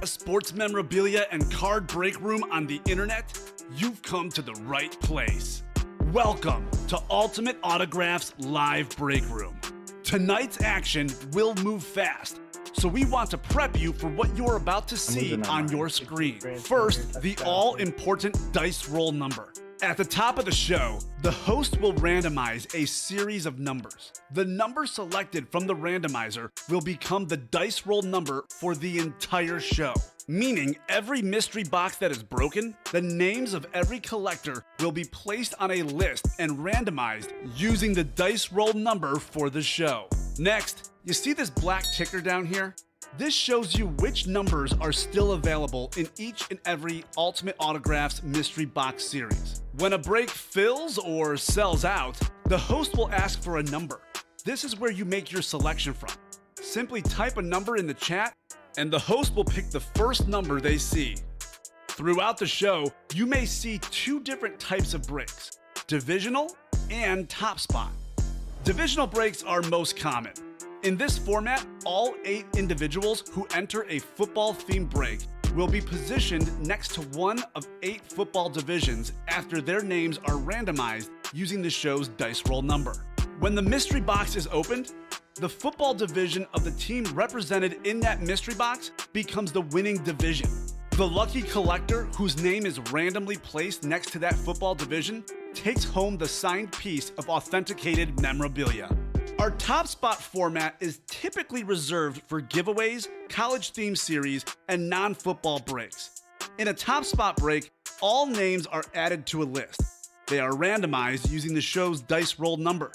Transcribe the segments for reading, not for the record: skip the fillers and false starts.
a sports memorabilia and card break room on the internet? You've come to the right place. Welcome to Ultimate Autographs Live Break Room. Tonight's action will move fast, so we want to prep you for what you're about to see on your screen. First, the all-important dice roll number. At the top of the show, the host will randomize a series of numbers. The number selected from the randomizer will become the dice roll number for the entire show. Meaning every mystery box that is broken, the names of every collector will be placed on a list and randomized using the dice roll number for the show. Next, you see this black ticker down here? This shows you which numbers are still available in each and every Ultimate Autographs mystery box series. When a break fills or sells out, the host will ask for a number. This is where you make your selection from. Simply type a number in the chat, and the host will pick the first number they see. Throughout the show, you may see two different types of breaks: divisional and top spot. Divisional breaks are most common. In this format, all 8 individuals who enter a football-themed break will be positioned next to one of 8 football divisions after their names are randomized using the show's dice roll number. When the mystery box is opened, the football division of the team represented in that mystery box becomes the winning division. The lucky collector whose name is randomly placed next to that football division takes home the signed piece of authenticated memorabilia. Our top spot format is typically reserved for giveaways, college-themed series, and non-football breaks. In a top spot break, all names are added to a list. They are randomized using the show's dice roll number.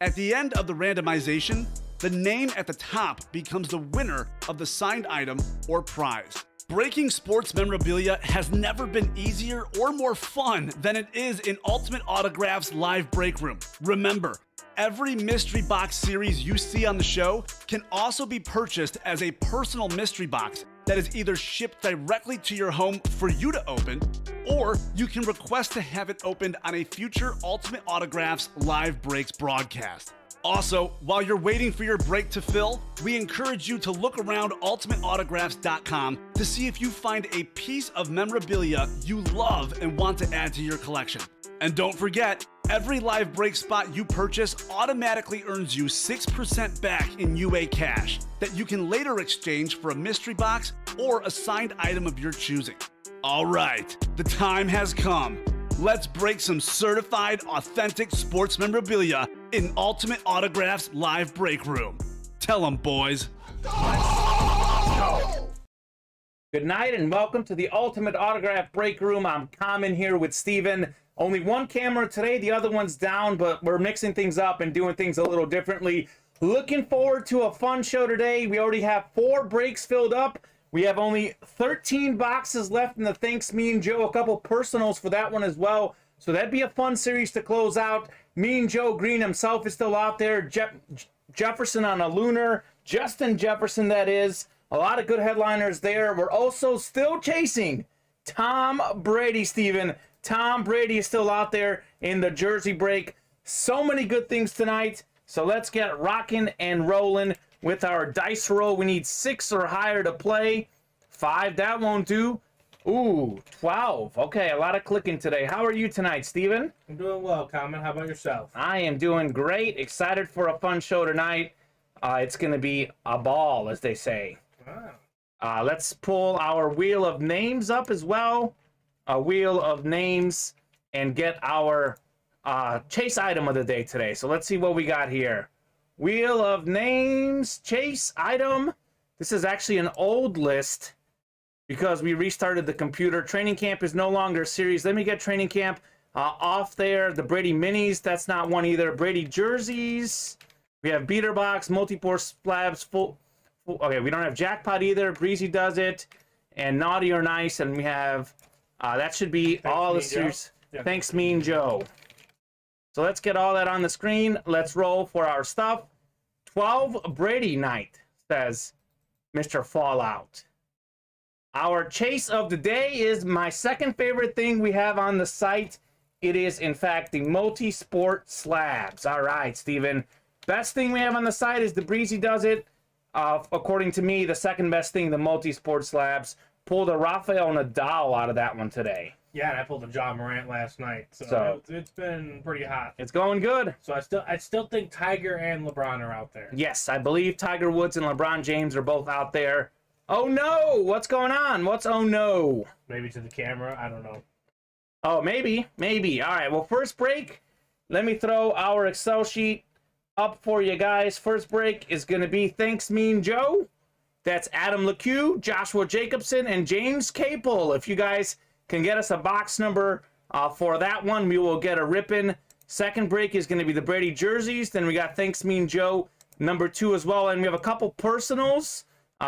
At the end of the randomization, the name at the top becomes the winner of the signed item or prize. Breaking sports memorabilia has never been easier or more fun than it is in Ultimate Autographs Live Break Room. Remember, every mystery box series you see on the show can also be purchased as a personal mystery box that is either shipped directly to your home for you to open, or you can request to have it opened on a future Ultimate Autographs Live Breaks broadcast. Also, while you're waiting for your break to fill, we encourage you to look around ultimateautographs.com to see if you find a piece of memorabilia you love and want to add to your collection. And don't forget, every live break spot you purchase automatically earns you 6% back in UA cash that you can later exchange for a mystery box or a signed item of your choosing. All right, the time has come. Let's break some certified, authentic sports memorabilia in Ultimate Autographs Live Break Room. Tell them, boys. Good night and welcome to the Ultimate Autograph Break Room. I'm Kamen here with Steven. Only one camera today, the other one's down, but we're mixing things up and doing things a little differently. Looking forward to a fun show today. We already have 4 breaks filled up. We have only 13 boxes left in the Thanks Me and Joe, a couple personals for that one as well. So that'd be a fun series to close out. Me and Joe Green himself is still out there. Jefferson on a lunar. Justin Jefferson, that is. A lot of good headliners there. We're also still chasing Tom Brady, Steven. Tom Brady is still out there in the jersey break. So many good things tonight. So let's get rocking and rolling with our dice roll. We need 6 or higher to play. 5, that won't do. Ooh, 12. Okay, a lot of clicking today. How are you tonight, Steven? I'm doing well, Kamen. How about yourself? I am doing great. Excited for a fun show tonight. It's going to be a ball, as they say. Wow. Let's pull our wheel of names up as well. A wheel of names and get our chase item of the day today. So let's see what we got here. Wheel of names, chase item. This is actually an old list because we restarted the computer. Training camp is no longer a series. Let me get training camp off there. The Brady minis, that's not one either. Brady jerseys. We have beater box, multi-pore slabs, full. Okay, we don't have jackpot either. Breezy does it. And naughty or nice. And we have, that should be all the series. Yeah. Thanks, Mean Joe. So let's get all that on the screen. Let's roll for our stuff. 12 Brady night, says Mr. Fallout. Our chase of the day is my second favorite thing we have on the site. It is, in fact, the multi-sport slabs. All right, Steven. Best thing we have on the site is the Breezy does it. according to me, the second best thing, the multi-sport slabs. Pulled a Rafael Nadal out of that one today. Yeah, and I pulled a John Morant last night, so it's been pretty hot. It's going good. So I still think Tiger and LeBron are out there. Yes, I believe Tiger Woods and LeBron James are both out there. Oh no! What's going on? What's oh no? Maybe to the camera, I don't know. Oh, maybe. All right, well, first break, let me throw our Excel sheet up for you guys. First break is going to be Thanks Mean Joe. That's Adam LeCue, Joshua Jacobson, and James Capel. If you guys can get us a box number for that one, we will get a ripping. Second break is going to be the Brady jerseys. Then we got Thanks Mean Joe number 2 as well. And we have a couple personals.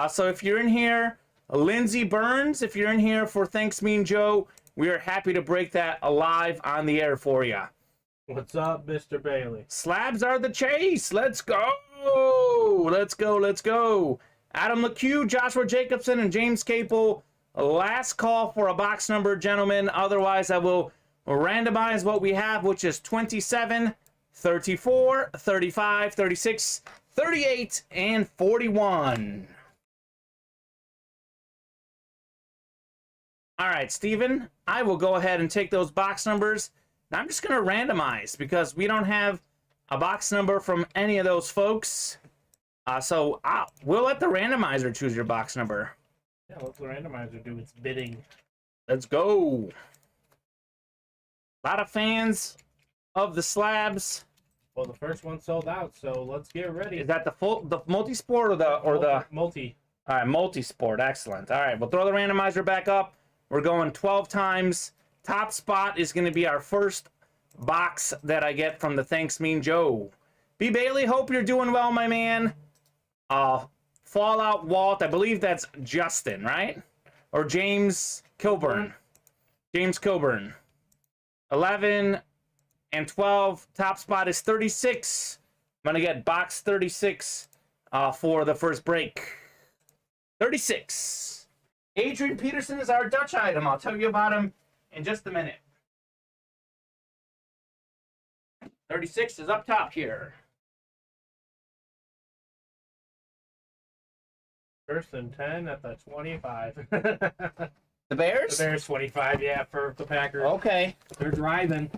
So if you're in here, Lindsey Burns, if you're in here for Thanks Mean Joe, we are happy to break that alive on the air for you. What's up, Mr. Bailey? Slabs are the chase. Let's go. Let's go. Adam LeCue, Joshua Jacobson, and James Capel. Last call for a box number, gentlemen. Otherwise, I will randomize what we have, which is 27, 34, 35, 36, 38, and 41. All right, Steven, I will go ahead and take those box numbers. I'm just going to randomize because we don't have a box number from any of those folks. So we'll let the randomizer choose your box number. Yeah, let the randomizer do its bidding. Let's go. A lot of fans of the slabs. Well, the first one sold out, so let's get ready. Is that the multi-sport or the multi? All right, multi-sport. Excellent. All right, we'll throw the randomizer back up. We're going 12 times. Top spot is going to be our first box that I get from the Thanks Mean Joe. B. Bailey, hope you're doing well, my man. Fallout Walt, I believe that's Justin, right? Or James Kilburn. James Kilburn. 11 and 12. Top spot is 36. I'm going to get box 36 for the first break. 36. Adrian Peterson is our Dutch item. I'll tell you about him in just a minute. 36 is up top here. First and 10 at the 25. The Bears? The Bears 25, yeah, for the Packers. Okay. They're driving.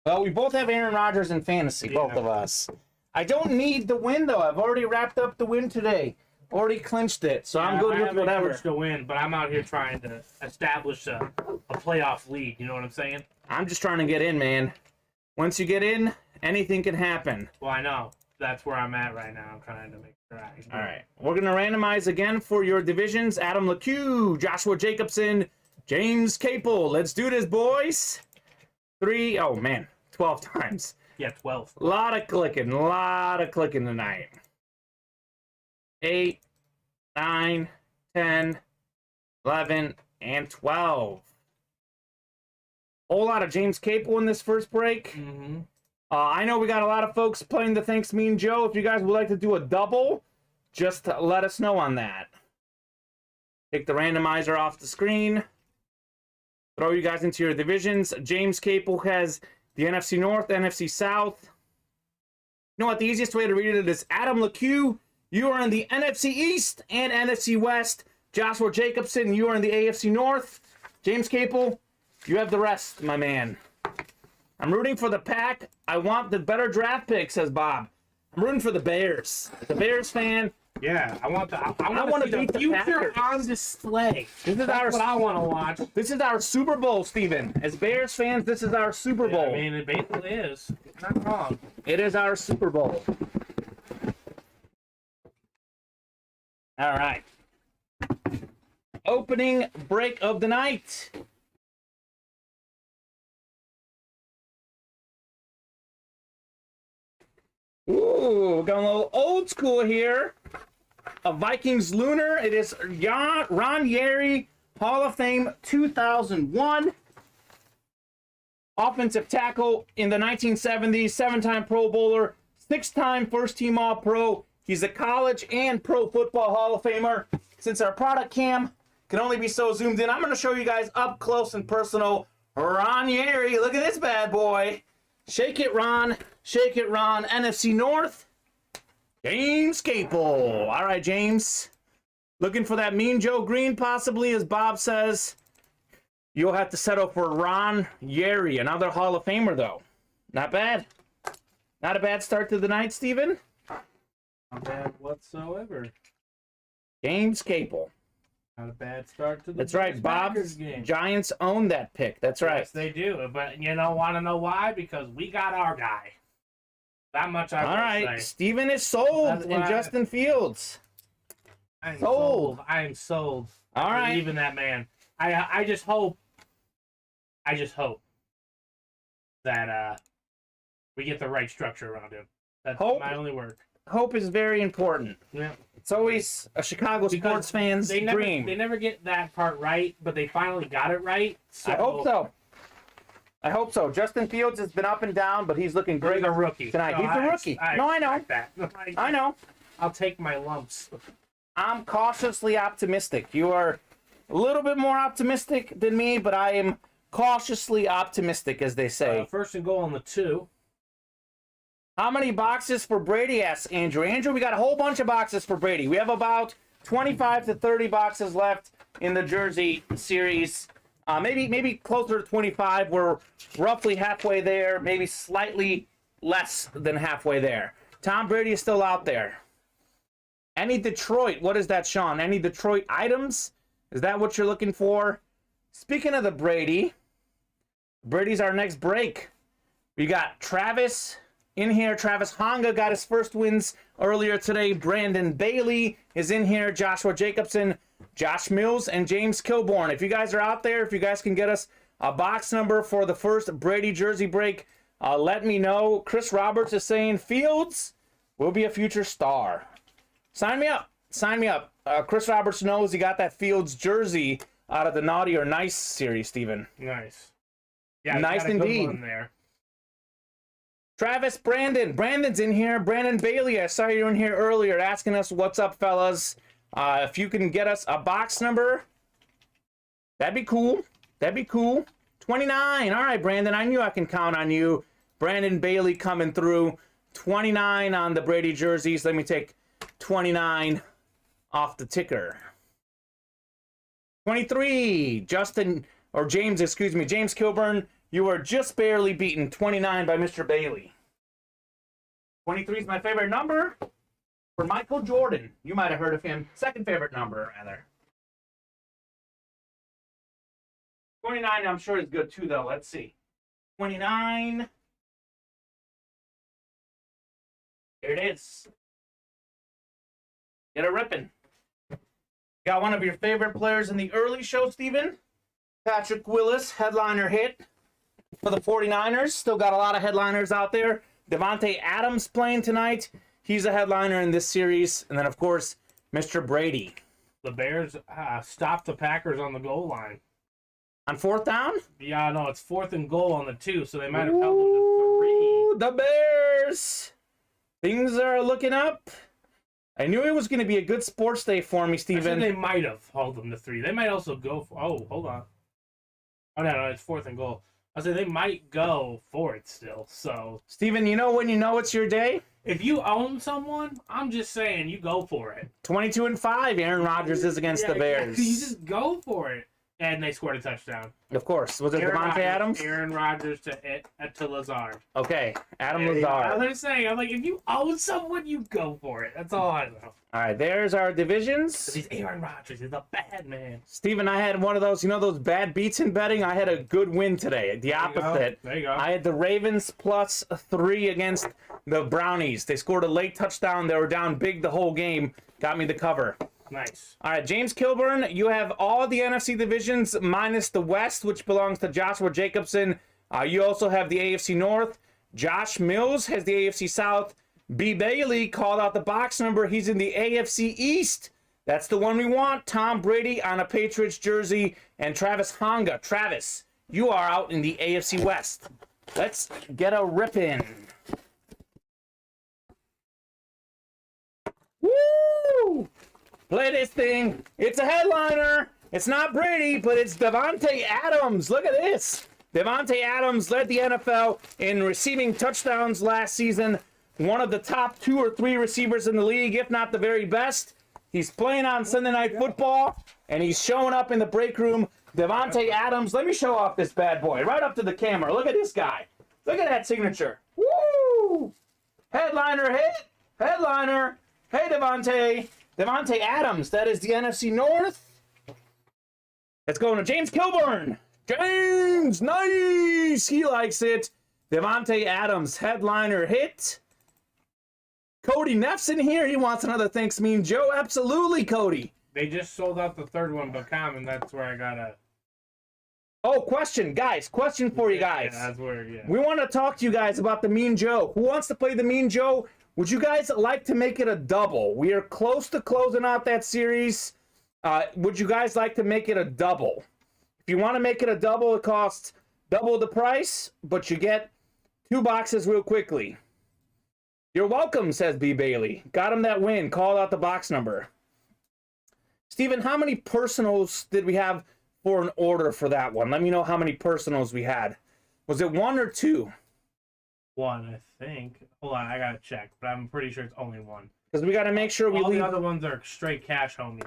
Well, we both have Aaron Rodgers in fantasy, both of us. I don't need the win, though. I've already wrapped up the win today. Already clinched it, so I'm good with whatever. To win, but I'm out here trying to establish a playoff lead. You know what I'm saying? I'm just trying to get in, man. Once you get in, anything can happen. Well, I know. That's where I'm at right now. I'm trying to make sure I can. All right. We're going to randomize again for your divisions. Adam LeCue, Joshua Jacobson, James Capel. Let's do this, boys. 12 times. Yeah, 12. A lot of clicking tonight. 8, 9, 10, 11, and 12. Whole lot of James Capel in this first break. Mm-hmm. I know we got a lot of folks playing the Thanks Mean Joe. If you guys would like to do a double, just let us know on that. Take the randomizer off the screen. Throw you guys into your divisions. James Capel has the NFC North, NFC South. You know what? The easiest way to read it is Adam LeCue, you are in the NFC East and NFC West. Joshua Jacobson, you are in the AFC North. James Capel, you have the rest, my man. I'm rooting for the Pack. I want the better draft pick, says Bob. I'm rooting for the Bears. The Bears fan. Yeah, I want to beat the future Packers. on display. That's what I want to watch. This is our Super Bowl, Steven. As Bears fans, this is our Super Bowl. Yeah, I mean, it basically is. It's not wrong. It is our Super Bowl. All right. Opening break of the night. Ooh, we're going a little old school here. A Vikings Lunar. It is Ron Yeri, Hall of Fame 2001. Offensive tackle in the 1970s, 7-time Pro Bowler, 6-time first-team All-Pro. He's a college and pro football Hall of Famer. Since our product cam can only be so zoomed in, I'm going to show you guys up close and personal Ron Yeri. Look at this bad boy. Shake it, Ron. Shake it, Ron. NFC North. James Capel. All right, James. Looking for that Mean Joe Green, possibly, as Bob says. You'll have to settle for Ron Yeri, another Hall of Famer, though. Not bad. Not a bad start to the night, Steven. Not bad whatsoever. James Capel. Not a bad start to the That's right. Packers Bob's game. Giants own that pick. That's right. Yes, they do. But you don't want to know why? Because we got our guy. That much I All will right. say. Steven is sold That's in why- Justin Fields. I am Sold. sold. I am sold. All I right. believe in that man. I just hope that we get the right structure around him. That's Hope. my only word. Hope is very important. Yeah. It's always a Chicago Because sports fan's They dream. never get that part right, but they finally got it right. So I hope so. I hope so. Justin Fields has been up and down, but he's looking great He's a rookie. tonight. So He's a rookie. No, I know. expect that. I know. I'll take my lumps. I'm cautiously optimistic. You are a little bit more optimistic than me, but I am cautiously optimistic, as they say. First and goal on the 2. How many boxes for Brady? Asks Andrew. Andrew, we got a whole bunch of boxes for Brady. We have about 25 to 30 boxes left in the jersey series. Maybe closer to 25. We're roughly halfway there, maybe slightly less than halfway there. Tom Brady is still out there. Any Detroit? What is that, Sean? Any Detroit items? Is that what you're looking for? Speaking of the Brady's our next break. We got Travis in here. Travis Honga got his first wins earlier today. Brandon Bailey is in here. Joshua Jacobson, Josh Mills, and James Kilborn. If you guys are out there, if you guys can get us a box number for the first Brady jersey break, let me know. Chris Roberts is saying Fields will be a future star. Sign me up. Sign me up. Chris Roberts knows he got that Fields jersey out of the Naughty or Nice series, Steven. Nice. Yeah, Nice got a good indeed. one there. Travis Brandon. Brandon's in here. Brandon Bailey, I saw you in here earlier asking us, what's up, fellas? If you can get us a box number, that'd be cool. That'd be cool. 29. All right, Brandon, I knew I can count on you. Brandon Bailey coming through. 29 on the Brady jerseys. Let me take 29 off the ticker. 23. James Kilburn. You were just barely beaten. 29 by Mr. Bailey. 23 is my favorite number for Michael Jordan. You might have heard of him. Second favorite number, rather. 29, I'm sure is good too, though. Let's see. 29. Here it is. Get a ripping. Got one of your favorite players in the early show, Steven. Patrick Willis, headliner hit for the 49ers. Still got a lot of headliners out there. Devontae Adams playing tonight. He's a headliner in this series. And then, of course, Mr. Brady. The Bears stopped the Packers on the goal line. On fourth down? Yeah, no, it's 4th and goal on the 2, so they might have held them to 3. The Bears. Things are looking up. I knew it was going to be a good sports day for me, I said Steven. they might have held them to 3. They might also go for... Oh, hold on. Oh, no, it's 4th and goal. I said they might go for it still, so... Steven, you know when you know it's your day? If you own someone, I'm just saying you go for it. 22-5, Aaron Rodgers is against the Bears. You just go for it. And they scored a touchdown. Of course. Was it Devontae Adams? Aaron Rodgers to Lazard. Okay, Adam I Lazard. was just saying, I'm like, if you own someone, you go for it. That's all I know. All right, there's our divisions. He's Aaron Rodgers. He's a bad man. Steven, I had one of those, those bad beats in betting? I had a good win today. The opposite. There you go. I had the Ravens +3 against the Brownies. They scored a late touchdown. They were down big the whole game. Got me the cover. Nice. All right, James Kilburn, you have all the NFC divisions minus the West, which belongs to Joshua Jacobson. You also have the AFC North. Josh Mills has the AFC South. B. Bailey called out the box number. He's in the AFC East. That's the one we want. Tom Brady on a Patriots jersey. And Travis Honga. Travis, you are out in the AFC West. Let's get a rippin'. Woo! Play this thing. It's a headliner. It's not Brady, but it's Devontae Adams. Look at this. Devontae Adams led the NFL in receiving touchdowns last season. one of the top 2 or 3 receivers in the league, if not the very best. He's playing on Sunday Night Football, and he's showing up in the break room. Devontae Adams, let me show off this bad boy right up to the camera. Look at this guy. Look at that signature. Woo! Headliner hit. Headliner. Hey, Devontae. Devontae Adams. That is the NFC North. Let's go to James Kilburn. James, nice. He likes it. Devontae Adams, headliner hit. Cody Neff's in here. He wants another Thanks Mean Joe. Absolutely, Cody. They just sold out the third one, but Kamen, that's where I gotta. Oh, question, guys. Question for you guys. Yeah, that's where, yeah. We want to talk to you guys about the Mean Joe. Who wants to play the Mean Joe? Would you guys like to make it a double? We are close to closing out that series. Would you guys like to make it a double? If you want to make it a double, it costs double the price, but you get 2 boxes real quickly. You're welcome, says B. Bailey. Got him that win. Call out the box number. Steven, how many personals did we have for an order for that one? Let me know how many personals we had. Was it 1 or 2? 1, I think. Hold on, I gotta check, but I'm pretty sure it's only 1. Because we got to make sure we All leave... the other ones are straight cash homies.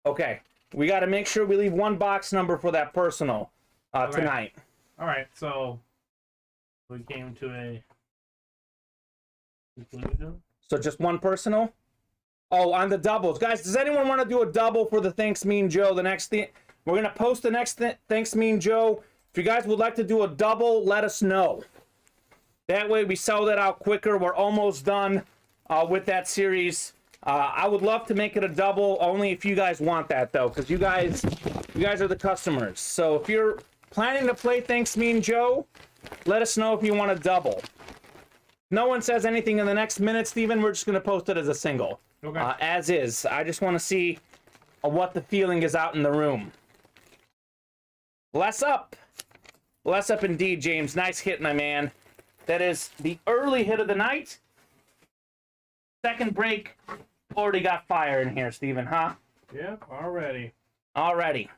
Okay. We got to make sure we leave 1 box number for that personal tonight. All right, so we came to a conclusion. So just 1 personal? Oh, on the doubles. Guys, does anyone want to do a double for the Thanks Mean Joe? The next thing... We're going to post the next Thanks Mean Joe. If you guys would like to do a double, let us know. That way we sell that out quicker. We're almost done with that series. I would love to make it a double, only if you guys want that, though, because you guys are the customers. So if you're planning to play Thanks Mean Joe, let us know if you want a double. No one says anything in the next minute, Steven. We're just going to post it as a single. Okay. As is. I just want to see what the feeling is out in the room. Bless up. Bless up indeed, James. Nice hit, my man. That is the early hit of the night. Second break. Already got fire in here, Steven, huh? Yeah, already. Already.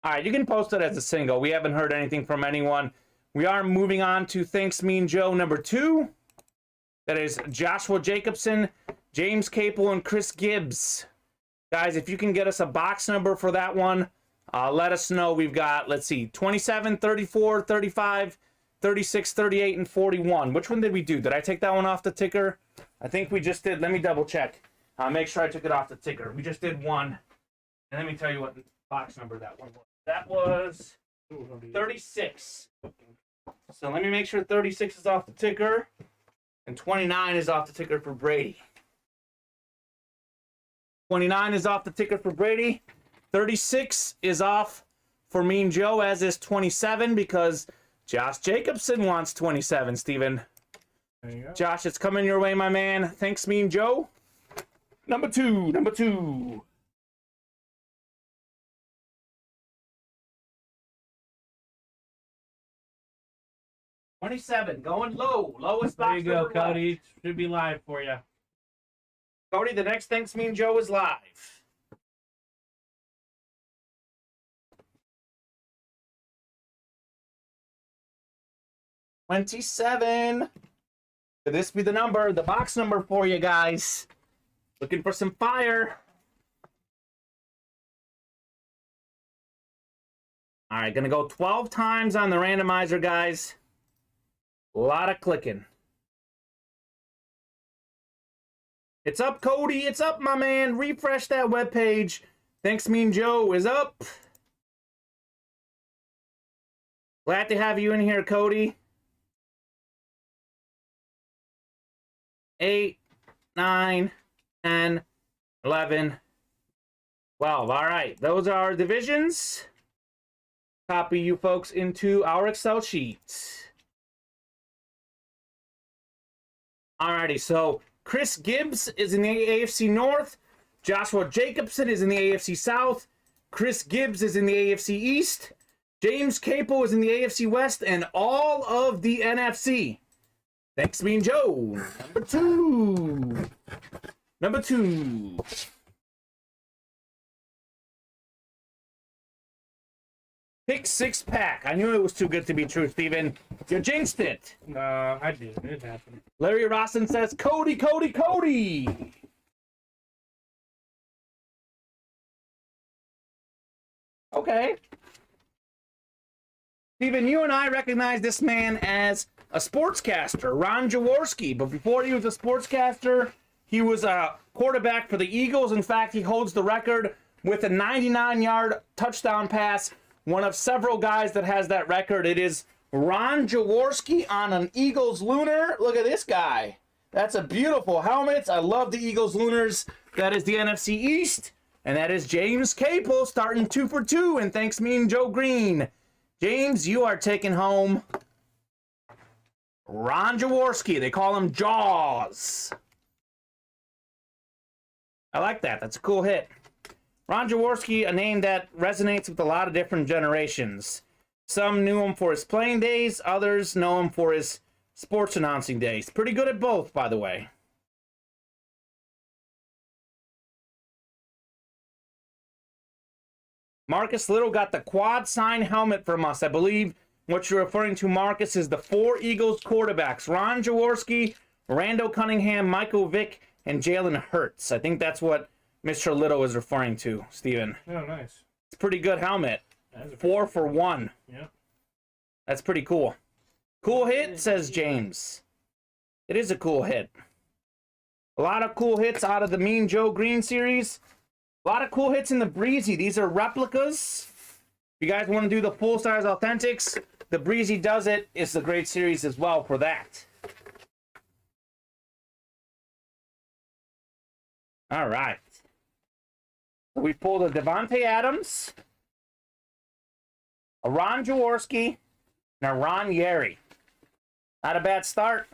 All right, you can post it as a single. We haven't heard anything from anyone. We are moving on to Thanks Mean Joe number 2. That is Joshua Jacobson, James Capel, and Chris Gibbs. Guys, if you can get us a box number for that one, let us know. We've got, let's see, 27, 34, 35, 36, 38, and 41. Which one did we do? Did I take that one off the ticker? I think we just did. Let me double check. Make sure I took it off the ticker. We just did 1. And let me tell you what box number that one was. That was 36. So let me make sure 36 is off the ticker. And 29 is off the ticker for Brady. 29 is off the ticker for Brady. 36 is off for Mean Joe, as is 27, because Josh Jacobson wants 27, Steven. There you go. Josh, it's coming your way, my man. Thanks, Mean Joe. Number 2. 27, going low. Lowest box. There you go, number left. Cody. Should be live for you. Cody, the next Thanks Mean Joe is live. $27. Could this be the number, the box number for you guys? Looking for some fire. All right, gonna go 12 times on the randomizer, guys. A lot of clicking. It's up, Cody. It's up, my man. Refresh that webpage. Thanks Mean Joe is up. Glad to have you in here, Cody. 8, 9, 10, 11, 12. All right, those are our divisions. Copy you folks into our Excel sheet. Alrighty, so Chris Gibbs is in the AFC North. Joshua Jacobson is in the AFC South. Chris Gibbs is in the AFC East. James Capel is in the AFC West, and all of the NFC. Thanks, Mean Joe. Number 2. Number 2. Pick 6 pack. I knew it was too good to be true, Steven. You jinxed it. I did. It happened. Larry Rosson says, Cody, Cody, Cody. Okay. Steven, you and I recognize this man as a sportscaster, Ron Jaworski. But before he was a sportscaster, he was a quarterback for the Eagles. In fact, he holds the record with a 99-yard touchdown pass. One of several guys that has that record. It is Ron Jaworski on an Eagles Lunar. Look at this guy. That's a beautiful helmet. I love the Eagles Lunars. That is the NFC East. And that is James Capel starting 2 for 2. And thanks me and Joe Green. James, you are taking home Ron Jaworski. They call him Jaws. I like that. That's a cool hit. Ron Jaworski, a name that resonates with a lot of different generations. Some knew him for his playing days. Others know him for his sports announcing days. Pretty good at both, by the way. Marcus Little got the quad sign helmet from us. I believe what you're referring to, Marcus, is the 4 Eagles quarterbacks. Ron Jaworski, Randall Cunningham, Michael Vick, and Jalen Hurts. I think that's what Mr. Little is referring to, Steven. Oh, nice. It's a pretty good helmet. 4 for 1. Yep. That's pretty cool. Cool hit, says James. It is a cool hit. A lot of cool hits out of the Mean Joe Green series. A lot of cool hits in the Breezy. These are replicas. If you guys want to do the full-size authentics, the Breezy does it. It's a great series as well for that. All right. So we pulled a Devontae Adams, a Ron Jaworski, and a Ron Yeri. Not a bad start.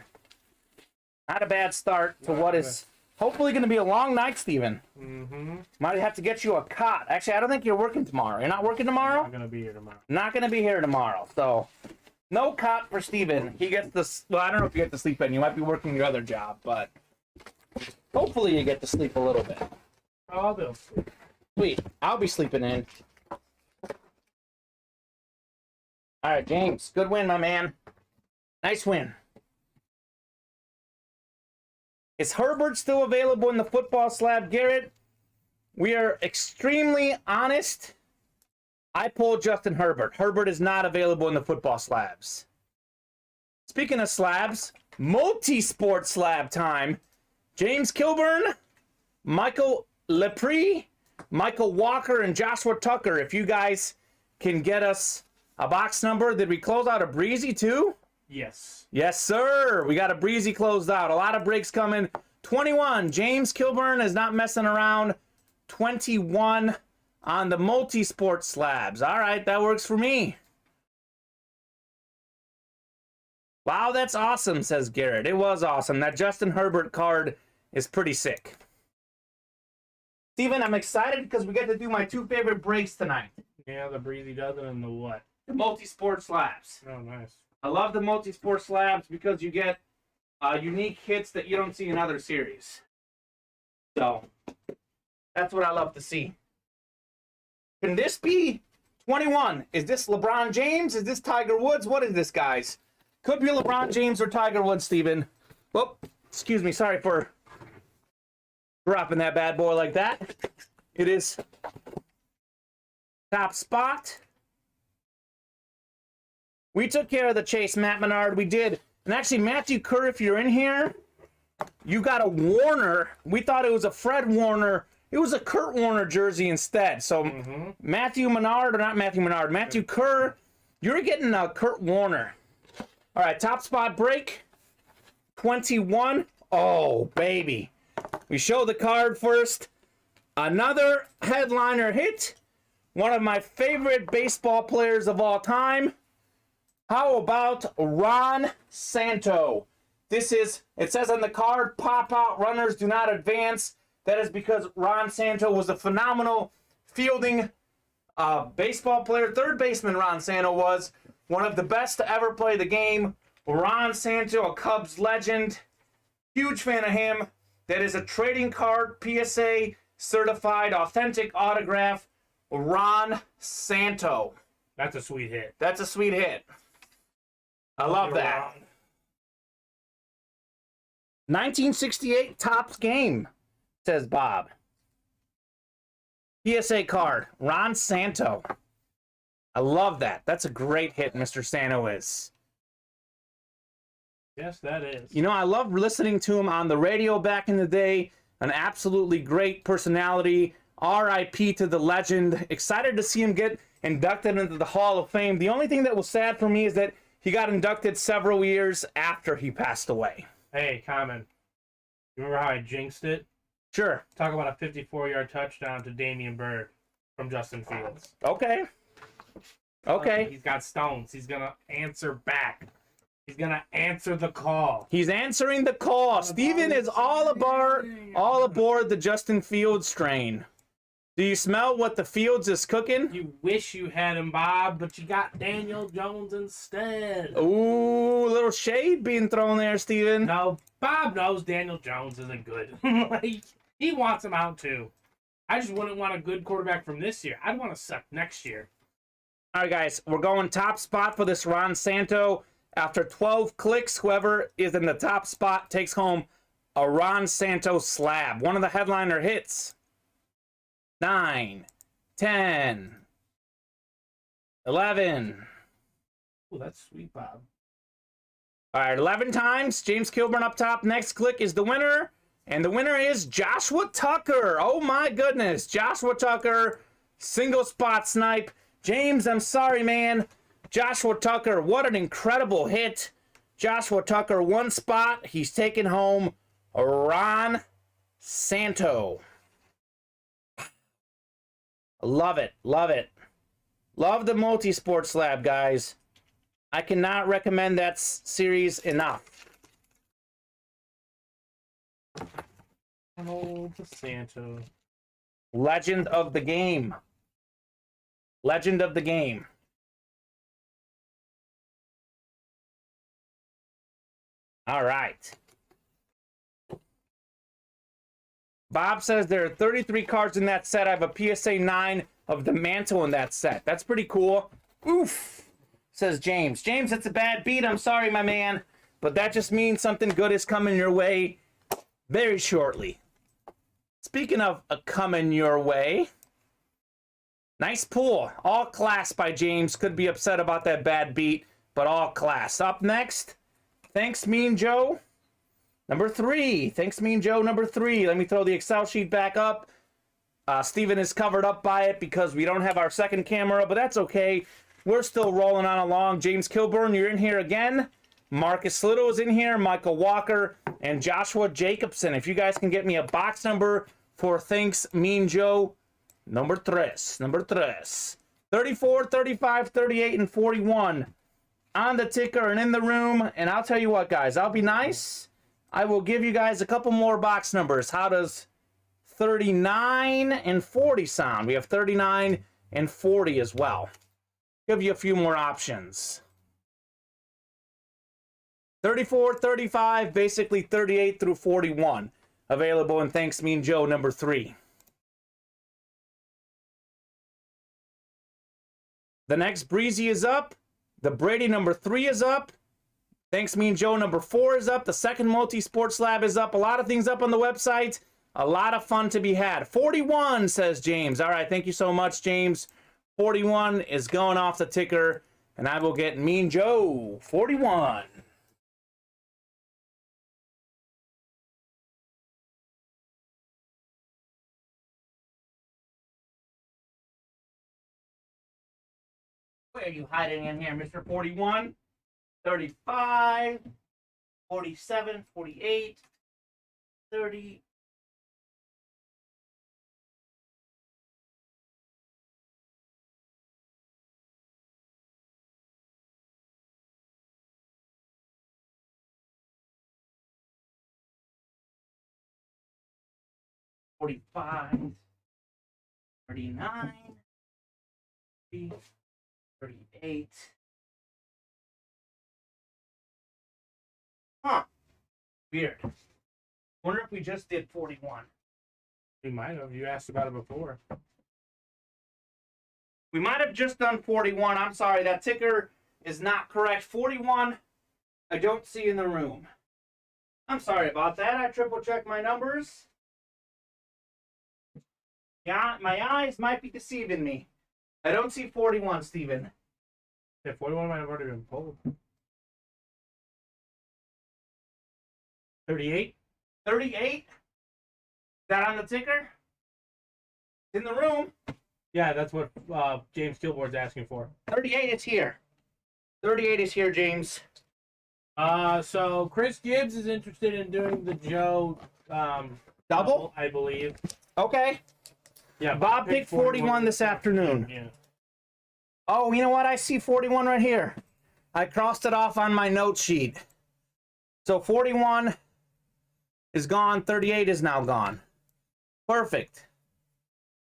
Not a bad start to what is hopefully going to be a long night, Steven. Mm-hmm. Might have to get you a cot. Actually, I don't think you're working tomorrow. You're not working tomorrow? I'm not going to be here tomorrow. Not going to be here tomorrow. So, no cot for Steven. He gets this. Well, I don't know if you get to sleep in. You might be working your other job, but hopefully you get to sleep a little bit. Oh, I'll do. Sweet. I'll be sleeping in. All right, James. Good win, my man. Nice win. Is Herbert still available in the football slab, Garrett? We are extremely honest. I pulled Justin Herbert. Herbert is not available in the football slabs. Speaking of slabs, multi-sport slab time. James Kilburn, Michael Lepre, Michael Walker, and Joshua Tucker. If you guys can get us a box number. Did we close out a Breezy too? Yes. Yes, sir. We got a Breezy closed out. A lot of breaks coming. 21. James Kilburn is not messing around. 21 on the multi-sport slabs. All right, that works for me. Wow, that's awesome, says Garrett. It was awesome. That Justin Herbert card is pretty sick. Steven, I'm excited because we get to do my 2 favorite breaks tonight. Yeah, the Breezy does it and the what? The multi-sport slabs. Oh, nice. I love the multi-sport slabs because you get unique hits that you don't see in other series. So, that's what I love to see. Can this be 21? Is this LeBron James? Is this Tiger Woods? What is this, guys? Could be LeBron James or Tiger Woods, Steven. Well, excuse me. Sorry for dropping that bad boy like that. It is top spot. We took care of the chase, Matt Menard. We did. And actually, Matthew Kerr, if you're in here, you got a Warner. We thought it was a Fred Warner. It was a Kurt Warner jersey instead. So Matthew Menard, or not Matthew Menard, Matthew Kerr, you're getting a Kurt Warner. All right, top spot break. 21. Oh, baby. We show the card first. Another headliner hit. One of my favorite baseball players of all time. How about Ron Santo? This is, it says on the card, pop out runners do not advance. That is because Ron Santo was a phenomenal fielding baseball player. Third baseman Ron Santo was one of the best to ever play the game. Ron Santo, a Cubs legend. Huge fan of him. That is a trading card, PSA certified, authentic autograph. Ron Santo. That's a sweet hit. That's a sweet hit. I love that. 1968 Topps game, says Bob. PSA card, Ron Santo. I love that. That's a great hit, Mr. Santo is. Yes, that is. You know, I love listening to him on the radio back in the day. An absolutely great personality. R.I.P. to the legend. Excited to see him get inducted into the Hall of Fame. The only thing that was sad for me is that he got inducted several years after he passed away. Hey, Kamen. You remember how I jinxed it? Sure. Talk about a 54-yard touchdown to Damian Bird from Justin Fields. Okay. Okay. He's got stones. He's going to answer back. He's going to answer the call. He's answering the call. Steven is all aboard the Justin Fields train. Do you smell what the Fields is cooking? You wish you had him, Bob, but you got Daniel Jones instead. Ooh, a little shade being thrown there, Steven. No, Bob knows Daniel Jones isn't good. Like, he wants him out too. I just wouldn't want a good quarterback from this year. I'd want to suck next year. All right, guys, we're going top spot for this Ron Santo. After 12 clicks, whoever is in the top spot takes home a Ron Santo slab. One of the headliner hits. 9, 10, 11. Oh, that's sweet, Bob. All right, 11 times. James Kilburn up top. Next click is the winner. And the winner is Joshua Tucker. Oh, my goodness. Joshua Tucker, single spot snipe. James, I'm sorry, man. Joshua Tucker, what an incredible hit. Joshua Tucker, one spot. He's taking home a Ron Santo. Love it. Love it. Love the multi-sport slab, guys. I cannot recommend that series enough. Oh, the Santo. Legend of the game. Legend of the game. All right. Bob says there are 33 cards in that set. I have a PSA 9 of the mantle in that set. That's pretty cool. Oof, says James. James, that's a bad beat. I'm sorry, my man. But that just means something good is coming your way very shortly. Speaking of coming your way, nice pull. All class by James. Could be upset about that bad beat, but all class. Up next, thanks, Mean Joe. Number 3. Thanks, Mean Joe. Number 3. Let me throw the Excel sheet back up. Steven is covered up by it because we don't have our second camera, but that's okay. We're still rolling on along. James Kilburn, you're in here again. Marcus Little is in here. Michael Walker and Joshua Jacobson. If you guys can get me a box number for Thanks, Mean Joe. Number 3. Number 3. 34, 35, 38, and 41. On the ticker and in the room. And I'll tell you what, guys. I'll be nice. I will give you guys a couple more box numbers. How does 39 and 40 sound? We have 39 and 40 as well. Give you a few more options. 34, 35, basically 38 through 41. Available in Thanks Mean Joe number 3. The next Breezy is up. The Brady number 3 is up. Thanks Mean Joe number 4 is up. The second multi-sport slab is up. A lot of things up on the website. A lot of fun to be had. 41, says James. All right, thank you so much, James. 41 is going off the ticker, and I will get Mean Joe 41. Where are you hiding in here, Mr. 41? 35, 47, 48, 30. $45, 39, 38. Huh. Weird. Wonder if we just did 41. We might have. You asked about it before. We might have just done 41. I'm sorry, that ticker is not correct. 41, I don't see in the room. I'm sorry about that. I triple checked my numbers. Yeah, my eyes might be deceiving me. I don't see 41, Steven. Yeah, 41 might have already been pulled. 38? 38? Is that on the ticker? In the room. Yeah, that's what James Kilboard's asking for. 38 is here. 38 is here, James. So Chris Gibbs is interested in doing the Joe Double? I believe. Okay. Yeah, Bob picked 41 this afternoon. Yeah. Oh, you know what? I see 41 right here. I crossed it off on my note sheet. So 41 is gone. 38 is now gone. Perfect.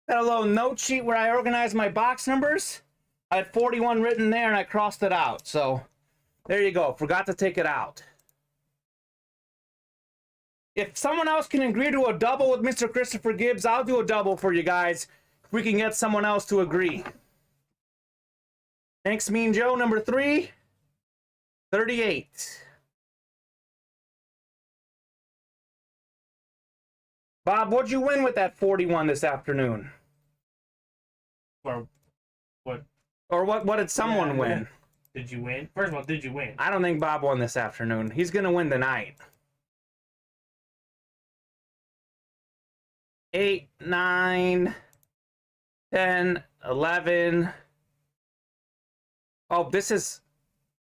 Got a little note sheet where I organized my box numbers. I had 41 written there and I crossed it out. So there you go. Forgot to take it out. If someone else can agree to a double with Mr. Christopher Gibbs, I'll do a double for you guys. If we can get someone else to agree. Thanks, Mean Joe, number 3. 38. Bob, what'd you win with that 41 this afternoon? Or what? Or what did someone win? Did you win? First of all, did you win? I don't think Bob won this afternoon. He's going to win tonight. 8, 9, 10, 11. Oh, this is...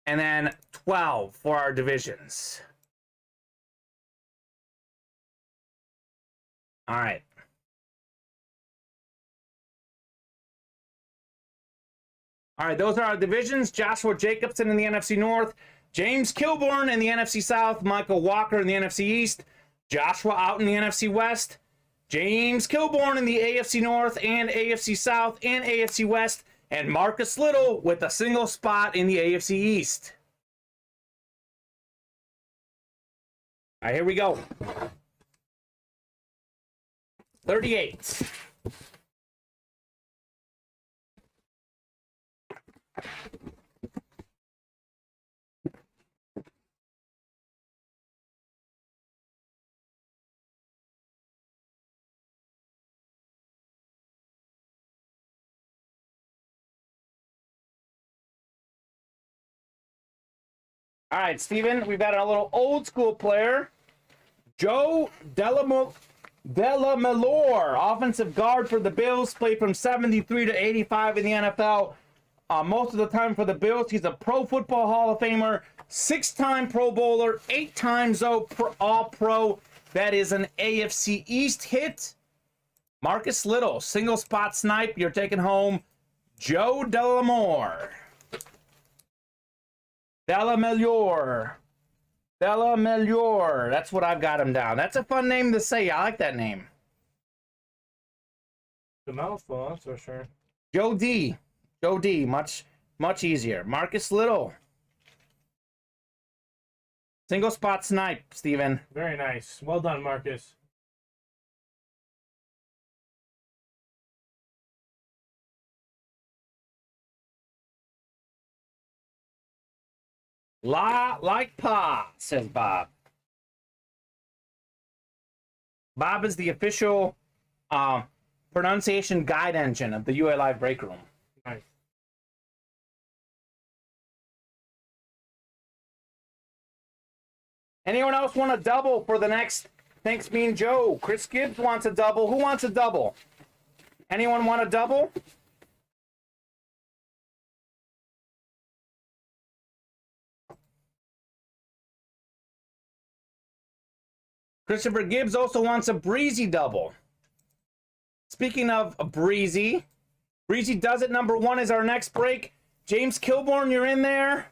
And then 12 for our divisions. All right. All right, those are our divisions. Joshua Jacobson in the NFC North. James Kilbourne in the NFC South. Michael Walker in the NFC East. Joshua out in the NFC West. James Kilbourne in the AFC North and AFC South and AFC West. And Marcus Little with a single spot in the AFC East. All right, here we go. 38. All right, Steven, we've got a little old school player. Joe Delamelore, offensive guard for the Bills, played from 73 to 85 in the NFL. Most of the time for the Bills, he's a Pro Football Hall of Famer, 6-time Pro Bowler, 8 times All-Pro. That is an AFC East hit. Marcus Little, single spot snipe. You're taking home Joe Delamelore. Delamelore. That's what I've got him down. That's a fun name to say. I like that name. The mouthful, that's for sure. Joe D. Much easier. Marcus Little. Single spot snipe, Steven. Very nice. Well done, Marcus. La like Pa, says Bob. Bob is the official pronunciation guide engine of the UA Live Break Room. Nice. Anyone else want a double for the next? Thanks, Mean Joe. Chris Gibbs wants a double. Who wants a double? Anyone want a double? Christopher Gibbs also wants a breezy double. Speaking of a breezy does it. Number 1 is our next break. James Kilbourne, you're in there.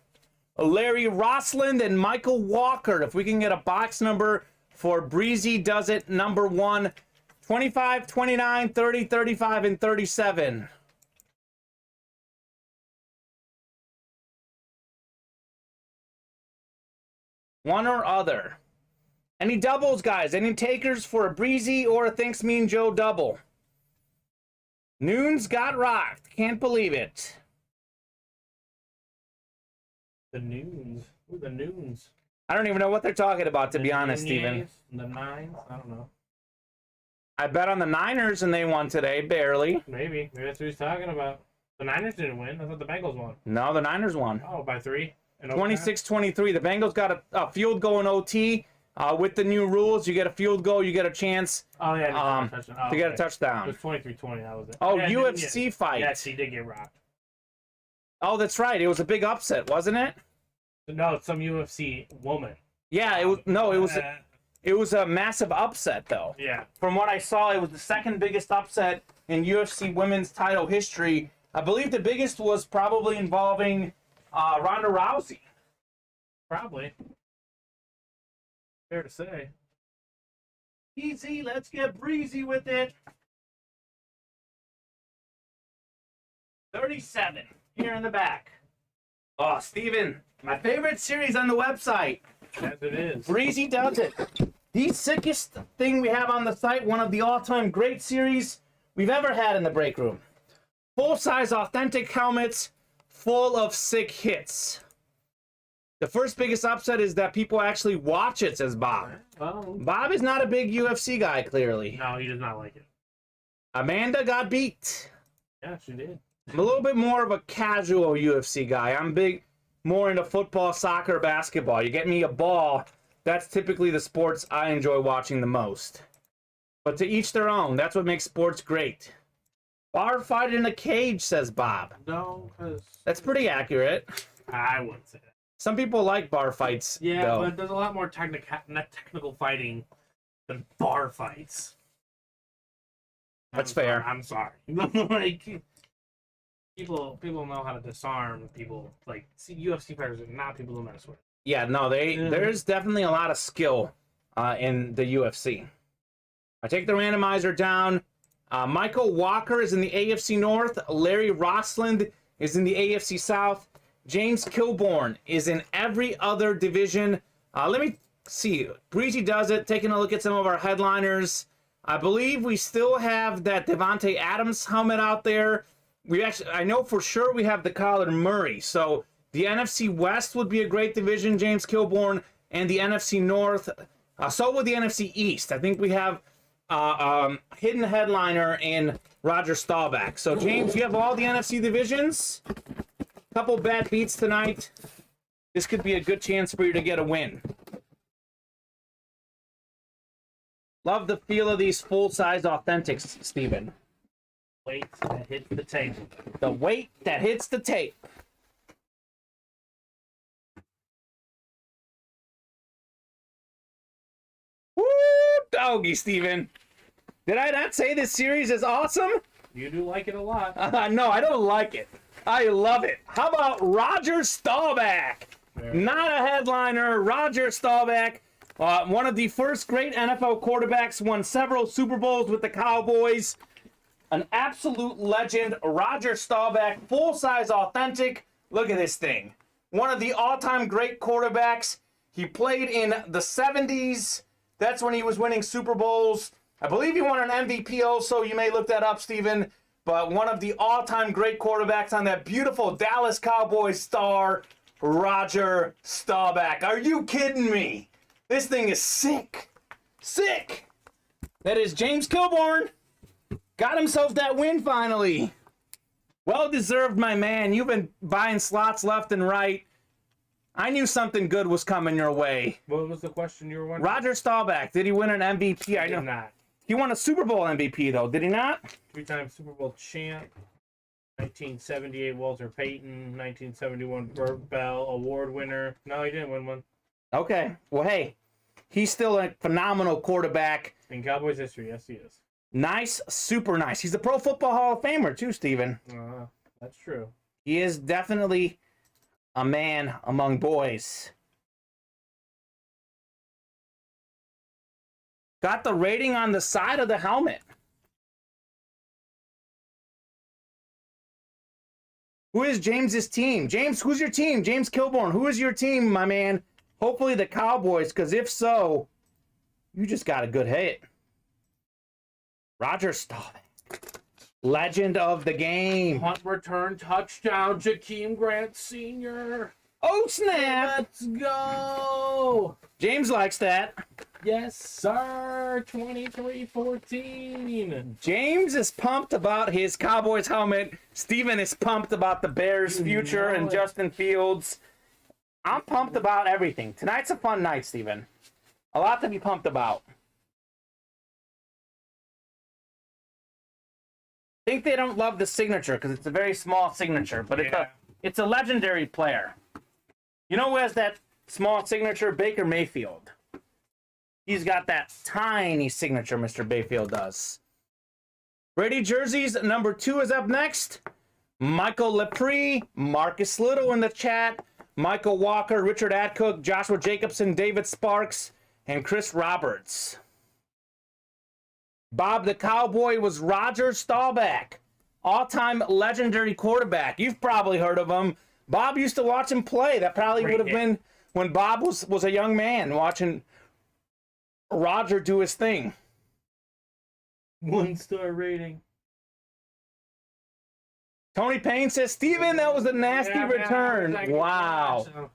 Larry Rossland and Michael Walker. If we can get a box number for breezy does it. Number 1, 25, 29, 30, 35, and 37. One or other. Any doubles, guys? Any takers for a breezy or a Thanks Mean Joe double? Noons got rocked. Can't believe it. The Noons. Ooh, the Noons. I don't even know what they're talking about, to be honest, Steven. The Nines? I don't know. I bet on the Niners and they won today, barely. Maybe. Maybe that's what he's talking about. The Niners didn't win. I thought the Bengals won. No, the Niners won. Oh, by 3? 26-23. The Bengals got a field goal in OT. With the new rules, you get a field goal, you get a chance Oh, yeah. to get a It touchdown. was 23-20. That was it. Oh, yeah, UFC fight. Yes, he did get rocked. Oh, that's right. It was a big upset, wasn't it? No, it's some UFC woman. Yeah, it was. No, it was. It was a massive upset, though. Yeah. From what I saw, it was the second biggest upset in UFC women's title history. I believe the biggest was probably involving Ronda Rousey. Probably. Fair to say. Easy, let's get breezy with it. 37 here in the back. Oh, Steven, my favorite series on the website. As it is. Breezy does it. The sickest thing we have on the site, one of the all-time great series we've ever had in the break room. Full-size authentic helmets full of sick hits. The first biggest upset is that people actually watch it, says Bob. Well, Bob is not a big UFC guy, clearly. no, he does not like it. Amanda got beat. Yeah, she did. I'm a little bit more of a casual UFC guy. I'm more into football, soccer, basketball. You get me a ball, that's typically the sports I enjoy watching the most. But to each their own. That's what makes sports great. Bar fight in a cage, says Bob. No, because... That's pretty accurate. I wouldn't say that. Some people like bar fights, Yeah, though. but there's a lot more technical fighting than bar fights. That's fair. I'm sorry. Like, people know how to disarm people. Like, UFC fighters are not people to mess with. Yeah, no, there's definitely a lot of skill in the UFC. I take the randomizer down. Michael Walker is in the AFC North. Larry Rossland is in the AFC South. James Kilbourne is in every other division. Let me see. Breezy does it. Taking a look at some of our headliners. I believe we still have that Devontae Adams helmet out there. I know for sure we have the Kyler Murray. So the NFC West would be a great division, James Kilbourne, and the NFC North. So would the NFC East. I think we have hidden headliner in Roger Staubach. So James, you have all the NFC divisions. Couple bad beats tonight. This could be a good chance for you to get a win. Love the feel of these full-size authentics, Steven. Weight that hits the table. The weight that hits the tape. Woo, doggy, Steven. Did I not say this series is awesome? You do like it a lot. No, I don't like it. I love it. How about Roger Staubach? Not a headliner. Roger Staubach, one of the first great NFL quarterbacks, won several Super Bowls with the Cowboys. An absolute legend, Roger Staubach, full-size authentic. Look at this thing. One of the all-time great quarterbacks. He played in the 70s. That's when he was winning Super Bowls. I believe he won an MVP also. You may look that up, Steven. But one of the all-time great quarterbacks on that beautiful Dallas Cowboys star, Roger Staubach. Are you kidding me? This thing is sick. Sick. That is James Kilbourne. Got himself that win finally. Well-deserved, my man. You've been buying slots left and right. I knew something good was coming your way. What was the question you were wondering? Roger Staubach, did he win an MVP? I know. Did not. He won a Super Bowl MVP, though, did he not? 3-time Super Bowl champ. 1978 Walter Payton. 1971 Burt Bell award winner. No, he didn't win one. Okay. Well, hey, he's still a phenomenal quarterback. In Cowboys history, yes, he is. Nice, super nice. He's a Pro Football Hall of Famer, too, Steven. That's true. He is definitely a man among boys. Got the rating on the side of the helmet. Who is James's team? James, who's your team? James Kilbourne, who is your team, my man? Hopefully the Cowboys, because if so, you just got a good hit. Roger Staubach. Legend of the game. Punt return touchdown, Jakeem Grant Sr. Oh, snap. Let's go. James likes that. Yes, sir. 23-14. James is pumped about his Cowboys helmet. Steven is pumped about the Bears' future and Justin Fields. I'm pumped about everything. Tonight's a fun night, Steven. A lot to be pumped about. I think they don't love the signature because it's a very small signature, but it's a legendary player. You know who has that small signature? Baker Mayfield. He's got that tiny signature, Mr. Mayfield does. Brady jerseys, number 2 is up next. Michael Lepre, Marcus Little in the chat, Michael Walker, Richard Atcook, Joshua Jacobson, David Sparks, and Chris Roberts. Bob the Cowboy was Roger Staubach, all-time legendary quarterback. You've probably heard of him. Bob used to watch him play. That probably would have been when Bob was a young man watching Roger do his thing. 1-star rating. Tony Payne says, Steven, that was a nasty return. Wow.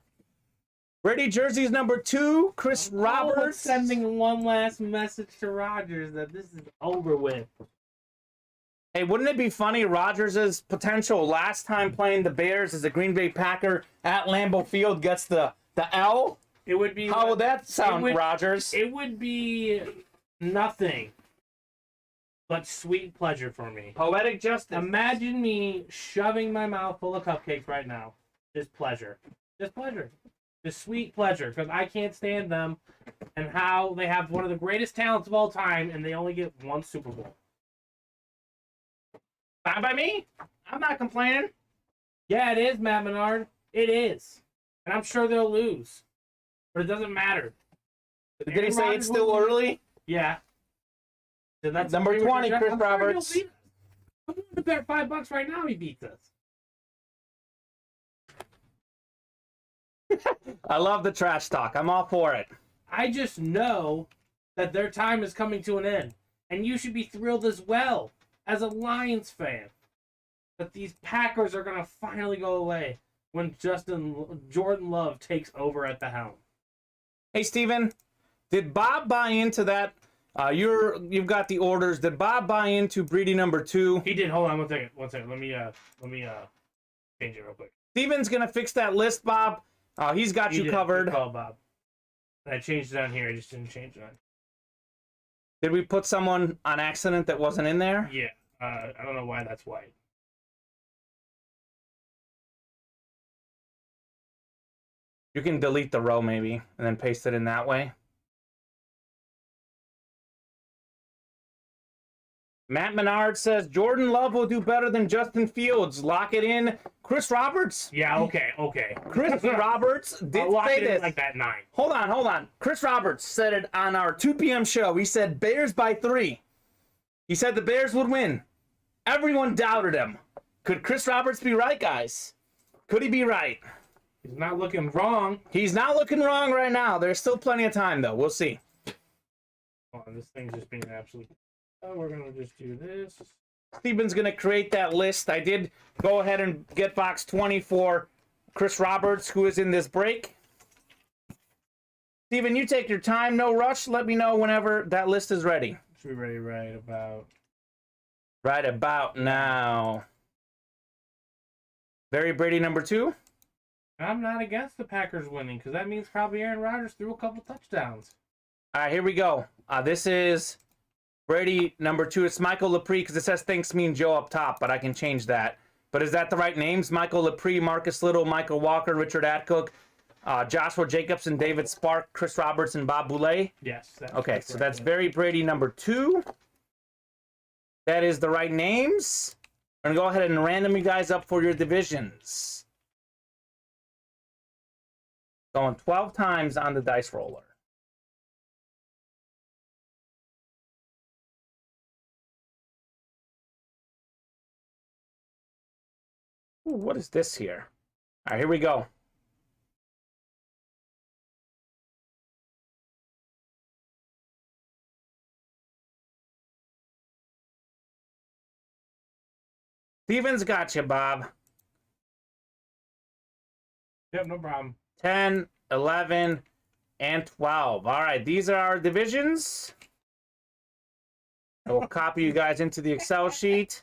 Brady jerseys number 2, Chris Roberts. Sending one last message to Rodgers that this is over with. Hey, wouldn't it be funny? Rodgers' potential last time playing the Bears as a Green Bay Packer at Lambeau Field gets the L. It would be. How would that sound, Rodgers? It would be nothing but sweet pleasure for me. Poetic justice. Imagine me shoving my mouth full of cupcakes right now. Just pleasure. Just pleasure. Just sweet pleasure. Because I can't stand them and how they have one of the greatest talents of all time and they only get 1 Super Bowl. Fine by me. I'm not complaining. Yeah, it is, Matt Menard. It is. And I'm sure they'll lose. But it doesn't matter. Did he say it's still early? Yeah. So that's number 20, Chris Roberts. I'm willing to bet $5 right now he beats us. I love the trash talk. I'm all for it. I just know that their time is coming to an end. And you should be thrilled as well, as a Lions fan, that these Packers are going to finally go away when Jordan Love takes over at the helm. Hey, Steven, did Bob buy into that? You've got the orders. Did Bob buy into Brady number 2? He did. Hold on one second. Let me change it real quick. Steven's gonna fix that list, Bob. He's got you covered. Good call, Bob. I changed it on here. I just didn't change it on. Did we put someone on accident that wasn't in there? Yeah. I don't know why that's white. You can delete the row maybe and then paste it in that way. Matt Menard says Jordan Love will do better than Justin Fields. Lock it in. Chris Roberts. Yeah, okay. Chris Roberts did say this. Like that 9. Hold on. Chris Roberts said it on our 2 p.m. show. He said Bears by 3. He said the Bears would win. Everyone doubted him. Could Chris Roberts be right, guys? Could he be right? He's not looking wrong. He's not looking wrong right now. There's still plenty of time, though. We'll see. Oh, this thing's just being absolute. Oh, we're going to just do this. Steven's going to create that list. I did go ahead and get box 20 for Chris Roberts, who is in this break. Steven, you take your time. No rush. Let me know whenever that list is ready. Should be ready right about... Right about now. Barry Brady number 2. I'm not against the Packers winning, because that means probably Aaron Rodgers threw a couple touchdowns. All right, here we go. This is Brady number 2. It's Michael Lepre, because it says thanks mean Joe up top, but I can change that. But is that the right names? Michael Lepre, Marcus Little, Michael Walker, Richard Atcook, Joshua Jacobson, David Spark, Chris Roberts, and Bob Boulay? Yes. Okay, so that's Barry Brady number 2. That is the right names. I'm going to go ahead and random you guys up for your divisions. Going 12 times on the dice roller. Ooh, what is this here? All right, here we go. Steven's got you, Bob. Yep, no problem. 10, 11, and 12. All right, these are our divisions. I will copy you guys into the Excel sheet.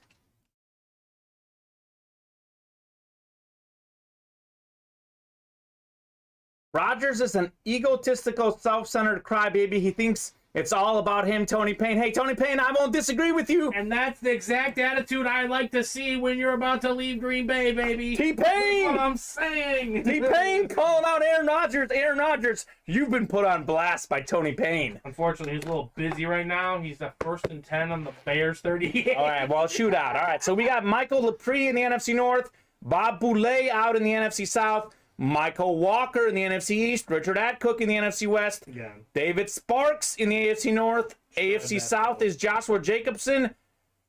Rogers is an egotistical, self-centered crybaby. He thinks it's all about him, Tony Payne. Hey, Tony Payne, I won't disagree with you. And that's the exact attitude I like to see when you're about to leave Green Bay, baby. T-Pain! That's what I'm saying. T-Pain calling out Aaron Rodgers. Aaron Rodgers, you've been put on blast by Tony Payne. Unfortunately, he's a little busy right now. He's the 1st and 10 on the Bears 38. All right, well, shootout. All right, so we got Michael Lepre in the NFC North, Bob Boulay out in the NFC South, Michael Walker in the NFC East, Richard Atcook in the NFC West, Again. David Sparks in the AFC North, AFC South is Joshua Jacobson.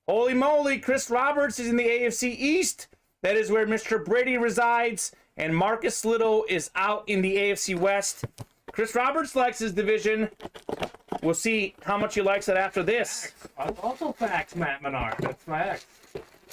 Holy moly, Chris Roberts is in the AFC East. That is where Mr. Brady resides, and Marcus Little is out in the AFC West. Chris Roberts likes his division. We'll see how much he likes it after this. Also facts, Matt Menard. That's facts.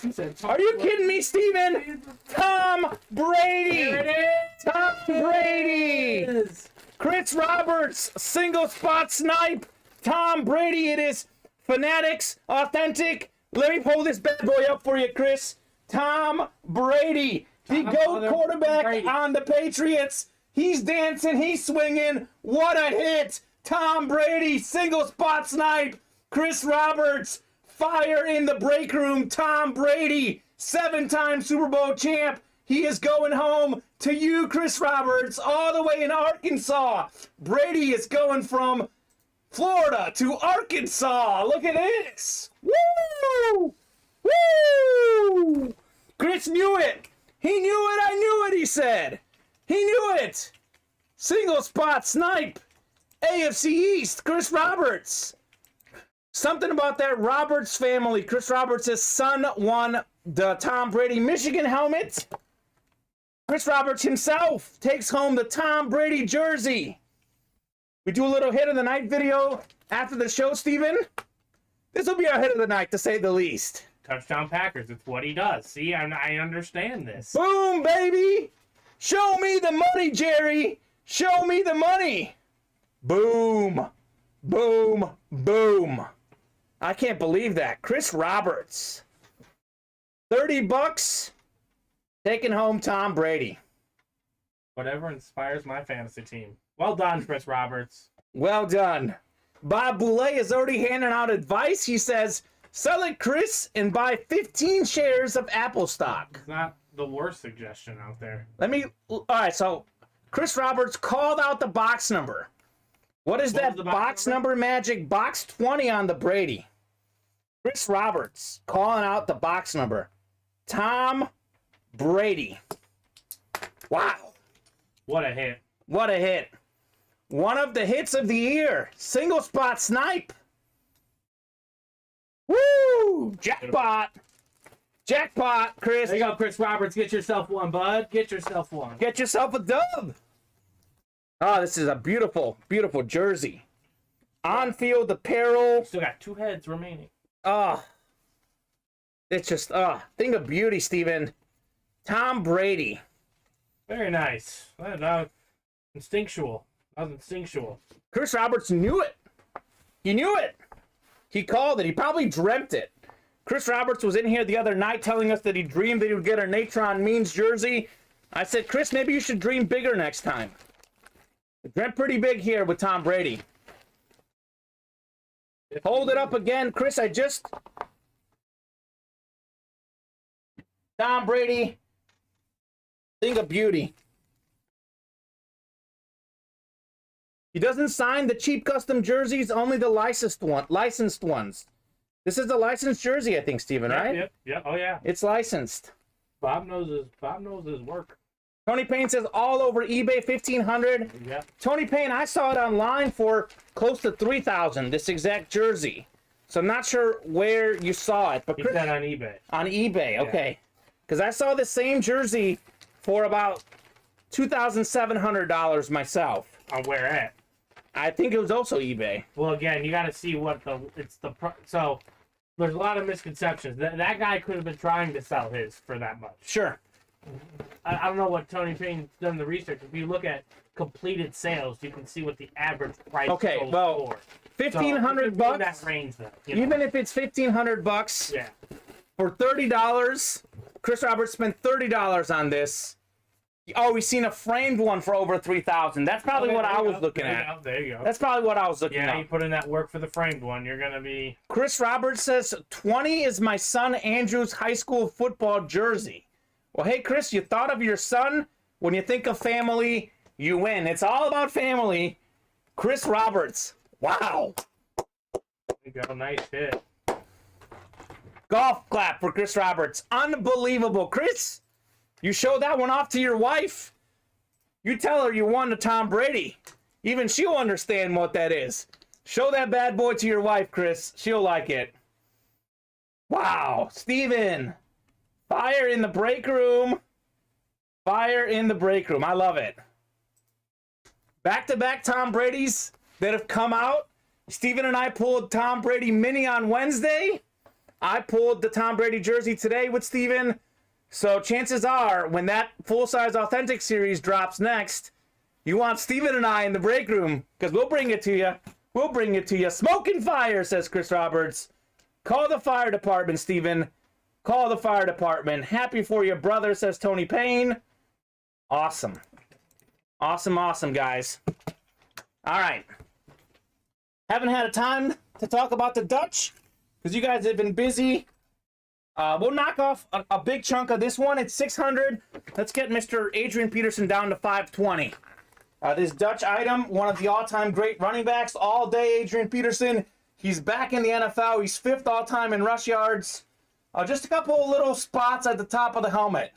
He said, Are you kidding me, Steven? Tom Brady! There it Tom Brady! is. Chris Roberts, single spot snipe. Tom Brady, it is Fanatics, authentic. Let me pull this bad boy up for you, Chris. Tom Brady, the GOAT quarterback Brady. on the Patriots. He's dancing, he's swinging. What a hit! Tom Brady, single spot snipe. Chris Roberts, fire in the break room. Tom Brady, 7-time Super Bowl champ. He is going home to you, Chris Roberts, all the way in Arkansas. Brady is going from Florida to Arkansas. Look at this. Woo! Woo! Chris knew it. He knew it. I knew it, he said. He knew it. Single spot snipe. AFC East, Chris Roberts. Something about that Roberts family. Chris Roberts' son won the Tom Brady Michigan helmet. Chris Roberts himself takes home the Tom Brady jersey. We do a little hit of the night video after the show, Steven. This will be our hit of the night, to say the least. Touchdown Packers. It's what he does. See, I understand this. Boom, baby. Show me the money, Jerry. Show me the money. Boom. Boom. Boom. I can't believe that. Chris Roberts. $30 taking home Tom Brady. Whatever inspires my fantasy team. Well done, Chris Roberts. Well done. Bob Boulay is already handing out advice. He says, sell it, Chris, and buy 15 shares of Apple stock. It's not the worst suggestion out there. All right, so Chris Roberts called out the box number. What is that was the box number magic? Box 20 on the Brady. Chris Roberts calling out the box number. Tom Brady. Wow. What a hit. What a hit. One of the hits of the year. Single spot snipe. Woo! Jackpot. Jackpot, Chris. There you go, Chris Roberts. Get yourself one, bud. Get yourself one. Get yourself a dub. Oh, this is a beautiful, beautiful jersey. On-field apparel. Still got 2 heads remaining. Oh, it's just, thing of beauty, Steven. Tom Brady. Very nice. Instinctual. That was instinctual. Chris Roberts knew it. He knew it. He called it. He probably dreamt it. Chris Roberts was in here the other night telling us that he dreamed that he would get a Natron Means jersey. I said, Chris, maybe you should dream bigger next time. Dreamt pretty big here with Tom Brady. Hold it up again, Chris. Tom Brady. Thing of beauty. He doesn't sign the cheap custom jerseys, only the licensed ones. This is the licensed jersey, I think, Steven, right? Yep. Oh yeah. It's licensed. Bob knows his work. Tony Payne says all over eBay, $1,500. Yeah. Tony Payne, I saw it online for close to $3,000, this exact jersey. So I'm not sure where you saw it, but He Chris, said on eBay. on eBay, okay. Because I saw the same jersey for about $2,700 myself. On where at? I think it was also eBay. Well, again, you got to see what so there's a lot of misconceptions. That guy could have been trying to sell his for that much. Sure. I don't know what Tony Payne's done the research. If you look at completed sales, you can see what the average price goes for. $1,500 that range though. Even if it's $1,500 yeah. for $30, Chris Roberts spent $30 on this. Oh, we've seen a framed one for over $3,000. That's probably what I was looking at. There you go. That's probably what I was looking at. Yeah, you put in that work for the framed one. You're gonna be. Chris Roberts says 20 is my son Andrew's high school football jersey. Well, hey Chris, you thought of your son? When you think of family, you win. It's all about family. Chris Roberts. Wow. There you go. Nice hit. Golf clap for Chris Roberts. Unbelievable. Chris, you showed that one off to your wife. You tell her you won to Tom Brady. Even she'll understand what that is. Show that bad boy to your wife, Chris. She'll like it. Wow. Steven. Fire in the break room. Fire in the break room. I love it. Back-to-back Tom Brady's that have come out. Steven and I pulled Tom Brady mini on Wednesday. I pulled the Tom Brady jersey today with Steven. So chances are, when that full-size authentic series drops next, you want Steven and I in the break room, because we'll bring it to you. We'll bring it to you. Smoke and fire, says Chris Roberts. Call the fire department, Steven. Call the fire department. Happy for your brother, says Tony Payne. Awesome. Awesome, awesome, guys. All right. Haven't had a time to talk about the Dutch, because you guys have been busy. We'll knock off a big chunk of this one. It's 600. Let's get Mr. Adrian Peterson down to 520. This Dutch item, one of the all-time great running backs all day, Adrian Peterson. He's back in the NFL. He's 5th all-time in rush yards. Just a couple of little spots at the top of the helmet.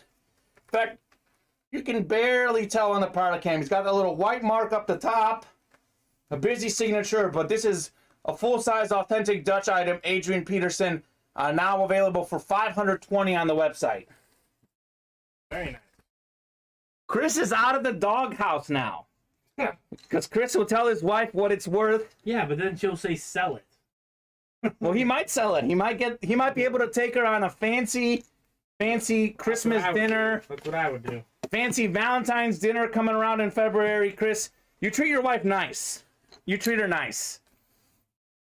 In fact, you can barely tell on the Paracam. He's got that little white mark up the top. A busy signature, but this is a full-size authentic Dutch item, Adrian Peterson. Now available for $520 on the website. Very nice. Chris is out of the doghouse now. Yeah. Because Chris will tell his wife what it's worth. Yeah, but then she'll say sell it. Well, he might sell it. He might be able to take her on a fancy Christmas dinner. That's what I would do. Fancy Valentine's dinner coming around in February. Chris, you treat your wife nice. You treat her nice.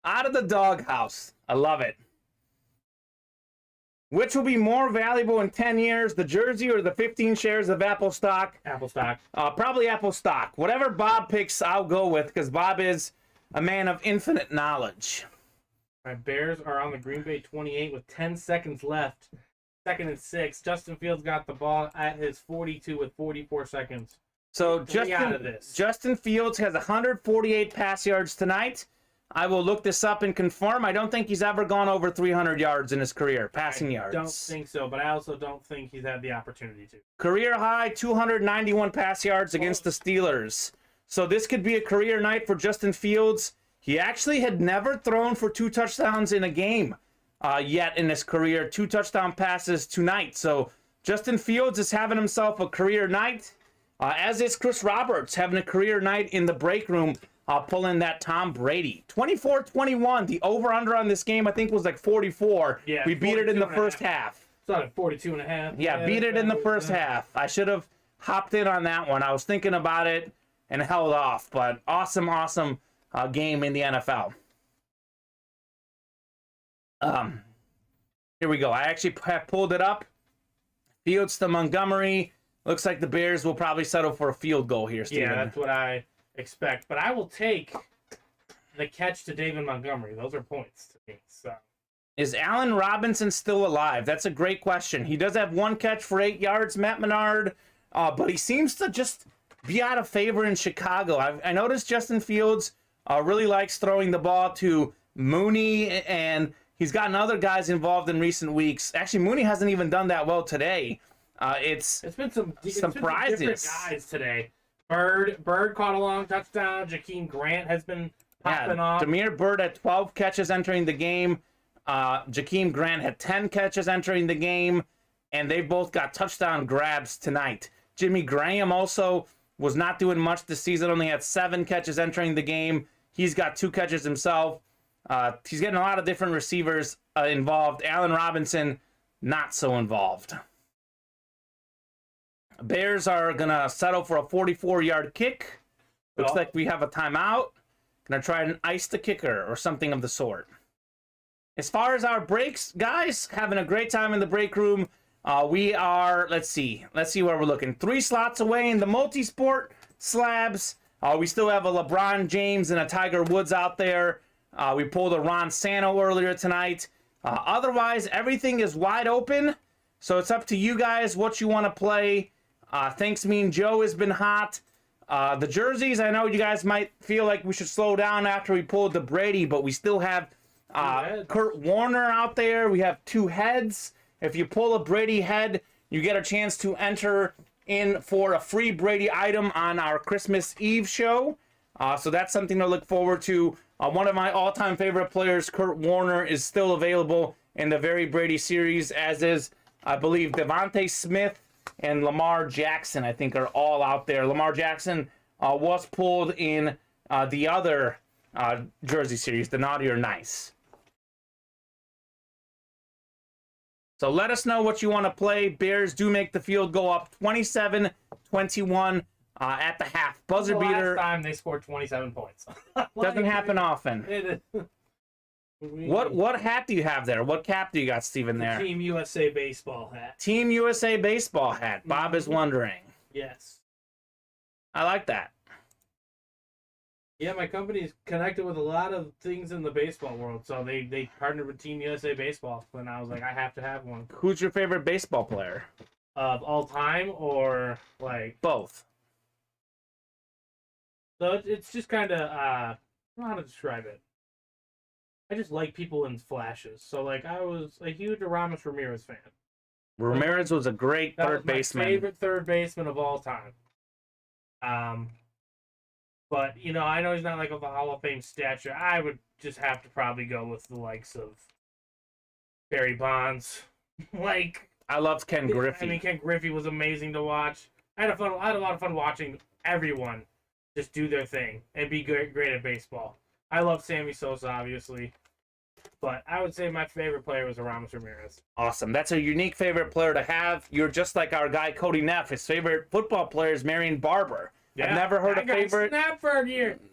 Out of the doghouse. I love it. Which will be more valuable in 10 years, the jersey or the 15 shares of Apple stock? Apple stock. Probably Apple stock. Whatever Bob picks, I'll go with, because Bob is a man of infinite knowledge. All right, Bears are on the Green Bay 28 with 10 seconds left. 2nd and 6. Justin Fields got the ball at his 42 with 44 seconds. So Justin Fields has 148 pass yards tonight. I will look this up and confirm. I don't think he's ever gone over 300 yards in his career, passing yards. I don't think so, but I also don't think he's had the opportunity to. Career high, 291 pass yards against the Steelers. So this could be a career night for Justin Fields. He actually had never thrown for 2 touchdowns in a game yet in his career. 2 touchdown passes tonight. So Justin Fields is having himself a career night, as is Chris Roberts having a career night in the break room. Pulling that Tom Brady. 24-21. The over-under on this game, I think, was like 44. Yeah, we beat it in the first half. It's not at 42 and a half. Yeah, beat it in the first half. I should have hopped in on that one. I was thinking about it and held off. But awesome, awesome game in the NFL. Here we go. I actually have pulled it up. Fields to Montgomery. Looks like the Bears will probably settle for a field goal here, Steven. Yeah, that's what I expect, but I will take the catch to David Montgomery. Those are points to me. So, is Allen Robinson still alive? That's a great question. He does have 1 catch for 8 yards, Matt Menard, but he seems to just be out of favor in Chicago. I noticed Justin Fields really likes throwing the ball to Mooney, and he's gotten other guys involved in recent weeks. Actually, Mooney hasn't even done that well today. It's been some surprises. Different guys today. Bird caught a long touchdown. Jakeem Grant has been popping off. Damiere Byrd had 12 catches entering the game. Jakeem Grant had 10 catches entering the game, and they both got touchdown grabs tonight. Jimmy Graham also was not doing much this season, only had 7 catches entering the game. He's got 2 catches himself. He's getting a lot of different receivers involved. Allen Robinson, not so involved. Bears are going to settle for a 44-yard kick. Looks like we have a timeout. Going to try and ice the kicker or something of the sort. As far as our breaks, guys, having a great time in the break room. We are, let's see where we're looking. 3 slots away in the multi-sport slabs. We still have a LeBron James and a Tiger Woods out there. We pulled a Ron Santo earlier tonight. Otherwise, everything is wide open. So it's up to you guys what you want to play. Thanks Mean Joe has been hot. The jerseys, I know you guys might feel like we should slow down after we pulled the Brady, but we still have Kurt Warner out there. We have 2 heads. If you pull a Brady head, you get a chance to enter in for a free Brady item on our Christmas Eve show. So that's something to look forward to. One of my all-time favorite players, Kurt Warner, is still available in the Very Brady series, as is, I believe, Devontae Smith and Lamar Jackson, I think, are all out there. Lamar Jackson was pulled in the other jersey series, the Naughty or Nice. So let us know what you want to play. Bears do make the field go up 27-21 at the half. Buzzer beater. Last time they scored 27 points. Doesn't happen often. What hat do you have there? What cap do you got, Steven, there? Team USA baseball hat. Team USA baseball hat. Bob is wondering. Yes. I like that. Yeah, my company's connected with a lot of things in the baseball world, so they partnered with Team USA Baseball, and I was like, I have to have one. Who's your favorite baseball player? Of all time, or like both? So it's just kind of I don't know how to describe it. I just like people in flashes. So like I was a huge Aramis Ramirez fan. Ramirez was a great third baseman. My favorite third baseman of all time. But, you know, I know he's not like of the Hall of Fame stature. I would just have to probably go with the likes of Barry Bonds. Like, I loved Ken Griffey. I mean, Ken Griffey was amazing to watch. I had a lot of fun watching everyone just do their thing and be great at baseball. I love Sammy Sosa, obviously. But I would say my favorite player was Aramis Ramirez. Awesome. That's a unique favorite player to have. You're just like our guy, Cody Neff. His favorite football player is Marion Barber. Yeah, I've never heard a favorite.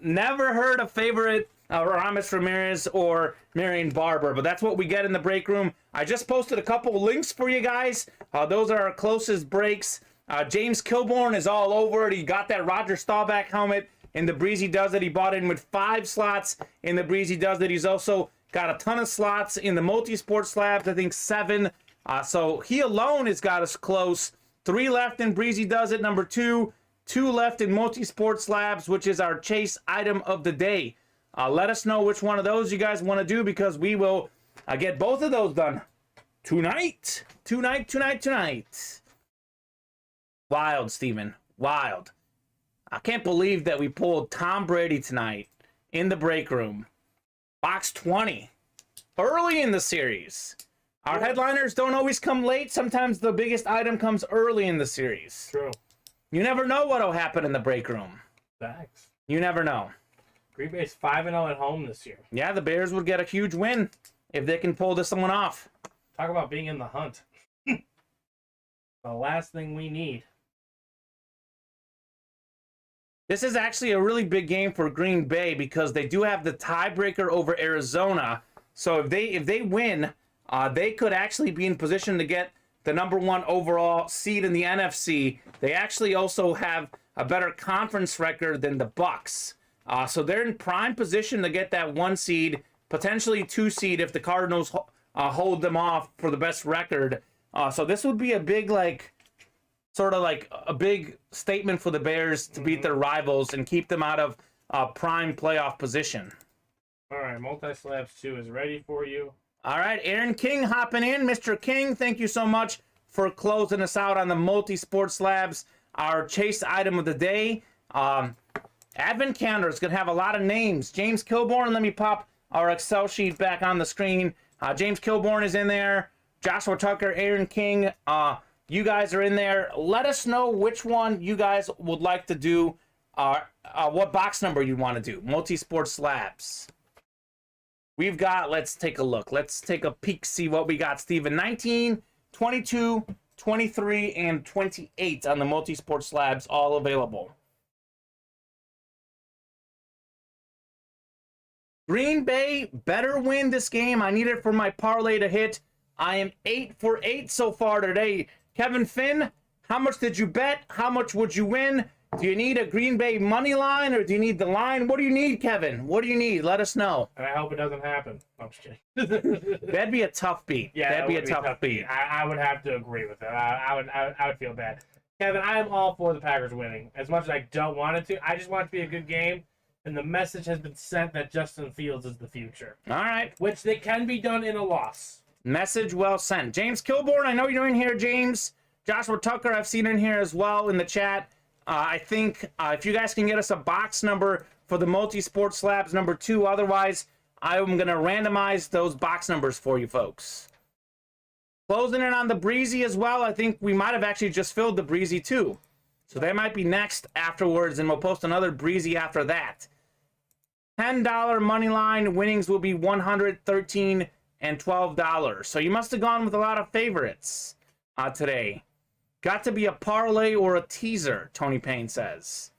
Never heard a favorite Aramis Ramirez or Marion Barber, but that's what we get in the break room. I just posted a couple links for you guys. Those are our closest breaks. James Kilborn is all over it. He got that Roger Staubach helmet in the Breezy Does It. He bought in with 5 slots in the Breezy Does It. He's also got a ton of slots in the multi-sport slabs, I think 7. So he alone has got us close. 3 left in Breezy Does It, number 2. 2 left in multi-sport slabs, which is our chase item of the day. Let us know which one of those you guys want to do, because we will get both of those done tonight. Tonight. Wild, Steven. Wild. I can't believe that we pulled Tom Brady tonight in the break room. Box 20. Early in the series. Our headliners don't always come late. Sometimes the biggest item comes early in the series. True. You never know what will happen in the break room. Facts. You never know. Green Bay's 5-0 at home this year. Yeah, the Bears would get a huge win if they can pull this one off. Talk about being in the hunt. The last thing we need. This is actually a really big game for Green Bay because they do have the tiebreaker over Arizona. So if they win, they could actually be in position to get the number 1 overall seed in the NFC. They actually also have a better conference record than the Bucks. So they're in prime position to get that 1 seed, potentially 2 seed if the Cardinals hold them off for the best record. So this would be a big, sort of like a big statement for the Bears to beat their rivals and keep them out of prime playoff position. All right, Multi-Slabs 2 is ready for you. All right, Aaron King hopping in. Mr. King, thank you so much for closing us out on the multi-sport slabs, our chase item of the day. Advent calendar is going to have a lot of names. James Kilborn, let me pop our Excel sheet back on the screen. James Kilborn is in there. Joshua Tucker, Aaron King, you guys are in there. Let us know which one you guys would like to do, what box number you want to do. Multi-sport slabs. we've got, let's take a look. Let's take a peek, see what we got, Steven. 19, 22, 23, and 28 on the multi-sport slabs, all available. Green Bay better win this game. I need it for my parlay to hit. I am 8 for 8 so far today. Kevin Finn, how much did you bet? How much would you win? Do you need a Green Bay money line or do you need the line? What do you need, Kevin? What do you need? Let us know. And I hope it doesn't happen. I'm just kidding. That'd be a tough beat. Yeah, that'd be a tough beat. I would have to agree with that. I would feel bad. Kevin, I am all for the Packers winning. As much as I don't want it to, I just want it to be a good game. And the message has been sent that Justin Fields is the future. All right. Which they can be done in a loss. Message well sent. James Kilborn, I know you're in here, James. Joshua Tucker, I've seen in here as well in the chat. I think if you guys can get us a box number for the multi-sport slabs number 2, otherwise I'm going to randomize those box numbers for you folks. Closing in on the Breezy as well. I think we might have actually just filled the Breezy too. So they might be next afterwards, and we'll post another Breezy after that. $10 money line winnings will be $100, $13, and $12. So you must have gone with a lot of favorites today. Got to be a parlay or a teaser, Tony Payne says.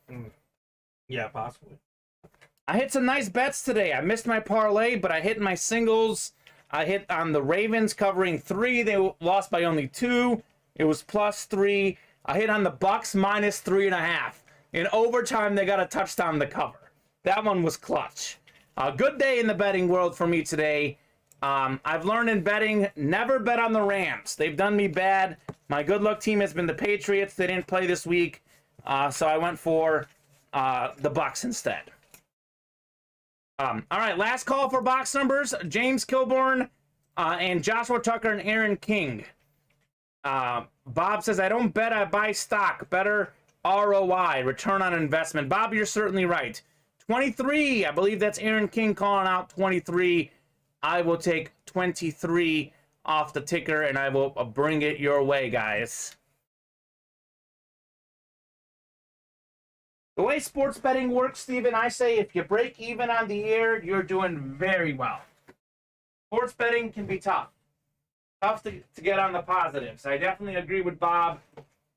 Yeah, possibly. I hit some nice bets today. I missed my parlay, but I hit my singles. I hit on the Ravens covering 3. They lost by only 2. It was +3. I hit on the Bucks -3.5. In overtime, they got a touchdown to cover. That one was clutch. A good day in the betting world for me today. I've learned in betting, never bet on the Rams. They've done me bad. My good luck team has been the Patriots. They didn't play this week, so I went for the Bucks instead. All right, last call for box numbers. James Kilborn and Joshua Tucker and Aaron King. Bob says, I don't bet, I buy stock. Better ROI, return on investment. Bob, you're certainly right. 23, I believe that's Aaron King calling out 23. I will take 23 off the ticker, and I will bring it your way, guys. The way sports betting works, Steven, I say if you break even on the air, you're doing very well. Sports betting can be tough. Tough to get on the positives. I definitely agree with Bob.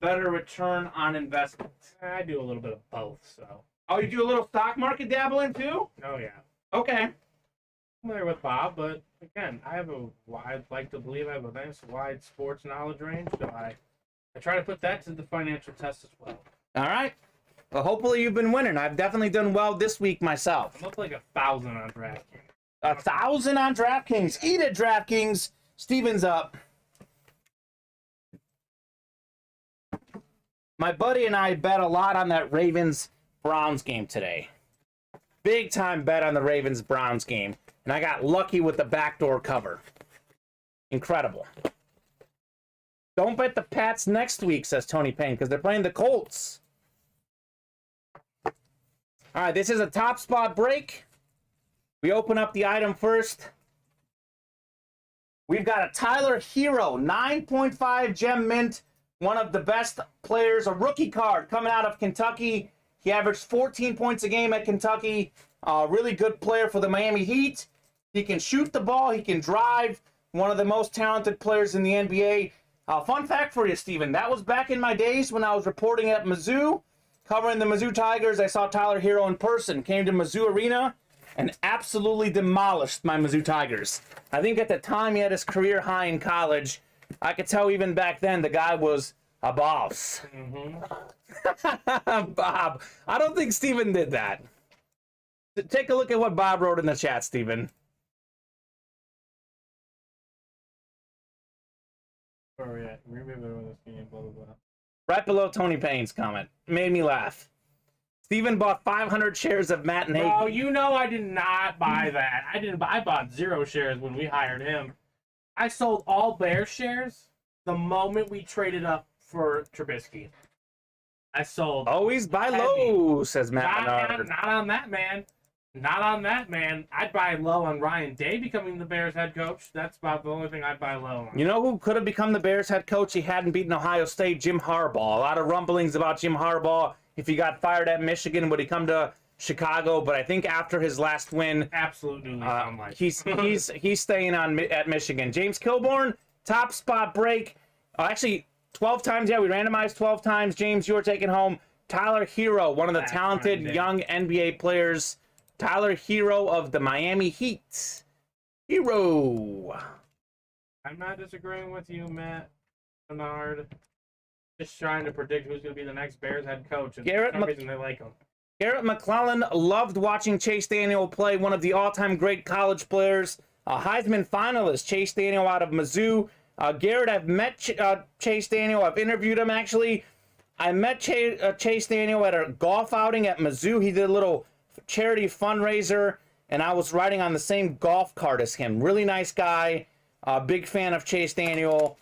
Better return on investment. I do a little bit of both, so. Oh, you do a little stock market dabbling too? Oh, yeah. Okay. I'm there with Bob, but again, I'd like to believe I have a nice wide sports knowledge range, so I try to put that to the financial test as well. All right. Well, hopefully you've been winning. I've definitely done well this week myself. I'm up like 1,000 on DraftKings. 1,000 on DraftKings. Eat it, DraftKings. Steven's up. My buddy and I bet a lot on that Ravens-Browns game today. Big time bet on the Ravens-Browns game. And I got lucky with the backdoor cover. Incredible. Don't bet the Pats next week, says Tony Payne, because they're playing the Colts. All right, this is a top spot break. We open up the item first. We've got a Tyler Hero, 9.5 gem mint, one of the best players, a rookie card coming out of Kentucky. He averaged 14 points a game at Kentucky. Really good player for the Miami Heat. He can shoot the ball. He can drive. One of the most talented players in the NBA. Fun fact for you, Steven. That was back in my days when I was reporting at Mizzou, covering the Mizzou Tigers. I saw Tyler Hero in person. Came to Mizzou Arena and absolutely demolished my Mizzou Tigers. I think at the time he had his career high in college. I could tell even back then the guy was a boss. Mm-hmm. Bob, I don't think Steven did that. Take a look at what Bob wrote in the chat, Steven. Where are we at? We're going to win this game, blah, blah, blah. Right below Tony Payne's comment. Made me laugh. Steven bought 500 shares of Matt and Hayden. Oh, you know I did not buy that. I bought 0 shares when we hired him. I sold all Bears shares the moment we traded up for Trubisky. I sold. Always buy low, says Matt Menard. Not on that, man. Not on that, man. I'd buy low on Ryan Day becoming the Bears head coach. That's about the only thing I'd buy low on. You know who could have become the Bears head coach? He hadn't beaten Ohio State, Jim Harbaugh. A lot of rumblings about Jim Harbaugh. If he got fired at Michigan, would he come to Chicago, but I think after his last win, Absolute new lease on life. he's staying on at Michigan. James Kilborn, top spot break. Actually, 12 times. Yeah, we randomized 12 times. James, you're taking home Tyler Hero, one of the talented young NBA players. Tyler Hero of the Miami Heat. Hero. I'm not disagreeing with you, Matt Bernard. Just trying to predict who's going to be the next Bears head coach. And for some reason they like him. Garrett McClellan loved watching Chase Daniel play, one of the all-time great college players. A Heisman finalist, Chase Daniel out of Mizzou. Garrett, I've met Chase Daniel. I've interviewed him, actually. I met Chase Daniel at a golf outing at Mizzou. He did a little charity fundraiser, and I was riding on the same golf cart as him. Really nice guy. Big fan of Chase Daniel.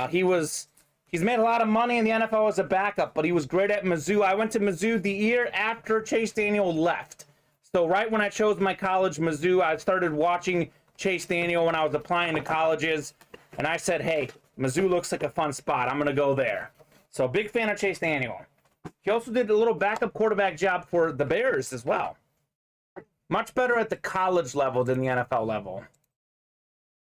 He's made a lot of money in the NFL as a backup, but he was great at Mizzou. I went to Mizzou the year after Chase Daniel left. So right when I chose my college, Mizzou, I started watching Chase Daniel when I was applying to colleges. And I said, hey, Mizzou looks like a fun spot. I'm going to go there. So big fan of Chase Daniel. He also did a little backup quarterback job for the Bears as well. Much better at the college level than the NFL level.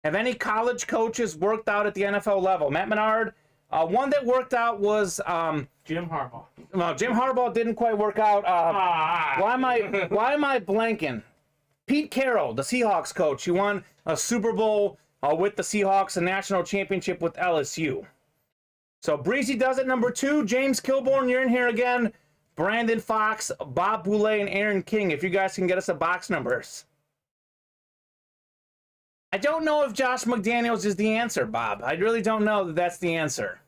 Have any college coaches worked out at the NFL level? Matt Menard, one that worked out was Jim Harbaugh. Well, Jim Harbaugh didn't quite work out. Why am I blanking? Pete Carroll, the Seahawks coach, he won a Super Bowl with the Seahawks, a national championship with LSU. So Breezy does it. Number 2, James Kilborn, you're in here again. Brandon Fox, Bob Boulay, and Aaron King. If you guys can get us a box numbers. I don't know if Josh McDaniels is the answer, Bob. I really don't know that that's the answer.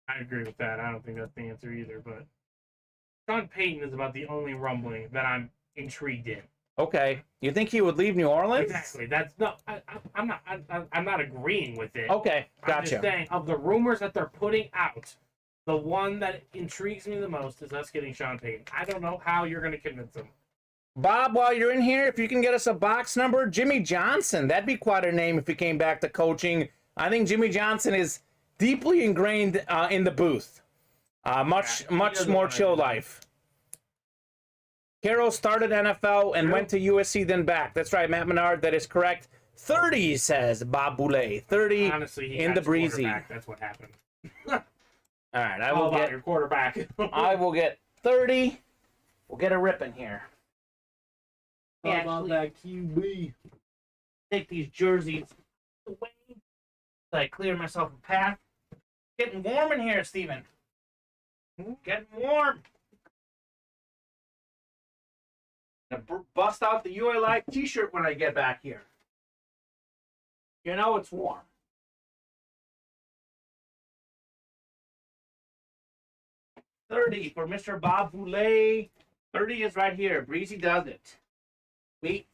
I agree with that. I don't think that's the answer either, but Sean Payton is about the only rumbling that I'm intrigued in. Okay. You think he would leave New Orleans? Exactly. That's no. I'm not agreeing with it. Okay, gotcha. I'm just saying, of the rumors that they're putting out, the one that intrigues me the most is us getting Sean Payton. I don't know how you're going to convince him. Bob, while you're in here, if you can get us a box number, Jimmy Johnson. That'd be quite a name if he came back to coaching. I think Jimmy Johnson is deeply ingrained in the booth. Much more chill life. Carroll started NFL and went to USC, then back. That's right, Matt Menard. That is correct. 30, says Bob Boulay. 30 Honestly, in the breezy. That's what happened. All right, I will get your quarterback. I will get 30. We'll get a rip in here. How about that QB? Take these jerseys away so I clear myself a path. Getting warm in here, Steven. Getting warm. Gonna bust out the UI Live t-shirt when I get back here. You know it's warm. $30 for Mr. Bob Boulay. 30 is right here. Breezy does it. Wait.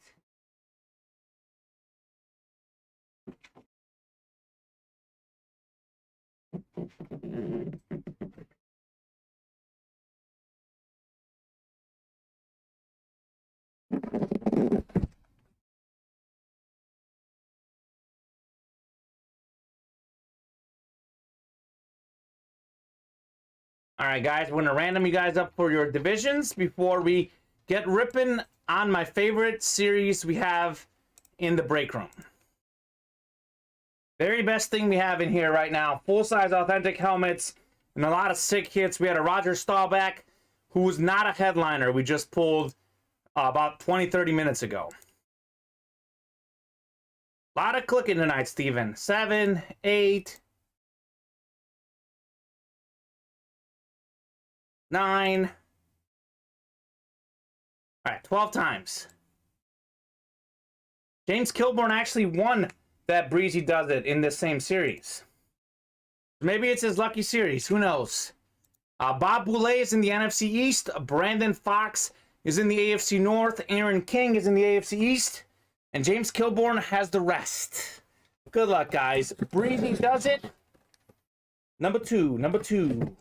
All right, guys, we're going to random you guys up for your divisions before we get ripping on my favorite series we have in the break room. Very best thing we have in here right now. Full-size authentic helmets and a lot of sick hits. We had a Roger Staubach, who was not a headliner. We just pulled about 20, 30 minutes ago. A lot of clicking tonight, Steven. 7, 8... 9. All right, 12 times. James Kilborn actually won that Breezy Does It in this same series. Maybe it's his lucky series. Who knows? Bob Boulay is in the NFC East. Brandon Fox is in the AFC North. Aaron King is in the AFC East. And James Kilborn has the rest. Good luck, guys. Breezy Does It. Number 2. Number 2.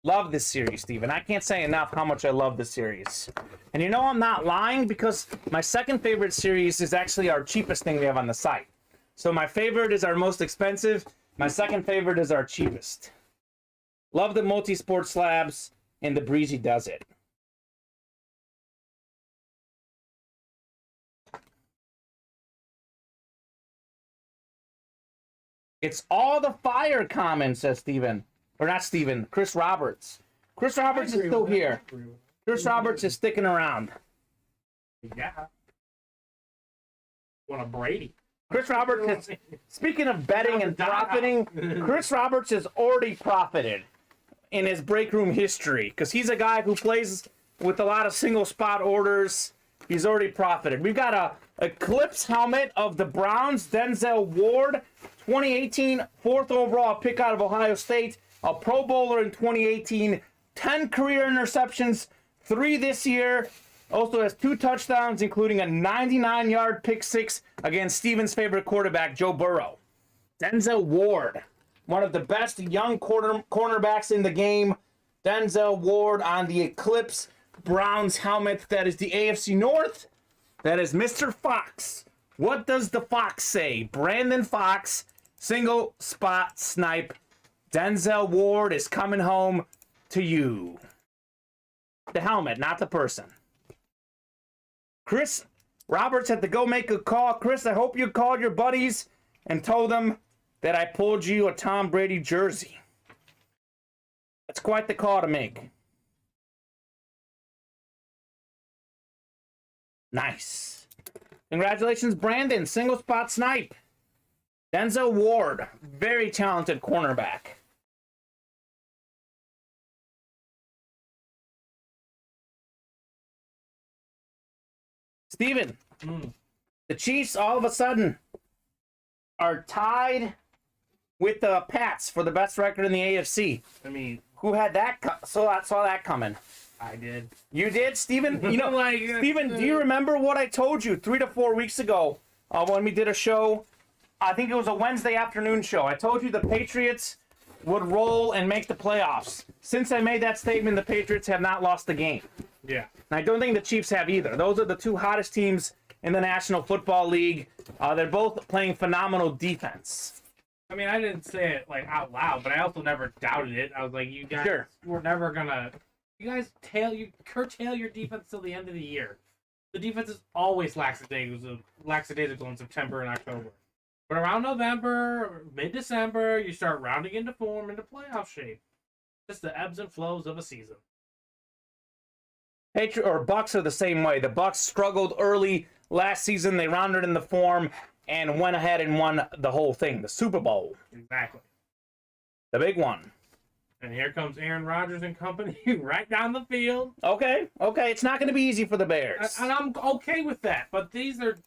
Love this series, Steven. I can't say enough how much I love this series. And you know I'm not lying because my second favorite series is actually our cheapest thing we have on the site. So my favorite is our most expensive. My second favorite is our cheapest. Love the multi-sport slabs, and the breezy does it. It's all the fire, Kamen, says Steven. Or not Steven, Chris Roberts. Chris Roberts is still here. Chris Roberts is sticking around. Yeah. What a Brady. Chris Roberts is, speaking of betting and profiting, Chris Roberts has already profited in his break room history because he's a guy who plays with a lot of single spot orders. He's already profited. We've got a Eclipse helmet of the Browns, Denzel Ward, 2018, 4th overall pick out of Ohio State, a Pro Bowler in 2018, 10 career interceptions, 3 this year. Also has 2 touchdowns, including a 99-yard pick 6 against Steven's favorite quarterback, Joe Burrow. Denzel Ward, one of the best young cornerbacks in the game. Denzel Ward on the Eclipse Browns helmet. That is the AFC North. That is Mr. Fox. What does the Fox say? Brandon Fox, single spot snipe. Denzel Ward is coming home to you. The helmet, not the person. Chris Roberts had to go make a call. Chris, I hope you called your buddies and told them that I pulled you a Tom Brady jersey. That's quite the call to make. Nice. Congratulations, Brandon. Single spot snipe. Denzel Ward, very talented cornerback. Steven, the Chiefs all of a sudden are tied with the Pats for the best record in the AFC. I mean, who had that? Saw that coming. I did. You did, Steven? You know, Like, Steven, do you remember what I told you 3 to 4 weeks ago when we did a show? I think it was a Wednesday afternoon show. I told you the Patriots would roll and make the playoffs. Since I made that statement, the Patriots have not lost the game. Yeah. And I don't think the Chiefs have either. Those are the 2 hottest teams in the National Football League. They're both playing phenomenal defense. I mean, I didn't say it like out loud, but I also never doubted it. I was like, you guys were never gonna. You guys curtail your defense till the end of the year. The defense is always lackadaisical in September and October. But around November, mid-December, you start rounding into form, into playoff shape. Just the ebbs and flows of a season. Bucks are the same way. The Bucks struggled early last season. They rounded in the form and went ahead and won the whole thing, the Super Bowl. Exactly. The big one. And here comes Aaron Rodgers and company right down the field. Okay. It's not going to be easy for the Bears. And I'm okay with that. But these are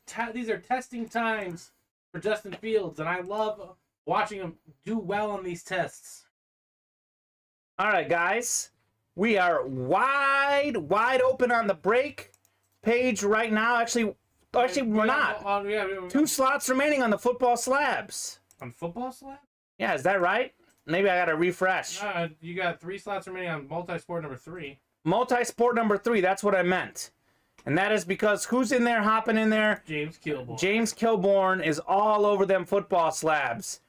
testing times for Justin Fields, and I love watching him do well on these tests. All right, guys. We are wide open on the break page right now. Actually, we're not. 2 slots remaining on the football slabs. On football slab? Yeah, is that right? Maybe I got to refresh. You got 3 slots remaining on multi-sport number 3. Multi-sport number 3, that's what I meant. And that is because who's in there, hopping in there? James Kilborn. James Kilborn is all over them football slabs.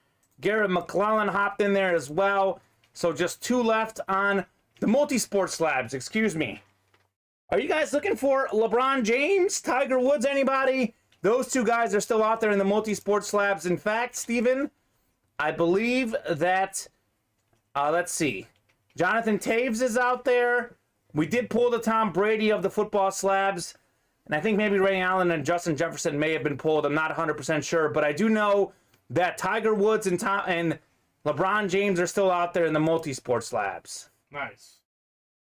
Garrett McClellan hopped in there as well. So just 2 left on the multi-sport slabs, excuse me. Are you guys looking for LeBron James, Tiger Woods, anybody? Those 2 guys are still out there in the multi-sport slabs. In fact, Steven, I believe that, let's see, Jonathan Taves is out there. We did pull the Tom Brady of the football slabs. And I think maybe Ray Allen and Justin Jefferson may have been pulled. I'm not 100% sure. But I do know that Tiger Woods and LeBron James are still out there in the multi-sport slabs. Nice.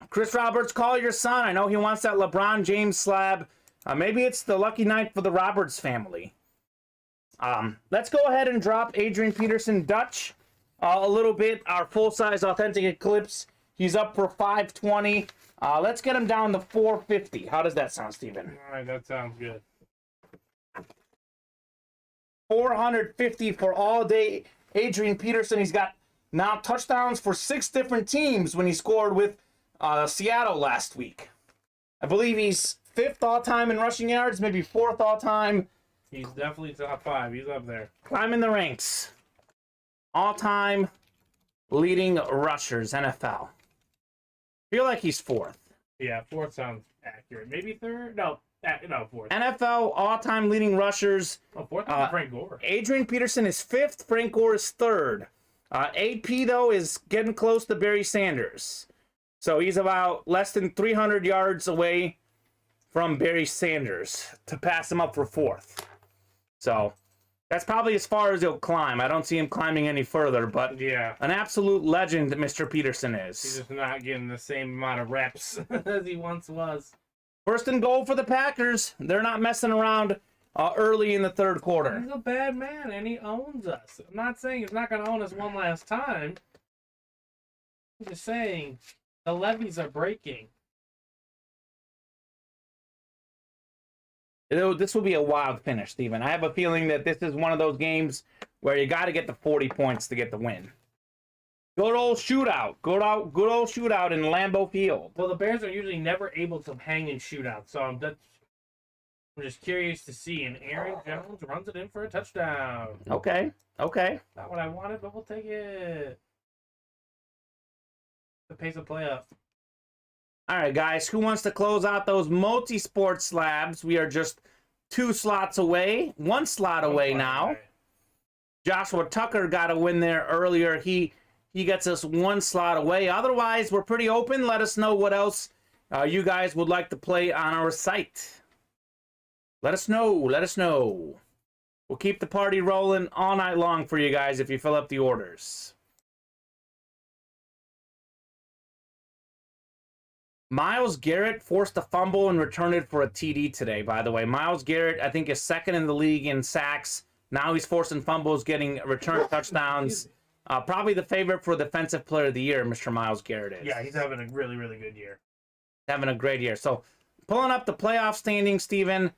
Chris Roberts, call your son. I know he wants that LeBron James slab. Maybe it's the lucky night for the Roberts family. Let's go ahead and drop Adrian Peterson Dutch a little bit. Our full-size authentic Eclipse. He's up for $520. Let's get him down to $450. How does that sound, Steven? All right, that sounds good. $450 for all day Adrian Peterson. He's got now touchdowns for 6 different teams when he scored with Seattle last week. I believe he's 5th all-time in rushing yards, maybe 4th all-time. He's definitely top 5. He's up there. Climbing the ranks. All-time leading rushers, NFL. Feel like he's fourth. Yeah, fourth sounds accurate. Maybe third? No, fourth. NFL all-time leading rushers. Oh, fourth is Frank Gore. Adrian Peterson is fifth. Frank Gore is third. AP, though, is getting close to Barry Sanders. So he's about less than 300 yards away from Barry Sanders to pass him up for fourth. So that's probably as far as he'll climb. I don't see him climbing any further, but Yeah. an absolute legend that Mr. Peterson is. He's just not getting the same amount of reps as he once was. First and goal for the Packers. They're not messing around early in the third quarter. He's a bad man, and he owns us. I'm not saying he's not going to own us one last time. I'm just saying the levees are breaking. This will be a wild finish, Steven. I have a feeling that this is one of those games where you got to get the 40 points to get the win. Good old shootout. Good old shootout in Lambeau Field. Well, the Bears are usually never able to hang in shootouts, so I'm just curious to see. And Aaron Jones runs it in for a touchdown. Okay. Not what I wanted, but we'll take it. The pace of play up. All right, guys. Who wants to close out those multi-sport slabs? We are just 2 slots away. 1 slot away now. Joshua Tucker got a win there earlier. He gets us 1 slot away. Otherwise, we're pretty open. Let us know what else you guys would like to play on our site. Let us know. We'll keep the party rolling all night long for you guys if you fill up the orders. Myles Garrett forced a fumble and returned it for a TD today, by the way. Myles Garrett, I think, is second in the league in sacks. Now he's forcing fumbles, getting return touchdowns. Probably the favorite for Defensive Player of the Year, Mr. Myles Garrett is. Yeah, he's having a really, really good year. Having a great year. So, pulling up the playoff standings, Steven.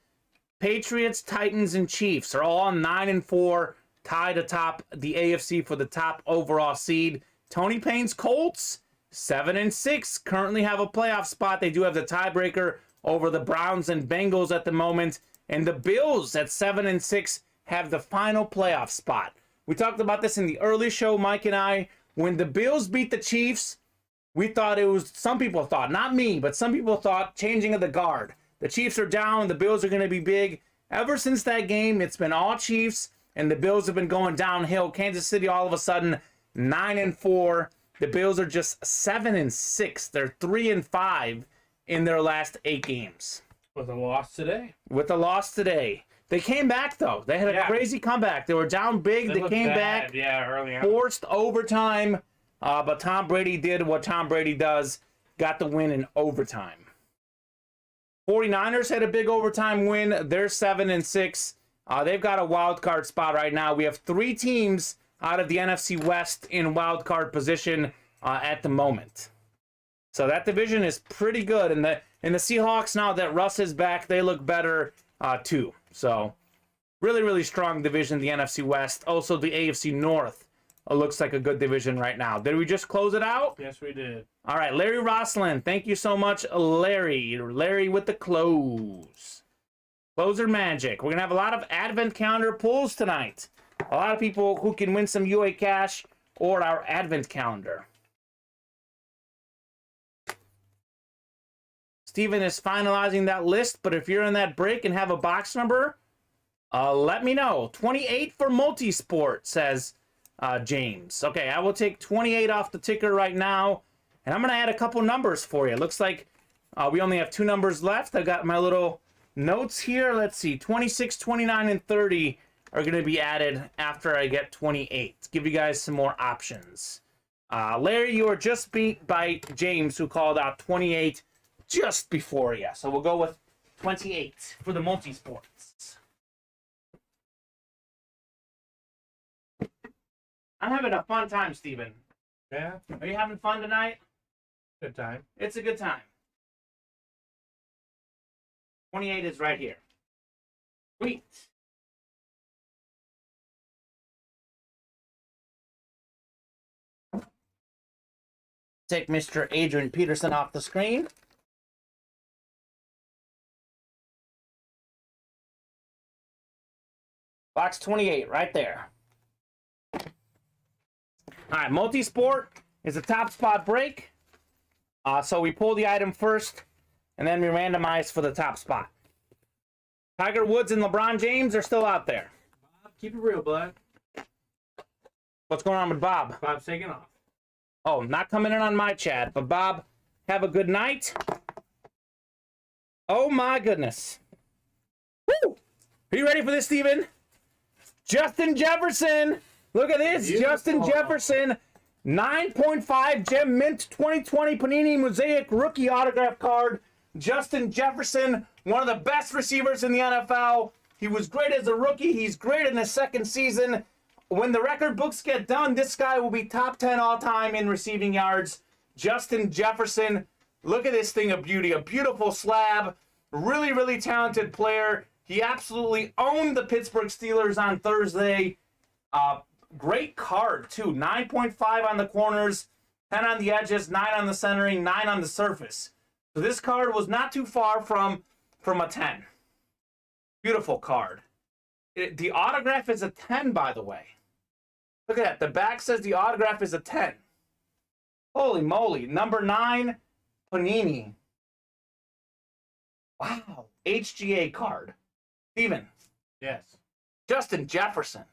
Patriots, Titans, and Chiefs are all 9-4, tied atop the AFC for the top overall seed. Tony Payne's Colts, 7-6, currently have a playoff spot. They do have the tiebreaker over the Browns and Bengals at the moment. And the Bills at 7-6 have the final playoff spot. We talked about this in the early show, Mike and I. When the Bills beat the Chiefs, we thought it was, some people thought, not me, but some people thought, changing of the guard. The Chiefs are down, the Bills are going to be big. Ever since that game, it's been all Chiefs, and the Bills have been going downhill. Kansas City, all of a sudden, 9-4. The Bills are just 7-6. They're 3-5 in their last 8 games. With a loss today. They came back, though. They had a crazy comeback. They were down big. They came back. Yeah, early on. Forced overtime. But Tom Brady did what Tom Brady does. Got the win in overtime. 49ers had a big overtime win. They're 7-6. They've got a wild card spot right now. We have 3 teams out of the NFC West in wild card position at the moment. So that division is pretty good. And the Seahawks, now that Russ is back, they look better too. So really, really strong division, the NFC West. Also, the AFC North looks like a good division right now. Did we just close it out? Yes, we did. All right, Larry Roslin. Thank you so much, Larry. Larry with the close. Closer magic. We're going to have a lot of Advent calendar pulls tonight. A lot of people who can win some UA cash or our Advent calendar. Steven is finalizing that list, but if you're in that break and have a box number, let me know. 28 for multi-sport, says James. Okay, I will take 28 off the ticker right now, and I'm going to add a couple numbers for you. It looks like we only have 2 numbers left. I got my little notes here. Let's see. 26, 29, and 30 are going to be added after I get 28. Give you guys some more options. Larry, you were just beat by James, who called out 28 just before you. So we'll go with 28 for the multi-sports. I'm having a fun time, Steven. Yeah, Are you having fun tonight? good time. It's a good time. 28 is right here. Sweet. Take Mr. Adrian Peterson off the screen. Box 28 right there. All right, multi-sport is a top spot break. So we pull the item first, and then we randomize for the top spot. Tiger Woods and LeBron James are still out there. Keep it real, bud. What's going on with Bob? Bob's taking off. Oh, not coming in on my chat, but Bob, have a good night. Oh my goodness. Woo! Are you ready for this, Steven? Justin Jefferson. Look at this. Beautiful. Justin Jefferson. 9.5 Gem Mint 2020 Panini Mosaic Rookie Autograph Card. Justin Jefferson, one of the best receivers in the NFL. He was great as a rookie. He's great in his second season. When the record books get done, this guy will be top 10 all-time in receiving yards. Justin Jefferson. Look at this thing of beauty. A beautiful slab. Really, really talented player. He absolutely owned the Pittsburgh Steelers on Thursday. Great card, too. 9.5 on the corners, 10 on the edges, 9 on the centering, 9 on the surface. So this card was not too far from a 10. Beautiful card. The autograph is a 10, by the way. Look at that. The back says the autograph is a 10. Holy moly. Number 9, Panini. Wow. HGA card. Steven. Yes. Justin Jefferson.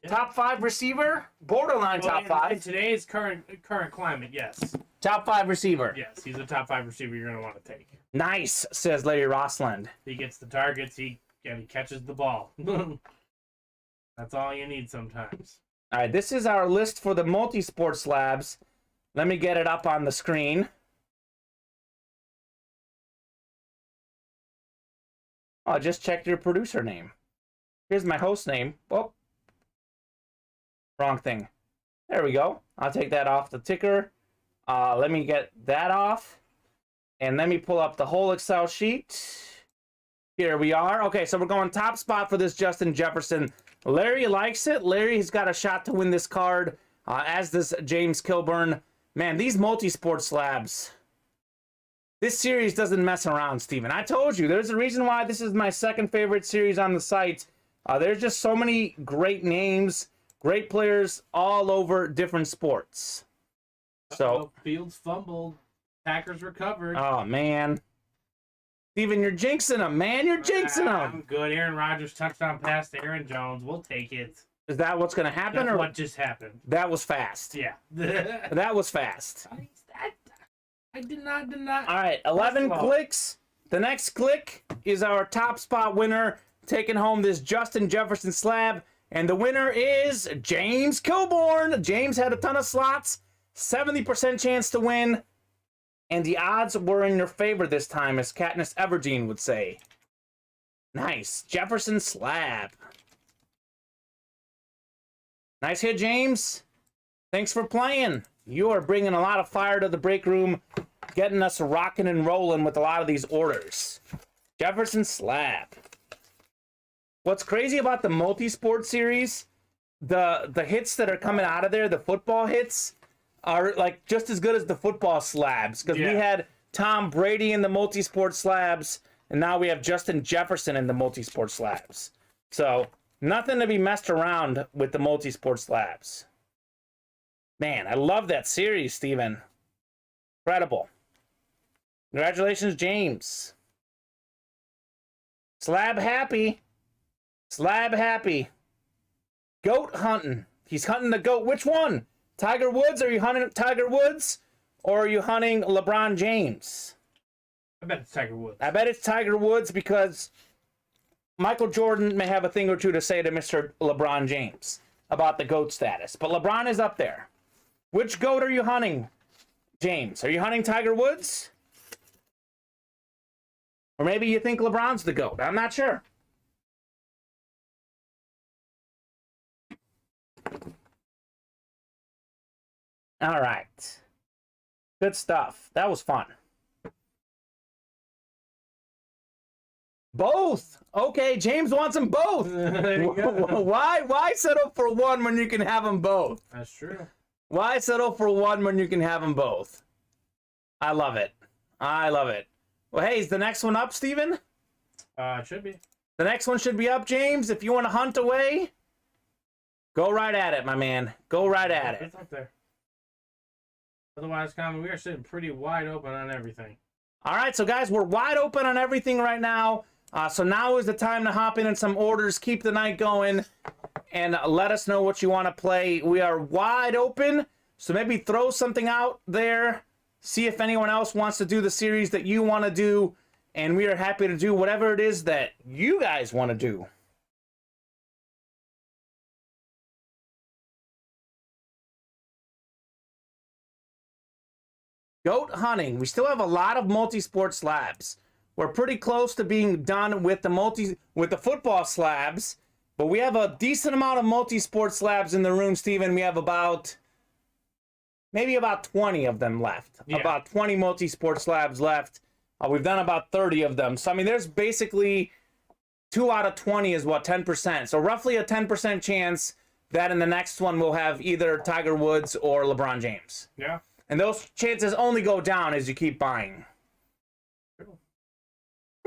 Yeah. Top 5 receiver? Borderline top 5. In today's current climate, yes. Top 5 receiver. Yes, he's a top 5 receiver you're going to want to take. Nice, says Larry Rossland. He gets the targets, he catches the ball. That's all you need sometimes. All right, this is our list for the multi-sport slabs. Let me get it up on the screen. Oh, I just checked your producer name. Here's my host name. Oh, wrong thing. There we go. I'll take that off the ticker. Let me get that off. And let me pull up the whole Excel sheet. Here we are. Okay, so we're going top spot for this Justin Jefferson. Larry likes it. Larry's got a shot to win this card, as does James Kilburn. Man, these multi-sport slabs. This series doesn't mess around, Steven. I told you, there's a reason why this is my second favorite series on the site. There's just so many great names, great players all over different sports. So Fields fumbled. Packers recovered. Oh, man. Steven, you're jinxing them, man. You're jinxing them. I'm good. Aaron Rodgers touchdown pass to Aaron Jones. We'll take it. Is that what's going to happen? That's or what just happened. That was fast. Yeah. That was fast. I did not. All right, 11 clicks. The next click is our top spot winner, taking home this Justin Jefferson slab. And the winner is James Kilburn. James had a ton of slots, 70% chance to win. And the odds were in your favor this time, as Katniss Everdeen would say. Nice. Jefferson slab. Nice hit, James. Thanks for playing. You are bringing a lot of fire to the break room, getting us rocking and rolling with a lot of these orders. Jefferson slab. What's crazy about the multi-sport series, the hits that are coming out of there, the football hits, are like just as good as the football slabs, because we had Tom Brady in the multi-sport slabs, and now we have Justin Jefferson in the multi-sport slabs. So nothing to be messed around with the multi-sport slabs. Man, I love that series, Steven. Incredible. Congratulations, James. Slab happy. Slab happy. Goat hunting. He's hunting the goat. Which one? Tiger Woods? Are you hunting Tiger Woods? Or are you hunting LeBron James? I bet it's Tiger Woods. I bet it's Tiger Woods, because Michael Jordan may have a thing or two to say to Mr. LeBron James about the GOAT status. But LeBron is up there. Which GOAT are you hunting, James? Are you hunting Tiger Woods? Or maybe you think LeBron's the GOAT. I'm not sure. All right. Good stuff. That was fun. Both. Okay, James wants them both. Why settle for one when you can have them both? That's true. Why settle for one when you can have them both? I love it. I love it. Well, hey, is the next one up, Steven? It should be. The next one should be up, James. If you want to hunt away, Go right at it, my man. Go right at it. It's up there. Otherwise, Kamen, we are sitting pretty wide open on everything. All right, so guys, we're wide open on everything right now. So now is the time to hop in some orders, keep the night going, and let us know what you want to play. We are wide open, so maybe throw something out there. See if anyone else wants to do the series that you want to do, and we are happy to do whatever it is that you guys want to do. Goat hunting. We still have a lot of multi-sport slabs. We're pretty close to being done with the football slabs, but we have a decent amount of multi-sport slabs in the room, Steven. We have maybe about 20 of them left. Yeah. About 20 multi-sport slabs left. We've done about 30 of them. So, I mean, there's basically 2 out of 20 is what, 10%. So roughly a 10% chance that in the next one we'll have either Tiger Woods or LeBron James. Yeah. And those chances only go down as you keep buying.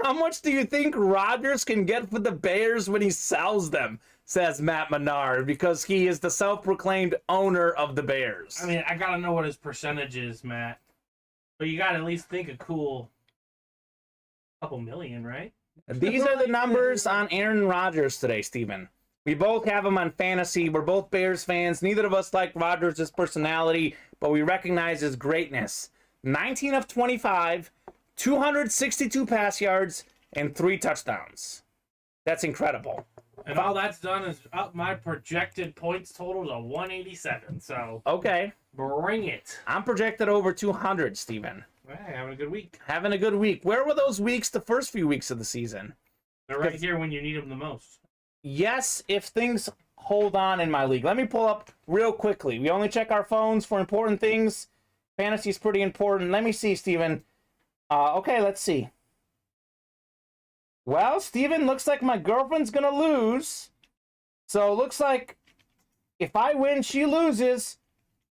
How much do you think Rodgers can get for the Bears when he sells them? Says Matt Menard, because he is the self-proclaimed owner of the Bears. I mean, I gotta know what his percentage is, Matt. But you gotta at least think a cool couple million, right? These are the numbers on Aaron Rodgers today, Steven. We both have him on fantasy. We're both Bears fans. Neither of us like Rodgers' personality, but we recognize his greatness. 19 of 25, 262 pass yards, and 3 touchdowns. That's incredible. And all that's done is up my projected points total to 187. So okay, bring it. I'm projected over 200, Steven. Hey, having a good week. Having a good week. Where were those weeks the first few weeks of the season? They're right here when you need them the most. Yes, if things hold on in my league. Let me pull up real quickly. We only check our phones for important things. Fantasy is pretty important. Let me see, Steven. Okay, let's see. Well, Steven, looks like my girlfriend's going to lose. So it looks like if I win, she loses.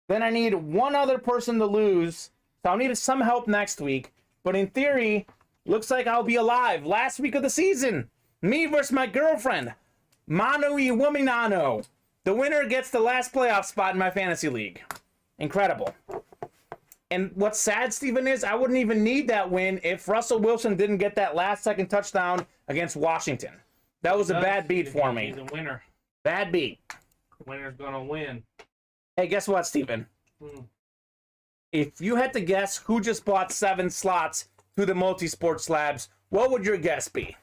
Then I need one other person to lose. So I'll need some help next week. But in theory, looks like I'll be alive. Last week of the season. Me versus my girlfriend. Mano y wominano. The winner gets the last playoff spot in my fantasy league. Incredible. And what's sad, Steven, is I wouldn't even need that win if Russell Wilson didn't get that last-second touchdown against Washington. That was a bad beat for me. He's a winner. Bad beat. Winner's gonna win. Hey, guess what, Steven? If you had to guess who just bought 7 slots to the multi-sport slabs, what would your guess be?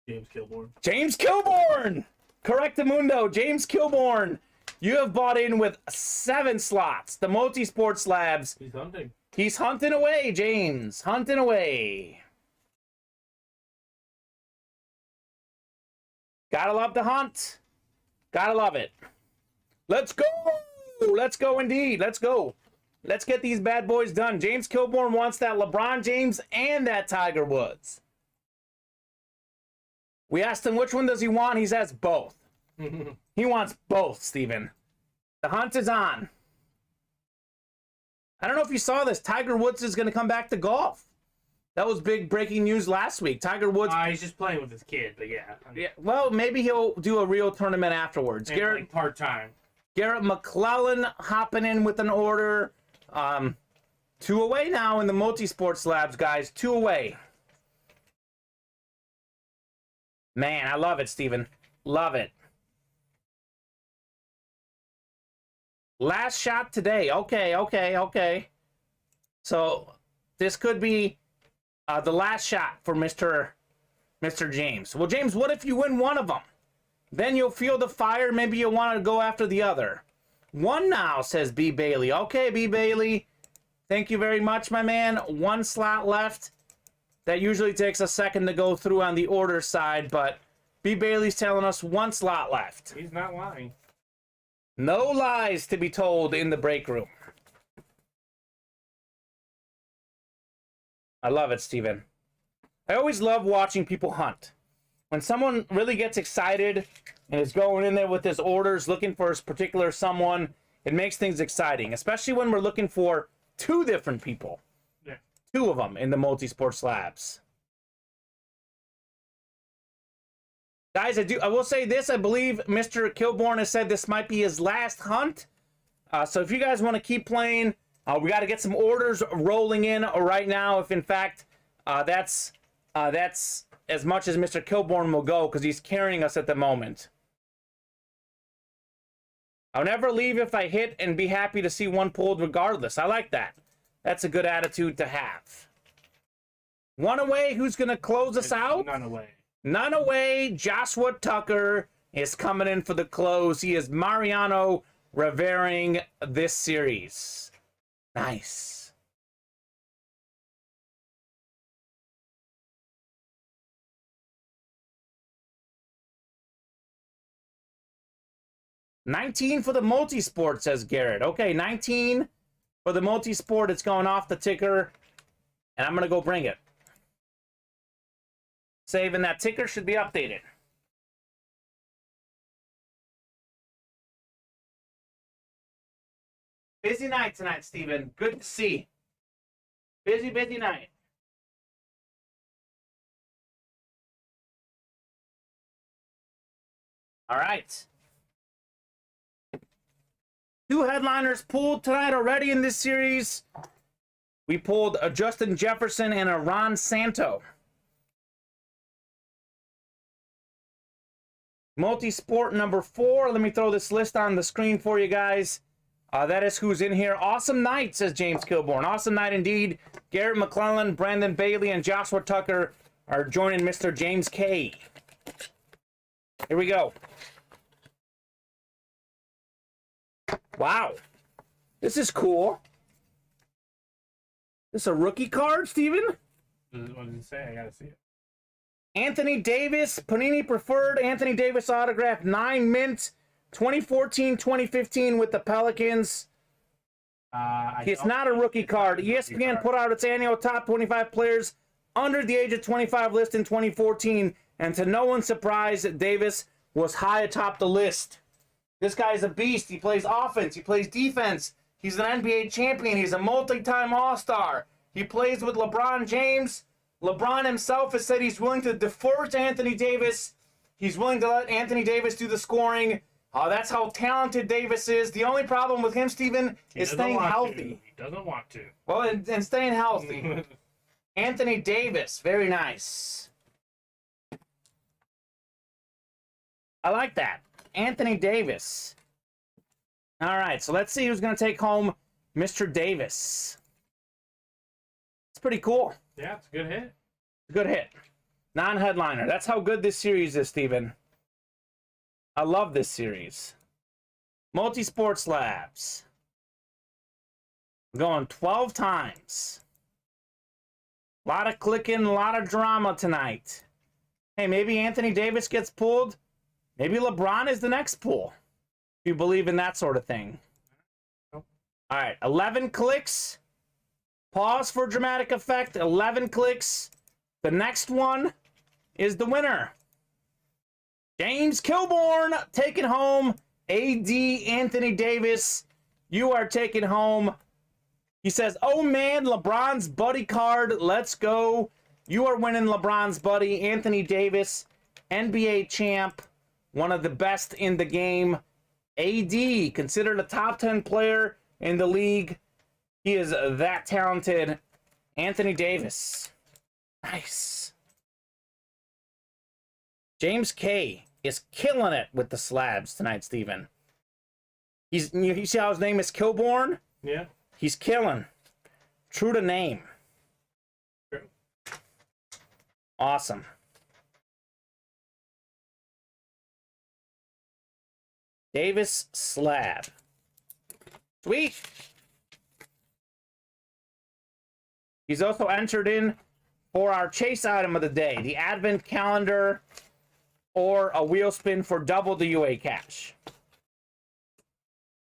James Kilborn. James Kilborn! Correctamundo, James Kilborn. You have bought in with 7 slots. The multi-sport slabs. He's hunting. He's hunting away, James. Hunting away. Gotta love the hunt. Gotta love it. Let's go. Let's go indeed. Let's go. Let's get these bad boys done. James Kilborn wants that LeBron James and that Tiger Woods. We asked him which one does he want. He says both. He wants both, Steven. The hunt is on. I don't know if you saw this. Tiger Woods is going to come back to golf. That was big breaking news last week. Tiger Woods. He's just playing with his kid, but yeah. Yeah. Well, maybe he'll do a real tournament afterwards. Garrett, like part-time. Garrett McClellan hopping in with an order. 2 away now in the multi-sport slabs, guys. 2 away. Man, I love it, Steven. Love it. Last shot today. Okay. So this could be the last shot for Mr. James. Well, James, what if you win one of them? Then you'll feel the fire. Maybe you'll want to go after the other. 1 now, says B. Bailey. Okay, B. Bailey. Thank you very much, my man. 1 slot left. That usually takes a second to go through on the order side, but B. Bailey's telling us 1 slot left. He's not lying. No lies to be told in the break room. I love it, Steven. I always love watching people hunt. When someone really gets excited and is going in there with his orders, looking for a particular someone, it makes things exciting, especially when we're looking for 2 different people. Yeah. 2 of them in the multi-sport slabs. Guys, I will say this. I believe Mr. Kilborn has said this might be his last hunt. So if you guys want to keep playing, we got to get some orders rolling in right now. If in fact that's as much as Mr. Kilborn will go, because he's carrying us at the moment. I'll never leave if I hit, and be happy to see one pulled regardless. I like that. That's a good attitude to have. One away. Who's going to close us out? None away. None away. Joshua Tucker is coming in for the close. He is Mariano revering this series. Nice. $19 for the multi-sport, says Garrett. Okay, 19 for the multi-sport. It's going off the ticker, and I'm going to go bring it. Saving that ticker should be updated. Busy night tonight, Steven. Good to see. Busy night. All right. 2 headliners pulled tonight already in this series. We pulled a Justin Jefferson and a Ron Santo. Multi-sport number 4. Let me throw this list on the screen for you guys. That is who's in here. Awesome night, says James Kilborn. Awesome night indeed. Garrett McClellan, Brandon Bailey, and Joshua Tucker are joining Mr. James K. Here we go. Wow. This is cool. This is a rookie card, Steven? What did it say? I gotta see it. Anthony Davis, Panini Preferred, Anthony Davis autograph, 9 mint, 2014-2015 with the Pelicans. It's not a rookie card. ESPN put out its annual top 25 players under the age of 25 list in 2014, and to no one's surprise, Davis was high atop the list. This guy's a beast. He plays offense. He plays defense. He's an NBA champion. He's a multi-time All-Star. He plays with LeBron James. LeBron himself has said he's willing to defer to Anthony Davis. He's willing to let Anthony Davis do the scoring. That's how talented Davis is. The only problem with him, Steven, is staying healthy. He doesn't want to. Well, and staying healthy. Anthony Davis, very nice. I like that. Anthony Davis. All right, so let's see who's going to take home Mr. Davis. It's pretty cool. Yeah, it's a good hit. Good hit. Non-headliner. That's how good this series is, Steven. I love this series. Multi-sport slabs. Going 12 times. A lot of clicking, a lot of drama tonight. Hey, maybe Anthony Davis gets pulled. Maybe LeBron is the next pull. If you believe in that sort of thing. Nope. All right, 11 clicks. Pause for dramatic effect. 11 clicks. The next one is the winner. James Kilborn taking home AD Anthony Davis. You are taking home. He says, oh man, LeBron's buddy card. Let's go. You are winning LeBron's buddy, Anthony Davis, NBA champ, one of the best in the game. AD, considered a top 10 player in the league. He is that talented. Anthony Davis. Nice. James K is killing it with the slabs tonight, Steven. You see how his name is Kilborn? Yeah. He's killing. True to name. True. Awesome. Davis slab. Sweet. He's also entered in for our chase item of the day, the advent calendar or a wheel spin for double the UA cash.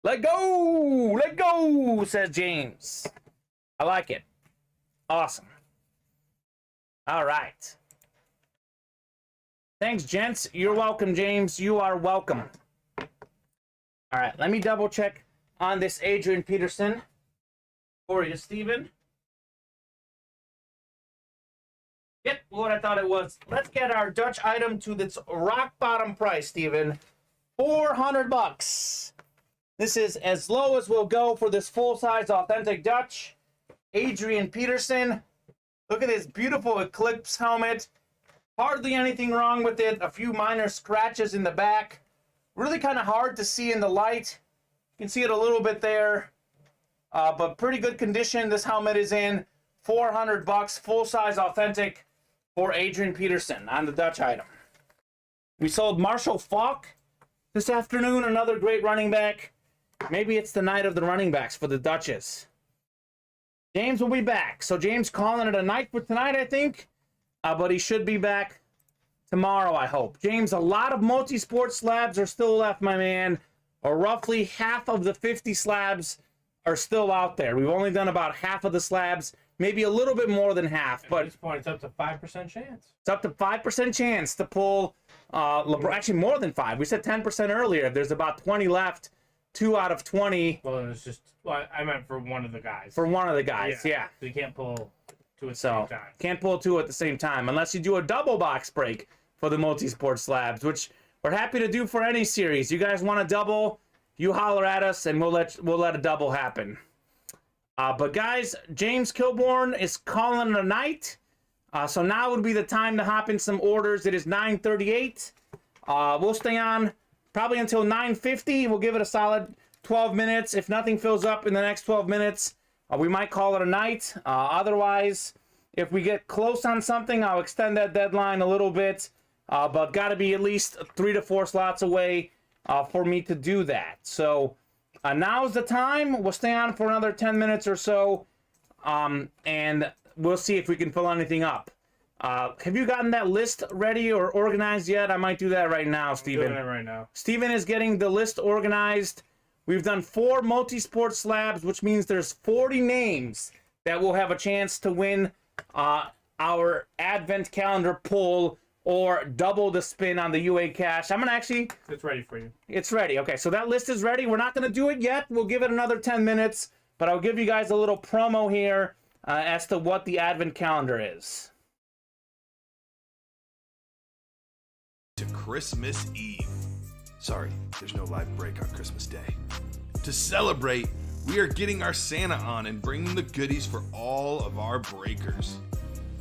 Let go! Let go, says James. I like it. Awesome. All right. Thanks, gents. You're welcome, James. You are welcome. All right, let me double check on this Adrian Peterson for you, Steven. Yep, what I thought it was. Let's get our Dutch item to its rock bottom price, Steven. $400. This is as low as we'll go for this full-size authentic Dutch. Adrian Peterson. Look at this beautiful Eclipse helmet. Hardly anything wrong with it. A few minor scratches in the back. Really kind of hard to see in the light. You can see it a little bit there. But pretty good condition this helmet is in. $400, full-size authentic for Adrian Peterson on the Dutch item. We sold Marshall Faulk this afternoon, another great running back. Maybe it's the night of the running backs for the Dutches. James will be back. So James calling it a night for tonight, I think. But he should be back tomorrow, I hope. James, a lot of multi-sport slabs are still left, my man. Or roughly half of the 50 slabs are still out there. We've only done about half of the slabs. Maybe a little bit more than half. But at this point, it's up to 5% chance. It's up to 5% chance to pull actually more than 5. We said 10% earlier. There's about 20 left. 2 out of 20. Well, it's just, well, I meant for one of the guys. For one of the guys, yeah. So you can't pull 2 at the same time. Can't pull 2 at the same time unless you do a double box break for the multi-sport slabs, which we're happy to do for any series. You guys want a double, you holler at us and we'll let a double happen. But guys, James Kilborn is calling it a night. So now would be the time to hop in some orders. It is 9:38. We'll stay on probably until 9:50. We'll give it a solid 12 minutes. If nothing fills up in the next 12 minutes, we might call it a night. Otherwise, if we get close on something, I'll extend that deadline a little bit. But got to be at least 3 to 4 slots away for me to do that. So now's the time. We'll stay on for another 10 minutes or so. And we'll see if we can fill anything up. Have you gotten that list ready or organized yet? I might do that right now, Steven. I'm doing it right now. Steven is getting the list organized. We've done 4 multi-sport slabs, which means there's 40 names that will have a chance to win our advent calendar pull or double the spin on the UA cash. I'm going to actually... It's ready for you. It's ready. Okay, so that list is ready. We're not going to do it yet. We'll give it another 10 minutes, but I'll give you guys a little promo here as to what the advent calendar is. To Christmas Eve. Sorry, there's no live break on Christmas Day. To celebrate, we are getting our Santa on and bringing the goodies for all of our breakers.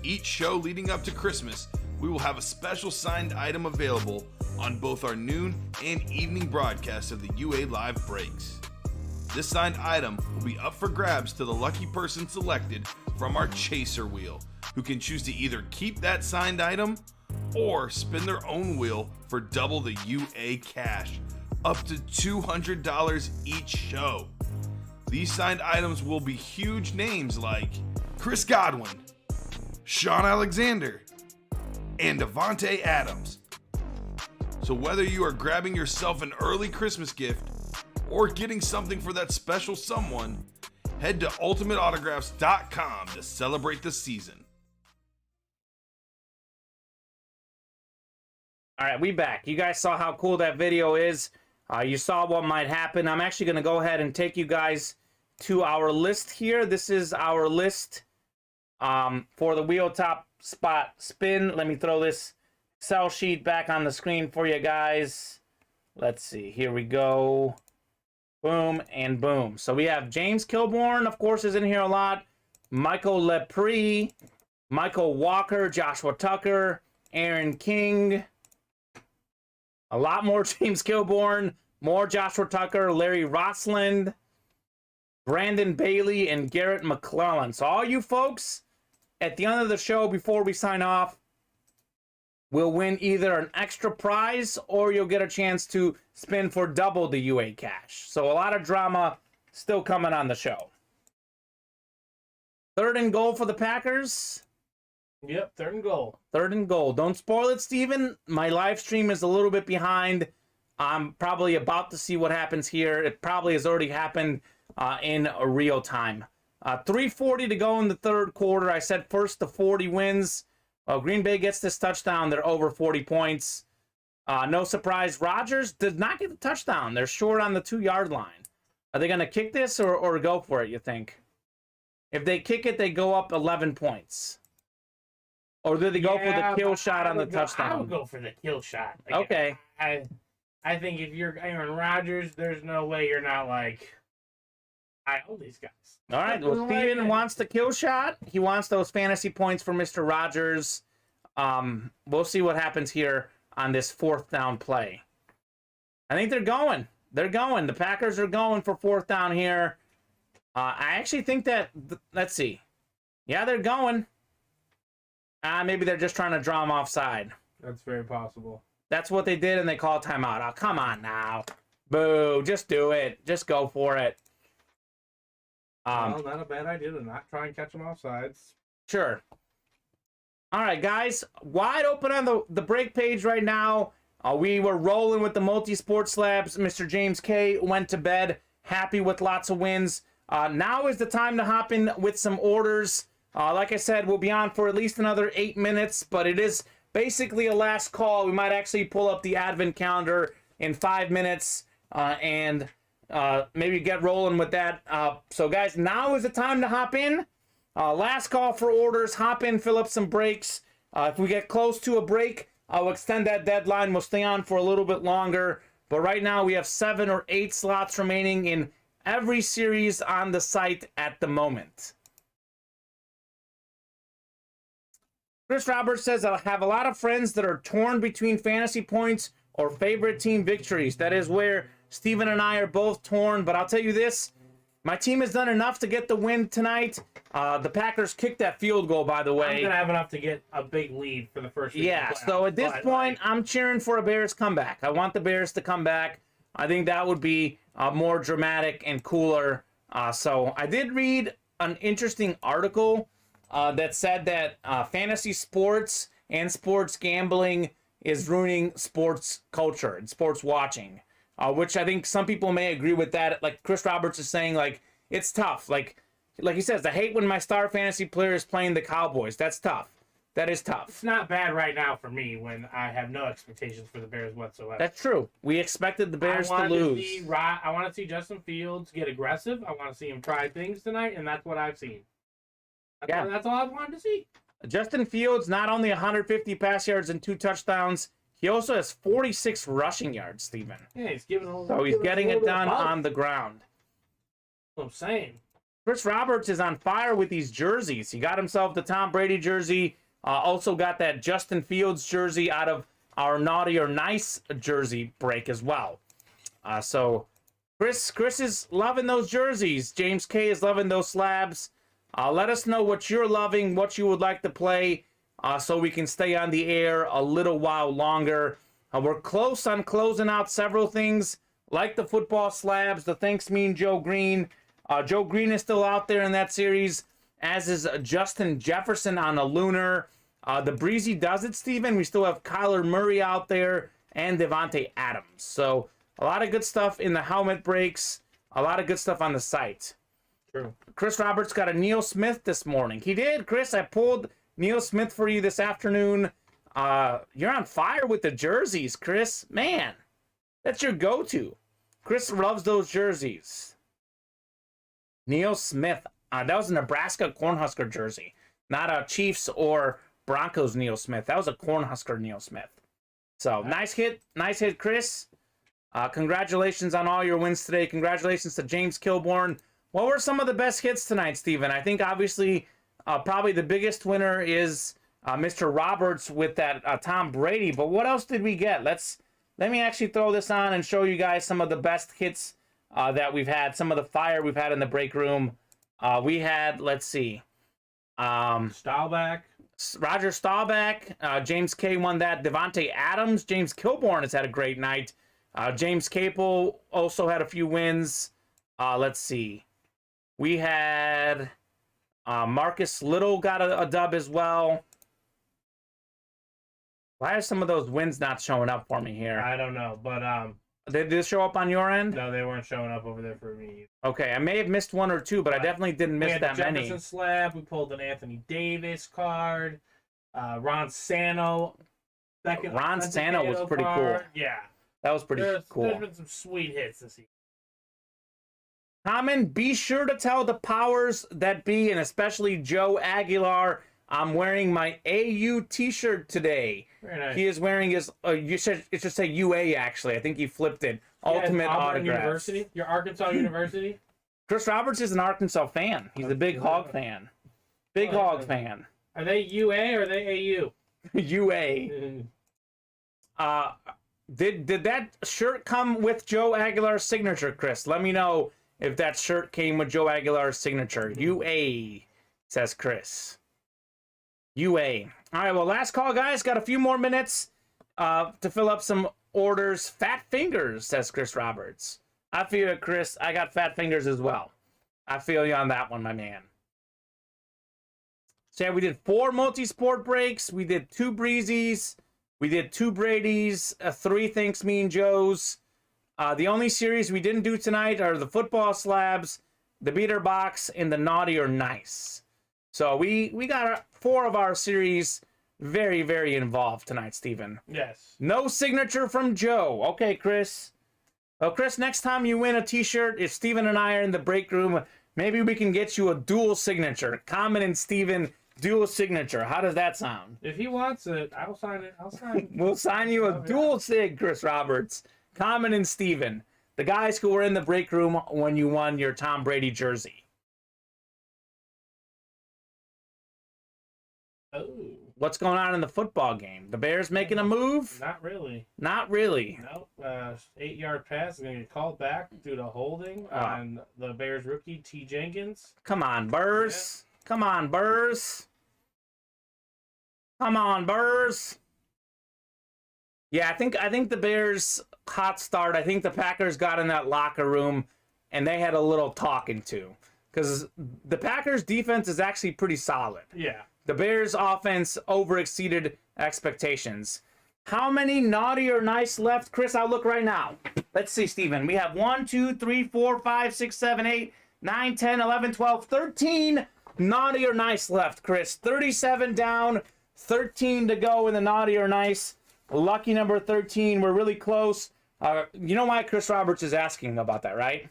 Each show leading up to Christmas, we will have a special signed item available on both our noon and evening broadcasts of the UA Live Breaks. This signed item will be up for grabs to the lucky person selected from our Chaser Wheel, who can choose to either keep that signed item or spin their own wheel for double the UA cash, up to $200 each show. These signed items will be huge names like Chris Godwin, Sean Alexander, and Devontae Adams. So whether you are grabbing yourself an early Christmas gift or getting something for that special someone, head to ultimateautographs.com to celebrate the season. All right, we back. You guys saw how cool that video is. You saw what might happen. I'm actually going to go ahead and take you guys to our list here. This is our list for the wheel top spot spin. Let me throw this Excel sheet back on the screen for you guys. Let's see. Here we go. Boom and boom. So we have James Kilborn, of course, is in here a lot. Michael Lepre, Michael Walker, Joshua Tucker, Aaron King. A lot more James Kilborn, more Joshua Tucker, Larry Rossland, Brandon Bailey, and Garrett McClellan. So all you folks, at the end of the show, before we sign off, will win either an extra prize or you'll get a chance to spin for double the UA cash. So a lot of drama still coming on the show. 3rd and goal for the Packers. Yep, 3rd and goal. 3rd and goal. Don't spoil it, Steven. My live stream is a little bit behind. I'm probably about to see what happens here. It probably has already happened in real time. 3:40 to go in the 3rd quarter. I said first to 40 wins. Green Bay gets this touchdown. They're over 40 points. No surprise. Rodgers did not get the touchdown. They're short on the 2-yard line. Are they going to kick this or go for it, you think? If they kick it, they go up 11 points. Or did they go for the Yeah, kill but shot I on the would go- touchdown? I would go for the kill shot. Like, Okay. I think if you're Aaron Rodgers, there's no way you're not like, I own these guys. All right. Well, Steven wants the kill shot. He wants those fantasy points for Mr. Rogers. We'll see what happens here on this 4th down play. I think they're going. They're going. The Packers are going for 4th down here. I actually think that, let's see. Yeah, they're going. Maybe they're just trying to draw him offside. That's very possible. That's what they did, and they called timeout. Oh, come on now. Boo. Just do it. Just go for it. Well, not a bad idea to not try and catch them offsides. Sure. All right, guys. Wide open on the break page right now. We were rolling with the multi-sport slabs. Mr. James K went to bed happy with lots of wins. Now is the time to hop in with some orders. Like I said, we'll be on for at least another 8 minutes, but it is basically a last call. We might actually pull up the advent calendar in 5 minutes and maybe get rolling with that. So, guys, now is the time to hop in. Last call for orders. Hop in, fill up some breaks. If we get close to a break, I'll extend that deadline. We'll stay on for a little bit longer. But right now, we have 7 or 8 slots remaining in every series on the site at the moment. Chris Roberts says, I have a lot of friends that are torn between fantasy points or favorite team victories. That is where Steven and I are both torn. But I'll tell you this, my team has done enough to get the win tonight. The Packers kicked that field goal, by the way. I'm going to have enough to get a big lead for the first week. Yeah, so at this point, I'm cheering for a Bears comeback. I want the Bears to come back. I think that would be more dramatic and cooler. So I did read an interesting article that said that fantasy sports and sports gambling is ruining sports culture and sports watching, which I think some people may agree with that. Like Chris Roberts is saying, like, it's tough. Like he says, I hate when my star fantasy player is playing the Cowboys. That's tough. That is tough. It's not bad right now for me when I have no expectations for the Bears whatsoever. That's true. We expected the Bears to lose. I want to see Justin Fields get aggressive. I want to see him try things tonight, and that's what I've seen. That's all I wanted to see. Justin Fields, not only 150 pass yards and 2 touchdowns, he also has 46 rushing yards, Steven. Yeah, he's giving a little. So he's getting it done on the ground. That's what I'm saying. Chris Roberts is on fire with these jerseys. He got himself the Tom Brady jersey. Also got that Justin Fields jersey out of our Naughty or Nice jersey break as well. So Chris is loving those jerseys. James K is loving those slabs. Let us know what you're loving, what you would like to play, so we can stay on the air a little while longer. We're close on closing out several things, like the football slabs, the Thanks Mean Joe Green. Joe Green is still out there in that series, as is Justin Jefferson on a Lunar. The Breezy does it, Steven. We still have Kyler Murray out there and Devontae Adams. So a lot of good stuff in the helmet breaks, a lot of good stuff on the site. True. Chris Roberts got a Neil Smith this morning. He did, Chris. I pulled Neil Smith for you this afternoon. You're on fire with the jerseys, Chris. Man, that's your go-to. Chris loves those jerseys. Neil Smith. That was a Nebraska Cornhusker jersey, not a Chiefs or Broncos Neil Smith. That was a Cornhusker Neil Smith. So nice hit, Chris. Congratulations on all your wins today. Congratulations to James Kilborn. What were some of the best hits tonight, Steven? I think obviously probably the biggest winner is Mr. Roberts with that Tom Brady. But what else did we get? Let me actually throw this on and show you guys some of the best hits that we've had. Some of the fire we've had in the break room. We had, let's see. Staubach. Roger Staubach. James K won that. Devontae Adams. James Kilborn has had a great night. James Capel also had a few wins. Let's see. We had Marcus Little got a dub as well. Why are some of those wins not showing up for me here? I don't know, but Did this show up on your end? no, they weren't showing up over there for me. Okay, I may have missed one or two, but I definitely didn't miss that the many. Jefferson slab. We pulled an Anthony Davis card. Ron Sano. Ron Sano was pretty cool. Yeah, That was pretty cool. There's been some sweet hits this year. Kamen, be sure to tell the powers that be, and especially Joe Aguilar, I'm wearing my AU t-shirt today. Very nice. He is wearing his, it should say UA actually. I think he flipped it. Yeah, Ultimate Auburn Autographs. University? Your Arkansas University? Chris Roberts is an Arkansas fan. He's a big Hog fan. Big Hog fan. Are they UA or are they AU? UA. Did that shirt come with Joe Aguilar's signature, Chris? Let me know if that shirt came with Joe Aguilar's signature. UA, says Chris. UA. All right, well, last call, guys. Got a few more minutes to fill up some orders. Fat fingers, says Chris Roberts. I feel it, Chris. I got fat fingers as well. I feel you on that one, my man. So yeah, we did 4 multi-sport breaks. We did 2 Breezes. We did 2 Brady's, 3 Thanks Mean Joes. The only series we didn't do tonight are the football slabs, the beater box, and the naughty or nice. So we got 4 of our series very, very involved tonight, Steven. Yes. No signature from Joe. Okay, Chris. Well, Chris, next time you win a t-shirt, if Steven and I are in the break room, maybe we can get you a dual signature. Kamen and Steven dual signature. How does that sound? If he wants it, I'll sign it. I'll sign it. We'll sign you a dual sig, Chris Roberts. Kamen and Steven. The guys who were in the break room when you won your Tom Brady jersey. Oh. What's going on in the football game? The Bears making a move? Not really. Not really. Nope. 8-yard pass is going to get called back due to holding on the Bears rookie, T. Jenkins. Come on, Burrs. Yeah. Come on, Burrs. Come on, Burrs. Yeah, I think the Bears hot start. I think the Packers got in that locker room and they had a little talking to, because the Packers defense is actually pretty solid. Yeah. The Bears offense overexceeded expectations. How many naughty or nice left, Chris? I'll look right now. Let's see, Steven. We have 1, 2, 3, 4, 5, 6, 7, 8, 9, 10, 11, 12, 13 naughty or nice left, Chris. 37 down, 13 to go in the naughty or nice. Lucky number 13. We're really close. You know why Chris Roberts is asking about that, right?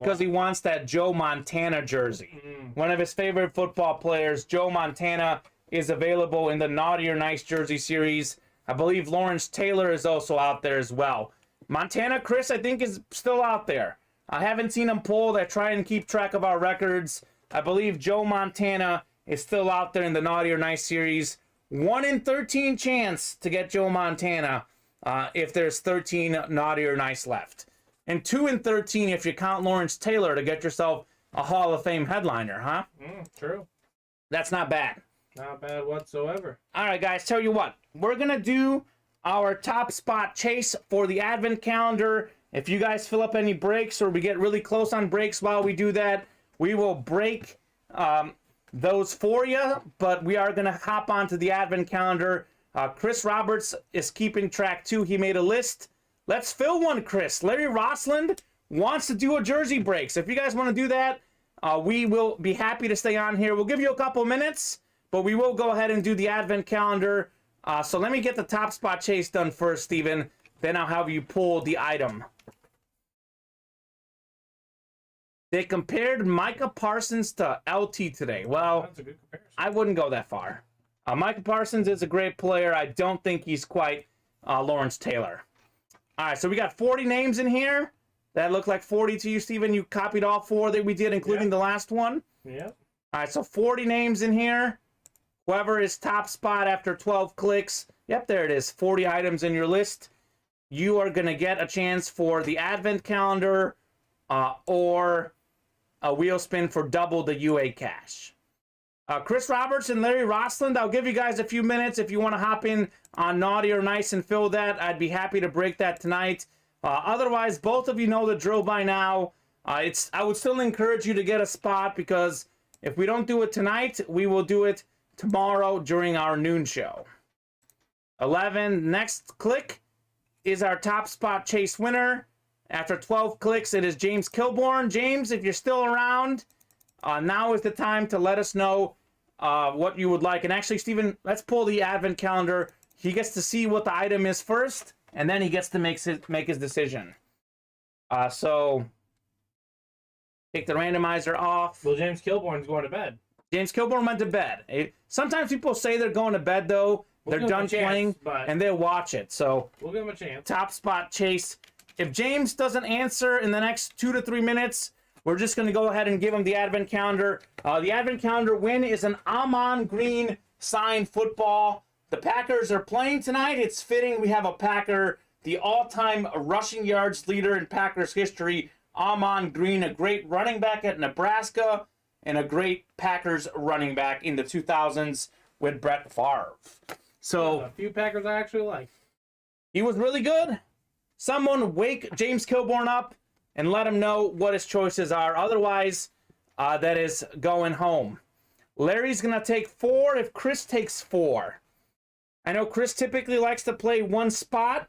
Because he wants that Joe Montana jersey. One of his favorite football players, Joe Montana, is available in the Naughty or Nice jersey series. I believe Lawrence Taylor is also out there as well. Montana, Chris, I think is still out there. I haven't seen him pulled. I try and keep track of our records. I believe Joe Montana is still out there in the Naughty or Nice series. 1 in 13 chance to get Joe Montana if there's 13 Naughty or Nice left. And 2 in 13 if you count Lawrence Taylor to get yourself a Hall of Fame headliner, huh? True. That's not bad. Not bad whatsoever. All right, guys, tell you what. We're going to do our top spot chase for the advent calendar. If you guys fill up any breaks or we get really close on breaks while we do that, we will break those for you. But we are going to hop onto the advent calendar. Chris Roberts is keeping track, too. He made a list. Let's fill one, Chris. Larry Rossland wants to do a jersey break. So if you guys want to do that, we will be happy to stay on here. We'll give you a couple minutes, but we will go ahead and do the advent calendar. So let me get the top spot chase done first, Steven. Then I'll have you pull the item. They compared Micah Parsons to LT today. Well, that's a good comparison. I wouldn't go that far. Micah Parsons is a great player. I don't think he's quite Lawrence Taylor. All right, so we got 40 names in here. That looked like 40 to you, Steven. You copied all 4 that we did, including the last one. Yep. All right, so 40 names in here. Whoever is top spot after 12 clicks. Yep, there it is. 40 items in your list. You are going to get a chance for the advent calendar or a wheel spin for double the UA cash. Chris Roberts and Larry Rossland, I'll give you guys a few minutes if you want to hop in on Naughty or Nice and fill that. I'd be happy to break that tonight. Otherwise, both of you know the drill by now. I would still encourage you to get a spot, because if we don't do it tonight, we will do it tomorrow during our noon show. 11, next click is our top spot chase winner. After 12 clicks, it is James Kilborn. James, if you're still around, now is the time to let us know what you would like. And actually, Steven, let's pull the advent calendar. He gets to see what the item is first, and then he gets to make his decision. So take the randomizer off. Well, James Kilborn's going to bed. James Kilborn went to bed. Sometimes people say they're going to bed, though. They're done playing, and they'll watch it. So we'll give him a chance. Top spot chase. If James doesn't answer in the next 2 to 3 minutes, we're just going to go ahead and give him the advent calendar. The advent calendar win is an Amon Green signed football. The Packers are playing tonight. It's fitting we have a Packer, the all-time rushing yards leader in Packers history, Amon Green, a great running back at Nebraska, and a great Packers running back in the 2000s with Brett Favre. So a few Packers I actually like. He was really good. Someone wake James Kilborn up and let him know what his choices are. Otherwise, that is going home. Larry's going to take 4 if Chris takes 4. I know Chris typically likes to play one spot,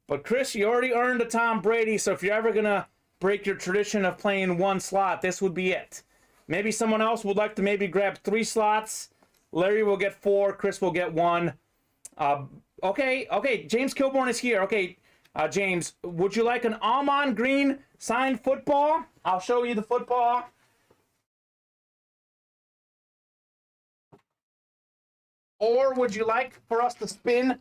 but Chris, you already earned a Tom Brady, so if you're ever going to break your tradition of playing one slot, this would be it. Maybe someone else would like to maybe grab 3 slots. Larry will get 4. Chris will get 1. Okay. James Kilborn is here. Okay, James, would you like an Amon Green signed football? I'll show you the football. Or would you like for us to spin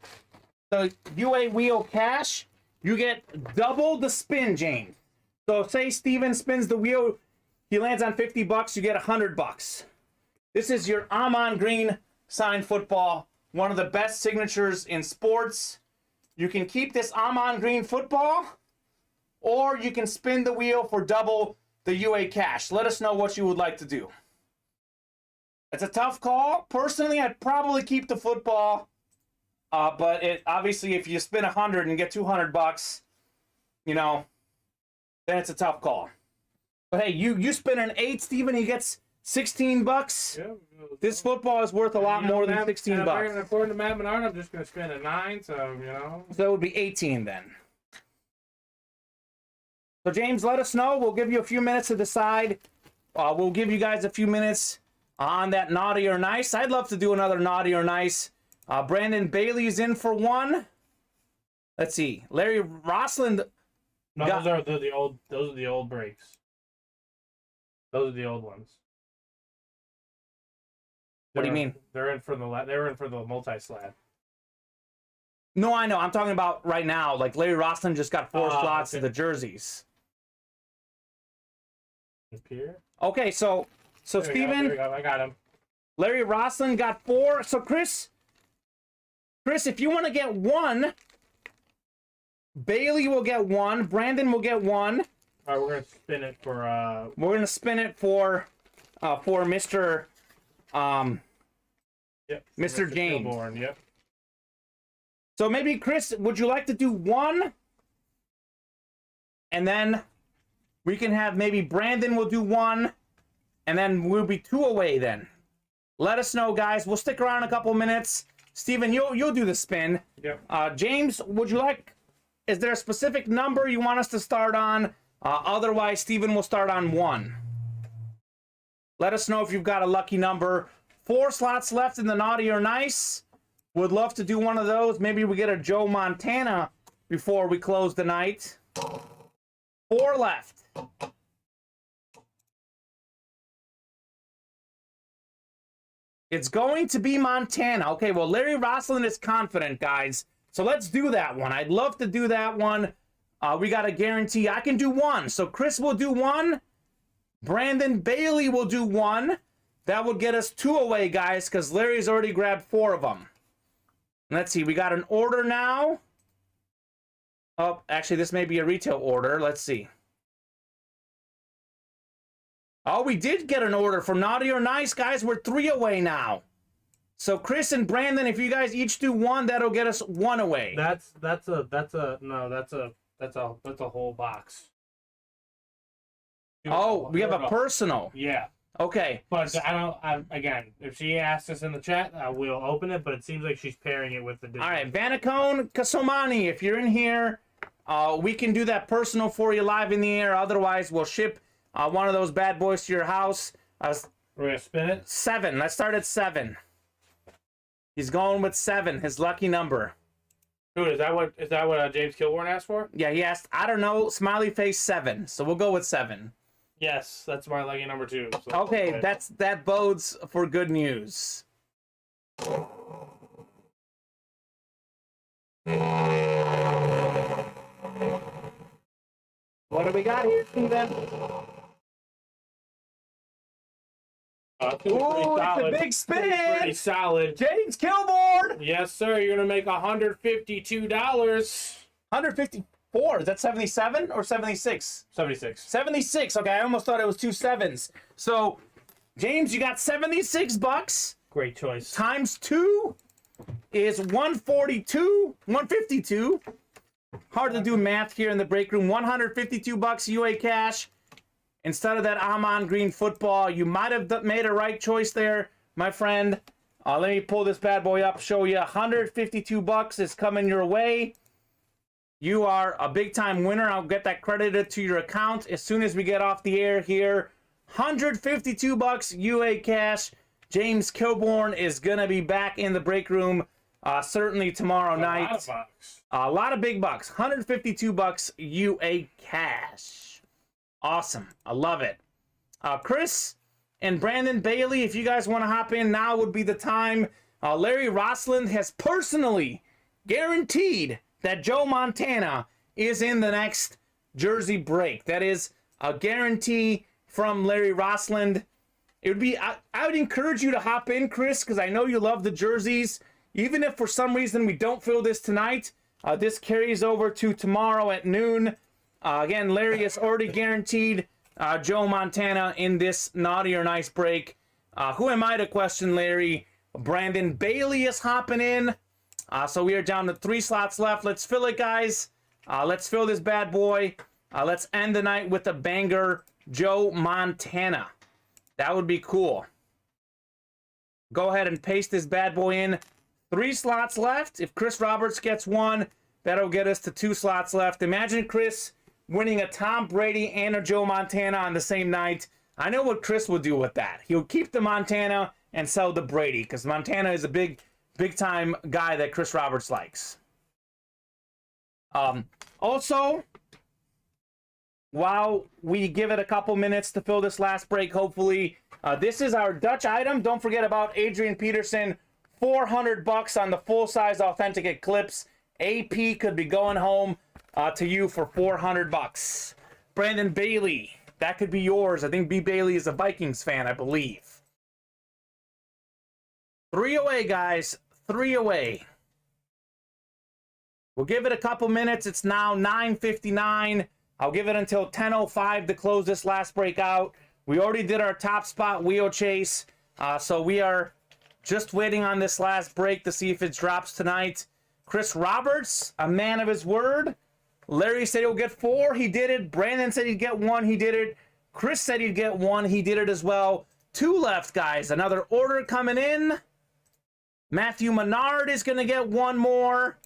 the UA wheel cash? You get double the spin, James. So say Steven spins the wheel, he lands on $50, you get $100. This is your Amon Green signed football, one of the best signatures in sports. You can keep this Amon Green football, or you can spin the wheel for double the UA cash. Let us know what you would like to do. It's a tough call. Personally, I'd probably keep the football, but obviously if you spin 100 and get $200, then it's a tough call. But hey, you spin an 8, Steven, he gets $16. Yeah, this football is worth a lot more than $16. According to Matt Menard, I'm just going to spend a 9, so, So it would be 18 then. So James, let us know. We'll give you a few minutes to decide. We'll give you guys a few minutes on that naughty or nice. I'd love to do another naughty or nice. Brandon Bailey's in for 1. Let's see. Larry Rossland. No, those are the old. Those are the old breaks. Those are the old ones. What do you mean? They're in for the multi-slab. No, I know. I'm talking about right now. Like Larry Rossland just got 4 slots to the jerseys. Here. Okay, so Steven. There we go. I got him. Larry Rossland got 4. So Chris, if you want to get 1, Bailey will get 1. Brandon will get 1. All right, we're gonna spin it for. We're gonna spin it for Mr. Yep. Mr. James. Kilborn, yep. So maybe Chris, would you like to do 1? And then we can have maybe Brandon will do 1, and then we'll be 2 away then. Let us know, guys. We'll stick around a couple minutes. Steven, you'll do the spin. Yep. James, would you like? Is there a specific number you want us to start on? Otherwise, Steven will start on 1. Let us know if you've got a lucky number. 4 slots left in the naughty or nice. Would love to do one of those. Maybe we get a Joe Montana before we close the night. 4 left. It's going to be Montana. Okay, well, Larry Rossland is confident, guys. So let's do that one. I'd love to do that one. We got a guarantee. I can do 1. So Chris will do 1. Brandon Bailey will do 1. That would get us 2 away, guys, because Larry's already grabbed 4 of them. Let's see. We got an order now. Oh, actually, this may be a retail order. Let's see. Oh, we did get an order for naughty or nice, guys. We're 3 away now. So Chris and Brandon, if you guys each do 1, that'll get us 1 away. That's a whole box. Oh, we have a personal. Yeah. Okay. But again, if she asks us in the chat, we'll open it, but it seems like she's pairing it with the digital. All right, Vanacone Kasomani, if you're in here, we can do that personal for you live in the air. Otherwise, we'll ship one of those bad boys to your house. We're going to spin it? 7. Let's start at 7. He's going with 7, his lucky number. Who is that? What James Kilborn asked for? Yeah, he asked, I don't know, smiley face 7. So we'll go with 7. Yes, that's my lucky number 2. So Okay, that bodes for good news. What do we got here, Steven? It's Ooh, it's a big spin! Pretty solid. James Kilborn! Yes, sir. You're gonna make $152. 154. Is that 77 or 76? 76. 76. Okay, I almost thought it was 2 sevens. So, James, you got 76 bucks. Great choice. Times 2 is 152. Hard to do math here in the break room. 152 bucks UA cash. Instead of that Amon Green football, you might have made a right choice there, my friend. Let me pull this bad boy up, show you. 152 bucks is coming your way. You are a big-time winner. I'll get that credited to your account as soon as we get off the air here. 152 bucks UA cash. James Kilborn is going to be back in the break room certainly tomorrow night. A lot of bucks. A lot of big bucks. 152 bucks UA cash. Awesome. I love it. Chris and Brandon Bailey, if you guys want to hop in, now would be the time. Larry Rossland has personally guaranteed that Joe Montana is in the next jersey break. That is a guarantee from Larry Rossland. It would be, I would encourage you to hop in, Chris, because I know you love the jerseys. Even if for some reason we don't fill this tonight, this carries over to tomorrow at noon. Again, Larry has already guaranteed Joe Montana in this naughty or nice break. Who am I to question Larry? Brandon Bailey is hopping in. So we are down to 3 slots left. Let's fill it, guys. Let's fill this bad boy. Let's end the night with a banger, Joe Montana. That would be cool. Go ahead and paste this bad boy in. 3 slots left. If Chris Roberts gets 1, that'll get us to 2 slots left. Imagine Chris winning a Tom Brady and a Joe Montana on the same night. I know what Chris will do with that. He'll keep the Montana and sell the Brady, because Montana is a big time guy that Chris Roberts likes. Also, while we give it a couple minutes to fill this last break, hopefully, this is our Dutch item. Don't forget about Adrian Peterson, 400 bucks on the full-size authentic Eclipse. AP could be going home to you for 400 bucks. Brandon Bailey, that could be yours. I think B. Bailey is a Vikings fan, I believe. 3 away, guys. 3 away. We'll give it a couple minutes. It's now 9:59. I'll give it until 10:05 to close this last break out. We already did our top spot wheel chase, so we are just waiting on this last break to see if it drops tonight. Chris Roberts, a man of his word. Larry said he'll get 4. He did it. Brandon said he'd get 1. He did it. Chris said he'd get 1. He did it as well. 2 left, guys. Another order coming in. Matthew Menard is going to get 1 more.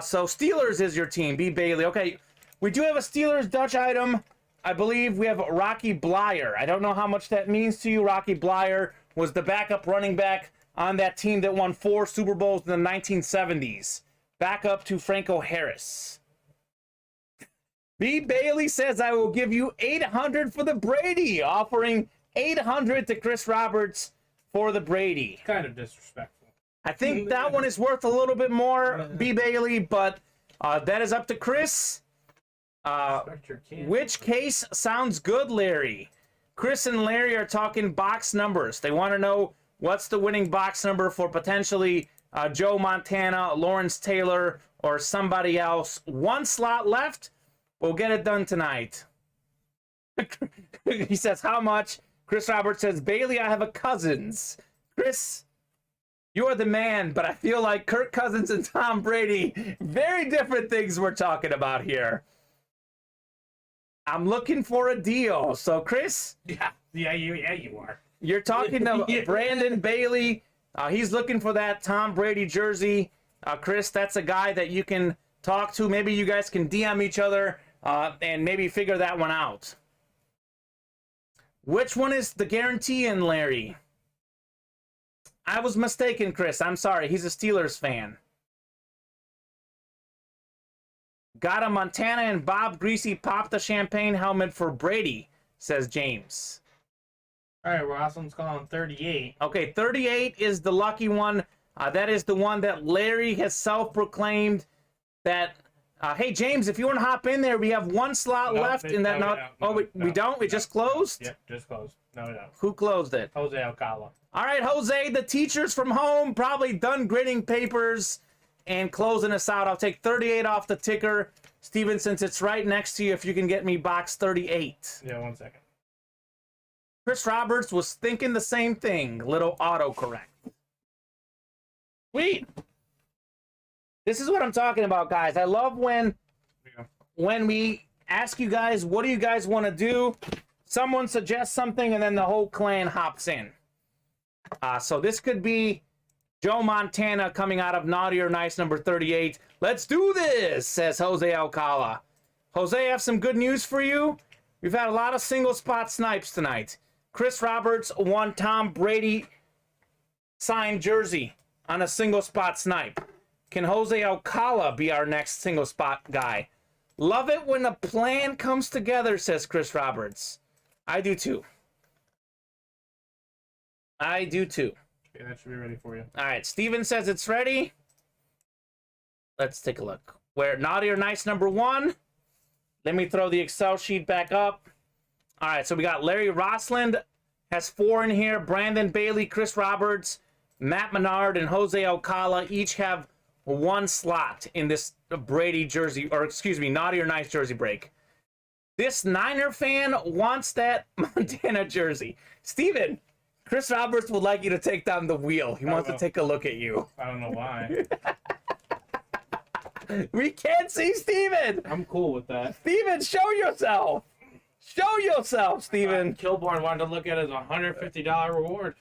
So Steelers is your team. B. Bailey. Okay, we do have a Steelers Dutch item. I believe we have Rocky Blyer. I don't know how much that means to you. Rocky Blyer was the backup running back on that team that won 4 Super Bowls in the 1970s. Back up to Franco Harris. B. Bailey says, I will give you 800 for the Brady, offering 800 to Chris Roberts for the Brady. Kind of disrespectful. I think that one is worth a little bit more, B. Bailey, but that is up to Chris. Which case sounds good, Larry? Chris and Larry are talking box numbers. They want to know what's the winning box number for potentially Joe Montana, Lawrence Taylor, or somebody else. 1 slot left. We'll get it done tonight. He says, how much? Chris Roberts says, Bailey, I have a Cousins. Chris, you're the man, but I feel like Kirk Cousins and Tom Brady, very different things we're talking about here. I'm looking for a deal. So, Chris? Yeah, you are. You're talking to Brandon Bailey. He's looking for that Tom Brady jersey. Chris, that's a guy that you can talk to. Maybe you guys can DM each other and maybe figure that one out. Which one is the guarantee in, Larry? I was mistaken, Chris. I'm sorry. He's a Steelers fan. Got a Montana and Bob Greasy pop the champagne helmet for Brady. says James. All right, Rossland's calling 38. Okay, 38 is the lucky one. That is the one that Larry has self-proclaimed that. Hey, James, if you want to hop in there, we have one slot left in that. We don't? It just closed? Yep, just closed. No, we don't. Who closed it? Jose Alcala. All right, Jose, the teacher's from home, probably done grading papers and closing us out. I'll take 38 off the ticker. Steven, since it's right next to you, if you can get me box 38. Yeah, 1 second. Chris Roberts was thinking the same thing. Little autocorrect. Sweet. This is what I'm talking about, guys. I love when we ask you guys, what do you guys want to do? Someone suggests something, and then the whole clan hops in. So this could be Joe Montana coming out of Naughty or Nice number 38. Let's do this, says Jose Alcala. Jose, I have some good news for you. We've had a lot of single spot snipes tonight. Chris Roberts won Tom Brady signed jersey on a single spot snipe. Can Jose Alcala be our next single spot guy? Love it when a plan comes together, says Chris Roberts. I do too. I do too. Okay, that should be ready for you. All right, Steven says it's ready. Let's take a look. Where Naughty or Nice number 1. Let me throw the Excel sheet back up. All right, so we got Larry Rossland has 4 in here. Brandon Bailey, Chris Roberts, Matt Menard, and Jose Alcala each have 1 slot in this Brady jersey, or excuse me, Naughty or Nice jersey break. This Niner fan wants that Montana jersey. Steven, Chris Roberts would like you to take down the wheel. He wants to take a look at you. I don't know why. We can't see Steven. I'm cool with that. Steven, show yourself. Show yourself, Steven. Kilborn wanted to look at it as a $150 reward.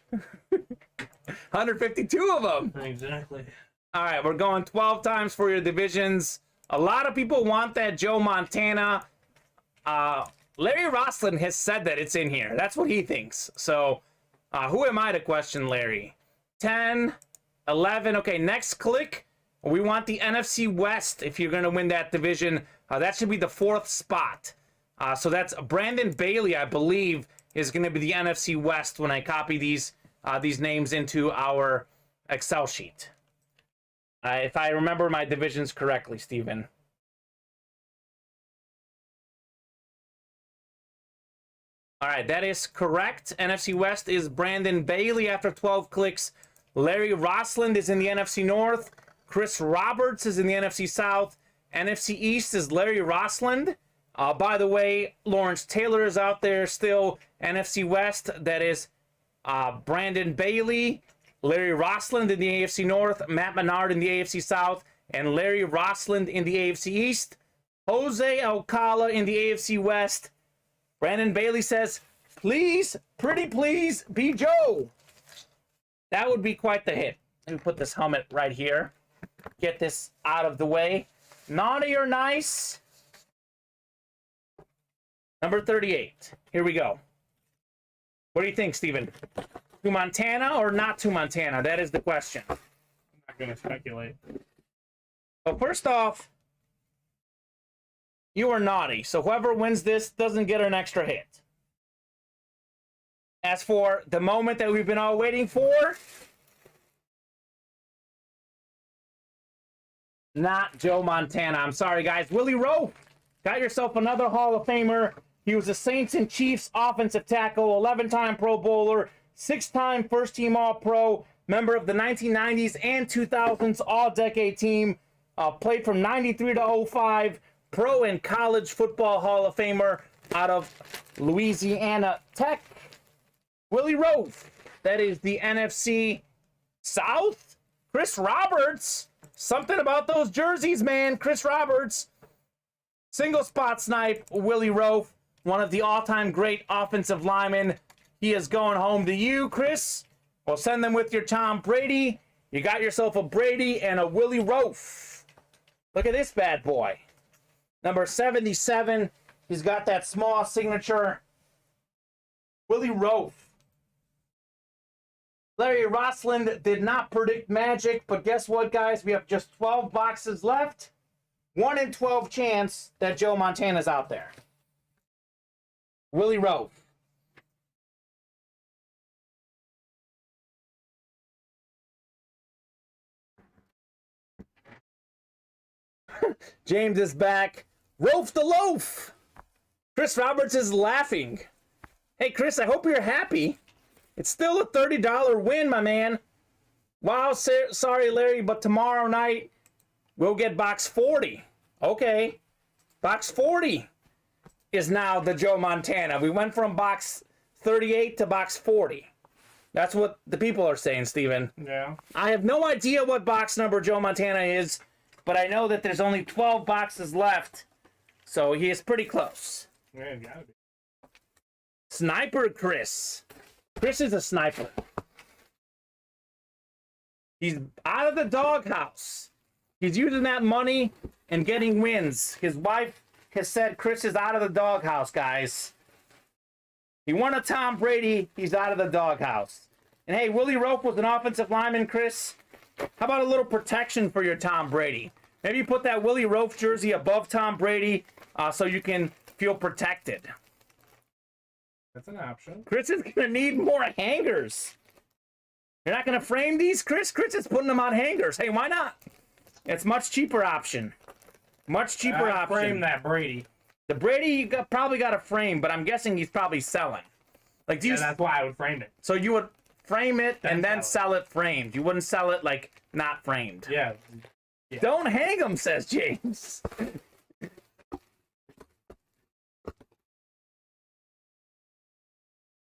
152 of them. Exactly. All right, we're going 12 times for your divisions. A lot of people want that Joe Montana. Larry Rossland has said that it's in here. That's what he thinks. So who am I to question Larry? 10, 11. Okay, next click. We want the NFC West if you're going to win that division. That should be the 4th spot. So that's Brandon Bailey, I believe, is going to be the NFC West when I copy these names into our Excel sheet. If I remember my divisions correctly, Steven. All right, that is correct. NFC West is Brandon Bailey after 12 clicks. Larry Rossland is in the NFC North. Chris Roberts is in the NFC South. NFC East is Larry Rossland. By the way, Lawrence Taylor is out there still. NFC West, that is Brandon Bailey, Larry Rossland in the AFC North, Matt Menard in the AFC South, and Larry Rossland in the AFC East. Jose Alcala in the AFC West. Brandon Bailey says, please, pretty please, be Joe. That would be quite the hit. Let me put this helmet right here. Get this out of the way. Naughty or Nice? Number 38. Here we go. What do you think, Steven? To Montana or not to Montana? That is the question. I'm not going to speculate. So first off, you are Naughty. So whoever wins this doesn't get an extra hit. As for the moment that we've been all waiting for, not Joe Montana. I'm sorry, guys. Willie Rowe, got yourself another Hall of Famer. He was a Saints and Chiefs offensive tackle, 11-time Pro Bowler, 6-time first-team All-Pro, member of the 1990s and 2000s All-Decade team, played from 93 to 05, Pro and College Football Hall of Famer out of Louisiana Tech. Willie Rowe, that is the NFC South. Chris Roberts, something about those jerseys, man. Chris Roberts, single spot snipe. Willie Rowe, one of the all-time great offensive linemen. He is going home to you, Chris. We'll send them with your Tom Brady. You got yourself a Brady and a Willie Rowe. Look at this bad boy. Number 77. He's got that small signature. Willie Rowe. Larry Rossland did not predict magic, but guess what, guys? We have just 12 boxes left. 1 in 12 chance that Joe Montana's out there. Willie Rowe. James is back. Rolf the loaf. Chris Roberts is laughing. Hey, Chris, I hope you're happy. It's still a $30 win, my man. Wow, sorry, Larry, but tomorrow night we'll get box 40. Okay. Box 40 is now the Joe Montana. We went from box 38 to box 40. That's what the people are saying, Steven. Yeah. I have no idea what box number Joe Montana is, but I know that there's only 12 boxes left, so he is pretty close. Yeah, you gotta be. Sniper Chris. Chris is a sniper. He's out of the doghouse. He's using that money and getting wins. His wife has said Chris is out of the doghouse, guys. He won a Tom Brady. He's out of the doghouse. And hey, Willie Rope was an offensive lineman, Chris. How about a little protection for your Tom Brady? Maybe you put that Willie Rope jersey above Tom Brady so you can feel protected. That's an option. Chris is going to need more hangers. You're not going to frame these, Chris? Chris is putting them on hangers. Hey, why not? It's much cheaper option. Much cheaper option. Frame that Brady. The Brady, you probably got a frame, but I'm guessing he's probably selling. Like, do you? That's why I would frame it. So you would frame it Then and then sell sell it framed. You wouldn't sell it like not framed. Yeah. Don't hang them, says James.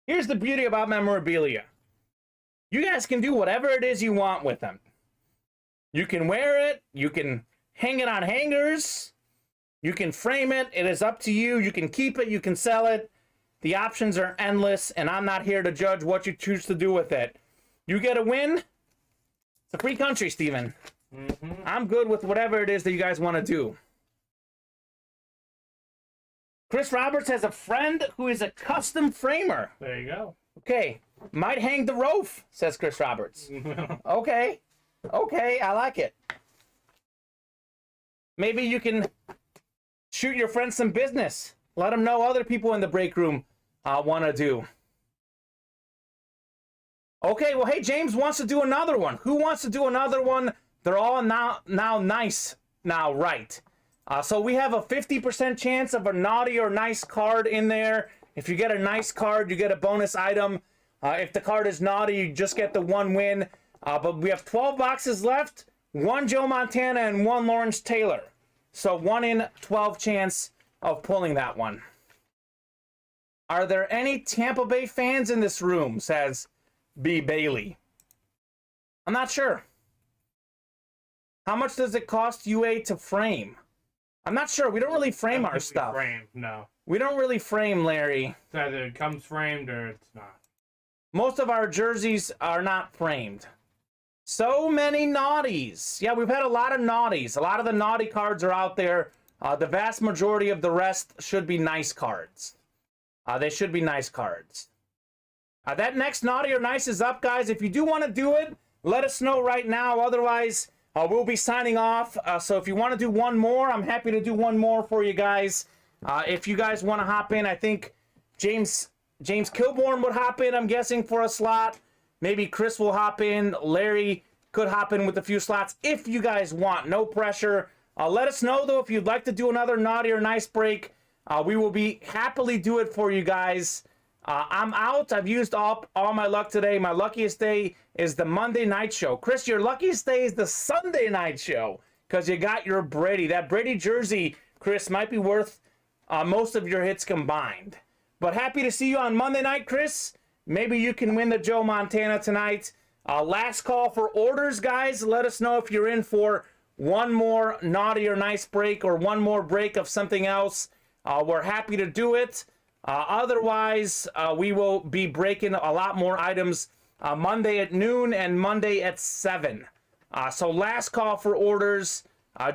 Here's the beauty about memorabilia. You guys can do whatever it is you want with them. You can wear it. You can hang it on hangers. You can frame it. It is up to you. You can keep it. You can sell it. The options are endless, and I'm not here to judge what you choose to do with it. You get a win. It's a free country, Steven. Mm-hmm. I'm good with whatever it is that you guys want to do. Chris Roberts has a friend who is a custom framer. There you go. Okay. Might hang the roof, says Chris Roberts. Okay. Okay, I like it. Maybe you can shoot your friends some business. Let them know other people in the break room want to do. Okay, well, hey, James wants to do another one. Who wants to do another one? They're all now nice, now right. So we have a 50% chance of a naughty or nice card in there. If you get a nice card, you get a bonus item. If the card is naughty, you just get the one win. But we have 12 boxes left, one Joe Montana and one Lawrence Taylor. So 1 in 12 chance of pulling that one. Are there any Tampa Bay fans in this room, says B. Bailey. I'm not sure. How much does it cost UA to frame? I'm not sure. We don't really frame our stuff. No. We don't really frame, Larry. It's either it comes framed or it's not. Most of our jerseys are not framed. So many naughties. Yeah, we've had a lot of naughties. A lot of the naughty cards are out there. The vast majority of the rest should be nice cards. They should be nice cards. That next naughty or nice is up, guys. If you do want to do it, let us know right now. Otherwise, we'll be signing off. So if you want to do one more, I'm happy to do one more for you guys. If you guys want to hop in, I think James Kilborn would hop in, I'm guessing, for a slot. Maybe Chris will hop in. Larry could hop in with a few slots if you guys want. No pressure. Let us know, though, if you'd like to do another naughty or nice break. We will be happily do it for you guys. I'm out. I've used all my luck today. My luckiest day is the Monday night show. Chris, your luckiest day is the Sunday night show because you got your Brady. That Brady jersey, Chris, might be worth most of your hits combined. But happy to see you on Monday night, Chris. Maybe you can win the Joe Montana tonight. Last call for orders, guys. Let us know if you're in for one more naughty or nice break or one more break of something else. We're happy to do it. Otherwise, we will be breaking a lot more items Monday at noon and Monday at 7. So last call for orders.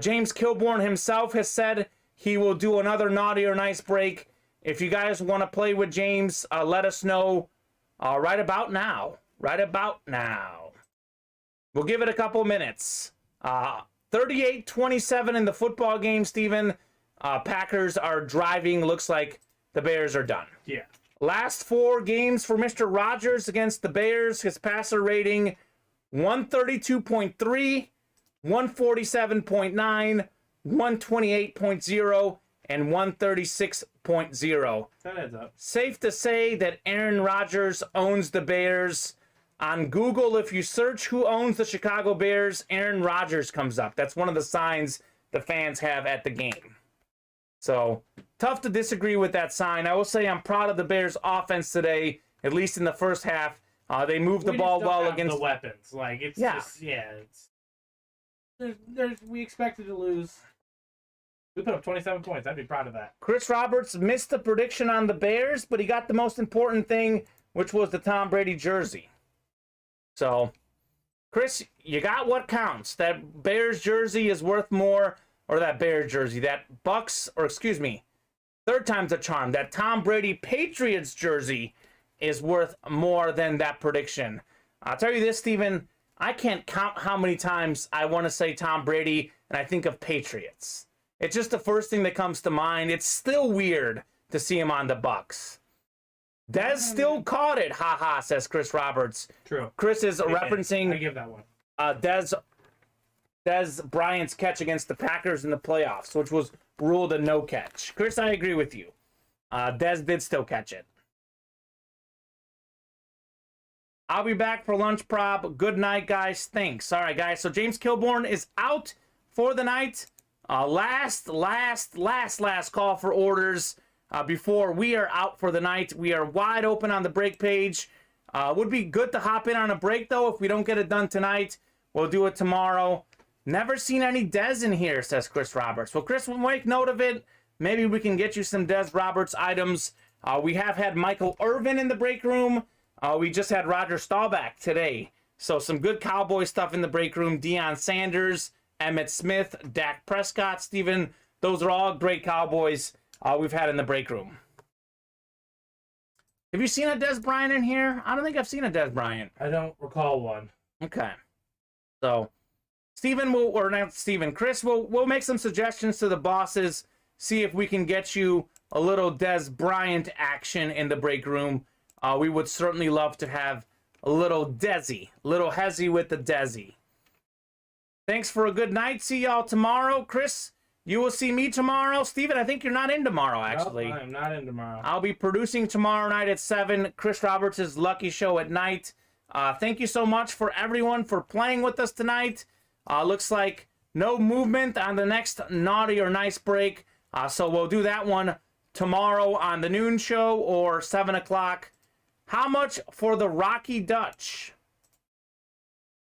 James Kilborn himself has said he will do another naughty or nice break. If you guys want to play with James, let us know right about now. Right about now. We'll give it a couple minutes. 38-27 in the football game, Steven. Packers are driving. Looks like the Bears are done. Yeah. Last 4 games for Mr. Rogers against the Bears. His passer rating 132.3, 147.9, 128.0, and 136.0. That adds up. Safe to say that Aaron Rodgers owns the Bears. On Google, if you search who owns the Chicago Bears, Aaron Rodgers comes up. That's one of the signs the fans have at the game. So, tough to disagree with that sign. I will say I'm proud of the Bears' offense today, at least in the first half. They moved the ball well against the weapons. Like, it's just, it's... we expected to lose. We put up 27 points. I'd be proud of that. Chris Roberts missed the prediction on the Bears, but he got the most important thing, which was the Tom Brady jersey. So, Chris, you got what counts. That Bears jersey is worth more, or that Bears jersey, that third time's a charm. That Tom Brady Patriots jersey is worth more than that prediction. I'll tell you this, Steven, I can't count how many times I want to say Tom Brady and I think of Patriots. It's just the first thing that comes to mind. It's still weird to see him on the Bucs. Dez still caught it, haha, says Chris Roberts. True. Chris is referencing I give that one. Dez Bryant's catch against the Packers in the playoffs, which was ruled a no catch. Chris, I agree with you. Dez did still catch it. I'll be back for lunch, Prob. Good night, guys. Thanks. All right, guys. So James Kilborn is out for the night. Last call for orders. Before we are out for the night. We are wide open on the break page. Would be good to hop in on a break, though. If we don't get it done tonight, we'll do it tomorrow. Never seen any Dez in here, says Chris Roberts. Well, Chris, we'll make note of it. Maybe we can get you some Dez Roberts items. We have had Michael Irvin in the break room. We just had Roger Staubach today. So some good Cowboy stuff in the break room. Deion Sanders, Emmitt Smith, Dak Prescott, Steven. Those are all great Cowboys we've had in the break room. Have you seen a Dez Bryant in here? I don't think I've seen a Dez Bryant. I don't recall one. Okay. So, Chris, we'll make some suggestions to the bosses, see if we can get you a little Dez Bryant action in the break room. We would certainly love to have a little Dezzy, little Hezzy with the Dezzy. Thanks for a good night. See y'all tomorrow. Chris, you will see me tomorrow. Steven, I think you're not in tomorrow, actually. Nope, I'm not in tomorrow. I'll be producing tomorrow night at 7. Chris Roberts' Lucky Show at night. Thank you so much for everyone for playing with us tonight. Looks like no movement on the next Naughty or Nice break. So we'll do that one tomorrow on the noon show or 7 o'clock. How much for the Rocky Dutch?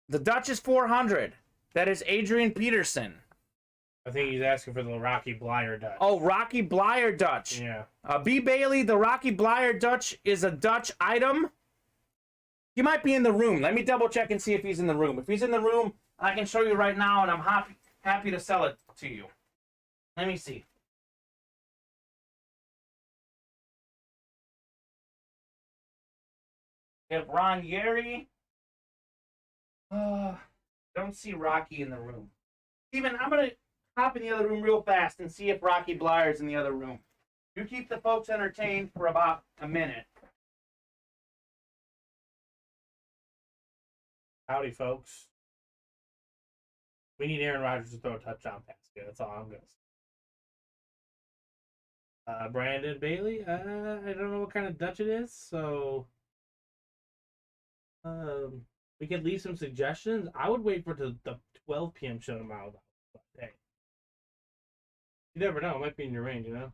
The Dutch is 400. That is Adrian Peterson. I think he's asking for the Rocky Blyer Dutch. Oh, Rocky Blyer Dutch. Yeah. B. Bailey, the Rocky Blyer Dutch is a Dutch item. He might be in the room. Let me double check and see if he's in the room. If he's in the room, I can show you right now, and I'm happy to sell it to you. Let me see. We have Ron Yeri. Don't see Rocky in the room. Steven, I'm going to hop in the other room real fast and see if Rocky Blyer's in the other room. You keep the folks entertained for about a minute. Howdy, folks. We need Aaron Rodgers to throw a touchdown pass. Yeah, that's all I'm going to say. Brandon Bailey, I don't know what kind of Dutch it is, so we could leave some suggestions. I would wait for the 12 p.m. show tomorrow. Hey, you never know. It might be in your range, you know?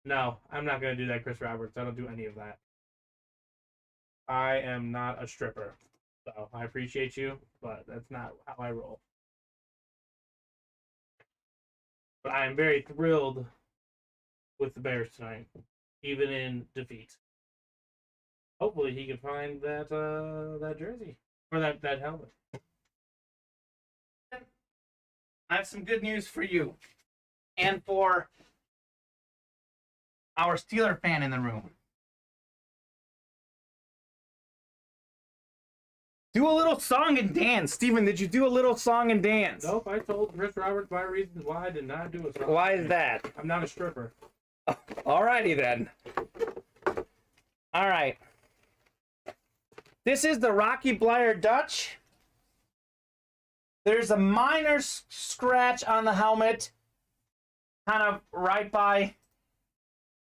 No, I'm not going to do that, Chris Roberts. I don't do any of that. I am not a stripper. So I appreciate you, but that's not how I roll. But I am very thrilled with the Bears tonight, even in defeat. Hopefully he can find that that jersey or that helmet. I have some good news for you and for our Steeler fan in the room. Do a little song and dance. Steven, did you do a little song and dance? Nope, I told Chris Roberts my reasons why I did not do a song. Why is that? I'm not a stripper. Alrighty then. All right. This is the Rocky Blair Dutch. There's a minor scratch on the helmet, kind of right by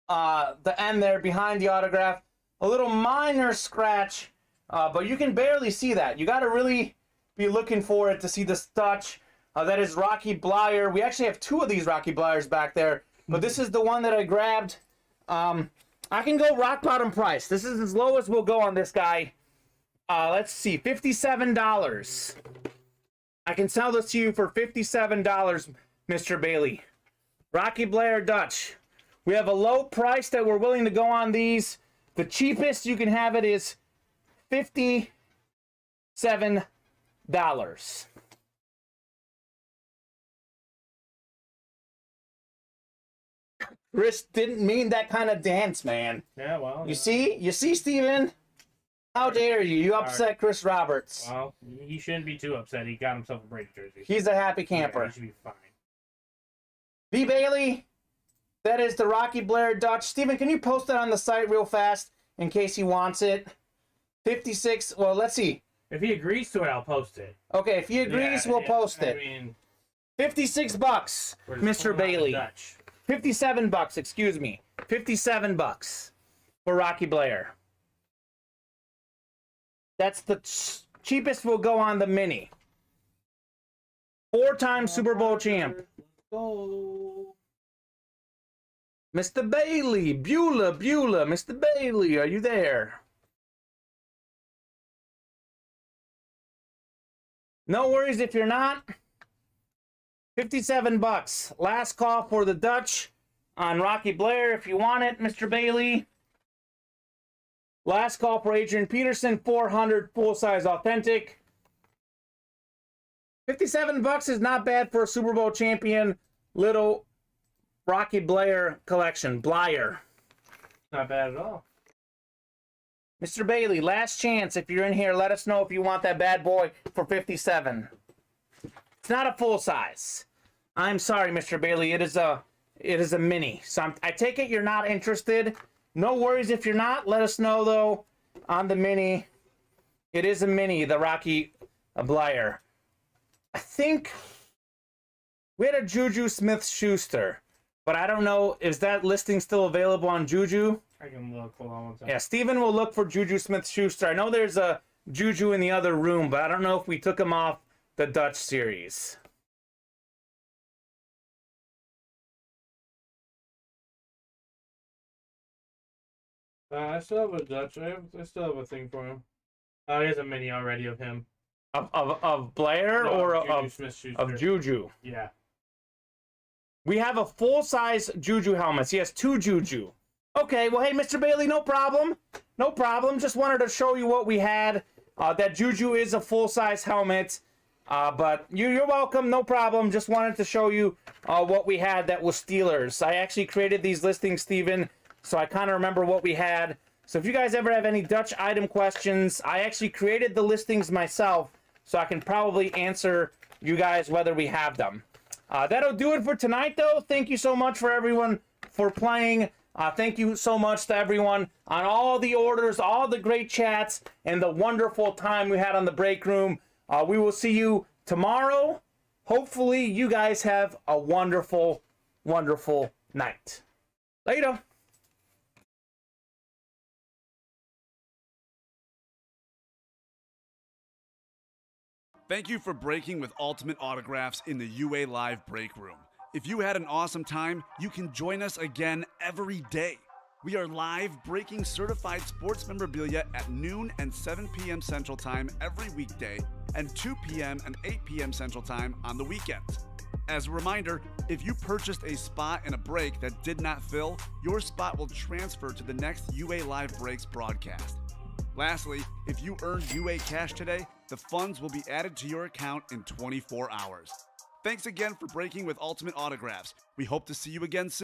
the end there, behind the autograph. A little minor scratch, but you can barely see that. You got to really be looking for it to see this Dutch. That is Rocky Blair. We actually have two of these Rocky Blairs back there, but this is the one that I grabbed. I can go rock bottom price. This is as low as we'll go on this guy. Let's see, $57. I can sell this to you for $57, Mr. Bailey. Rocky Blair Dutch. We have a low price that we're willing to go on these. The cheapest you can have it is $57. Chris didn't mean that kind of dance, man. Yeah, well. You see, Steven? How dare you? You upset Chris Roberts. Well, he shouldn't be too upset. He got himself a Brady jersey. He's a happy camper. Yeah, he should be fine. B. Bailey, that is the Rocky Blair Dutch. Steven, can you post that on the site real fast in case he wants it? 56. Well, let's see. If he agrees to it, I'll post it. Okay, if he agrees, we'll post it. I mean, $56, we're just Mr. pulling out the Bailey. Dutch. $57, excuse me. $57 for Rocky Blair. That's the cheapest we'll go on the mini. 4-time Super Bowl champ. Let's go. Mr. Bailey, Beulah, Mr. Bailey, are you there? No worries if you're not. $57. Last call for the Dutch on Rocky Blair. If you want it, Mr. Bailey. Last call for Adrian Peterson, 400 full-size authentic. $57 is not bad for a Super Bowl champion little Rocky Blair collection. Blair. Not bad at all. Mr. Bailey, last chance. If you're in here, let us know if you want that bad boy for $57. It's not a full size. I'm sorry, Mr. Bailey. It is a mini. So I take it you're not interested. No worries if you're not. Let us know though on the mini. It is a mini, the Rocky Blair. I think we had a Juju Smith-Schuster, but I don't know. Is that listing still available on Juju? I can look. Hold on one second. Yeah, Steven will look for Juju Smith-Schuster. I know there's a Juju in the other room, but I don't know if we took him off the Dutch series. I still have a Dutch. I still have a thing for him. Oh, he has a mini already of him. Of Blair No, or Juju of Smith-Schuster. Juju? Yeah. We have a full-size Juju helmet. He has 2 Juju. Okay, well, hey, Mr. Bailey, no problem. No problem. Just wanted to show you what we had. That Juju is a full-size helmet. But you're welcome. No problem. Just wanted to show you what we had that was Steelers. I actually created these listings, Steven, so I kind of remember what we had. So if you guys ever have any Dutch item questions, I actually created the listings myself, so I can probably answer you guys whether we have them. That'll do it for tonight, though. Thank you so much for everyone for playing. Thank you so much to everyone on all the orders, all the great chats, and the wonderful time we had on the break room. We will see you tomorrow. Hopefully, you guys have a wonderful, wonderful night. Later. Thank you for breaking with Ultimate Autographs in the UA Live Break Room. If you had an awesome time, you can join us again every day. We are live breaking certified sports memorabilia at noon and 7 p.m. Central Time every weekday and 2 p.m. and 8 p.m. Central Time on the weekends. As a reminder, if you purchased a spot in a break that did not fill, your spot will transfer to the next UA Live Breaks broadcast. Lastly, if you earned UA cash today, the funds will be added to your account in 24 hours. Thanks again for breaking with Ultimate Autographs. We hope to see you again soon.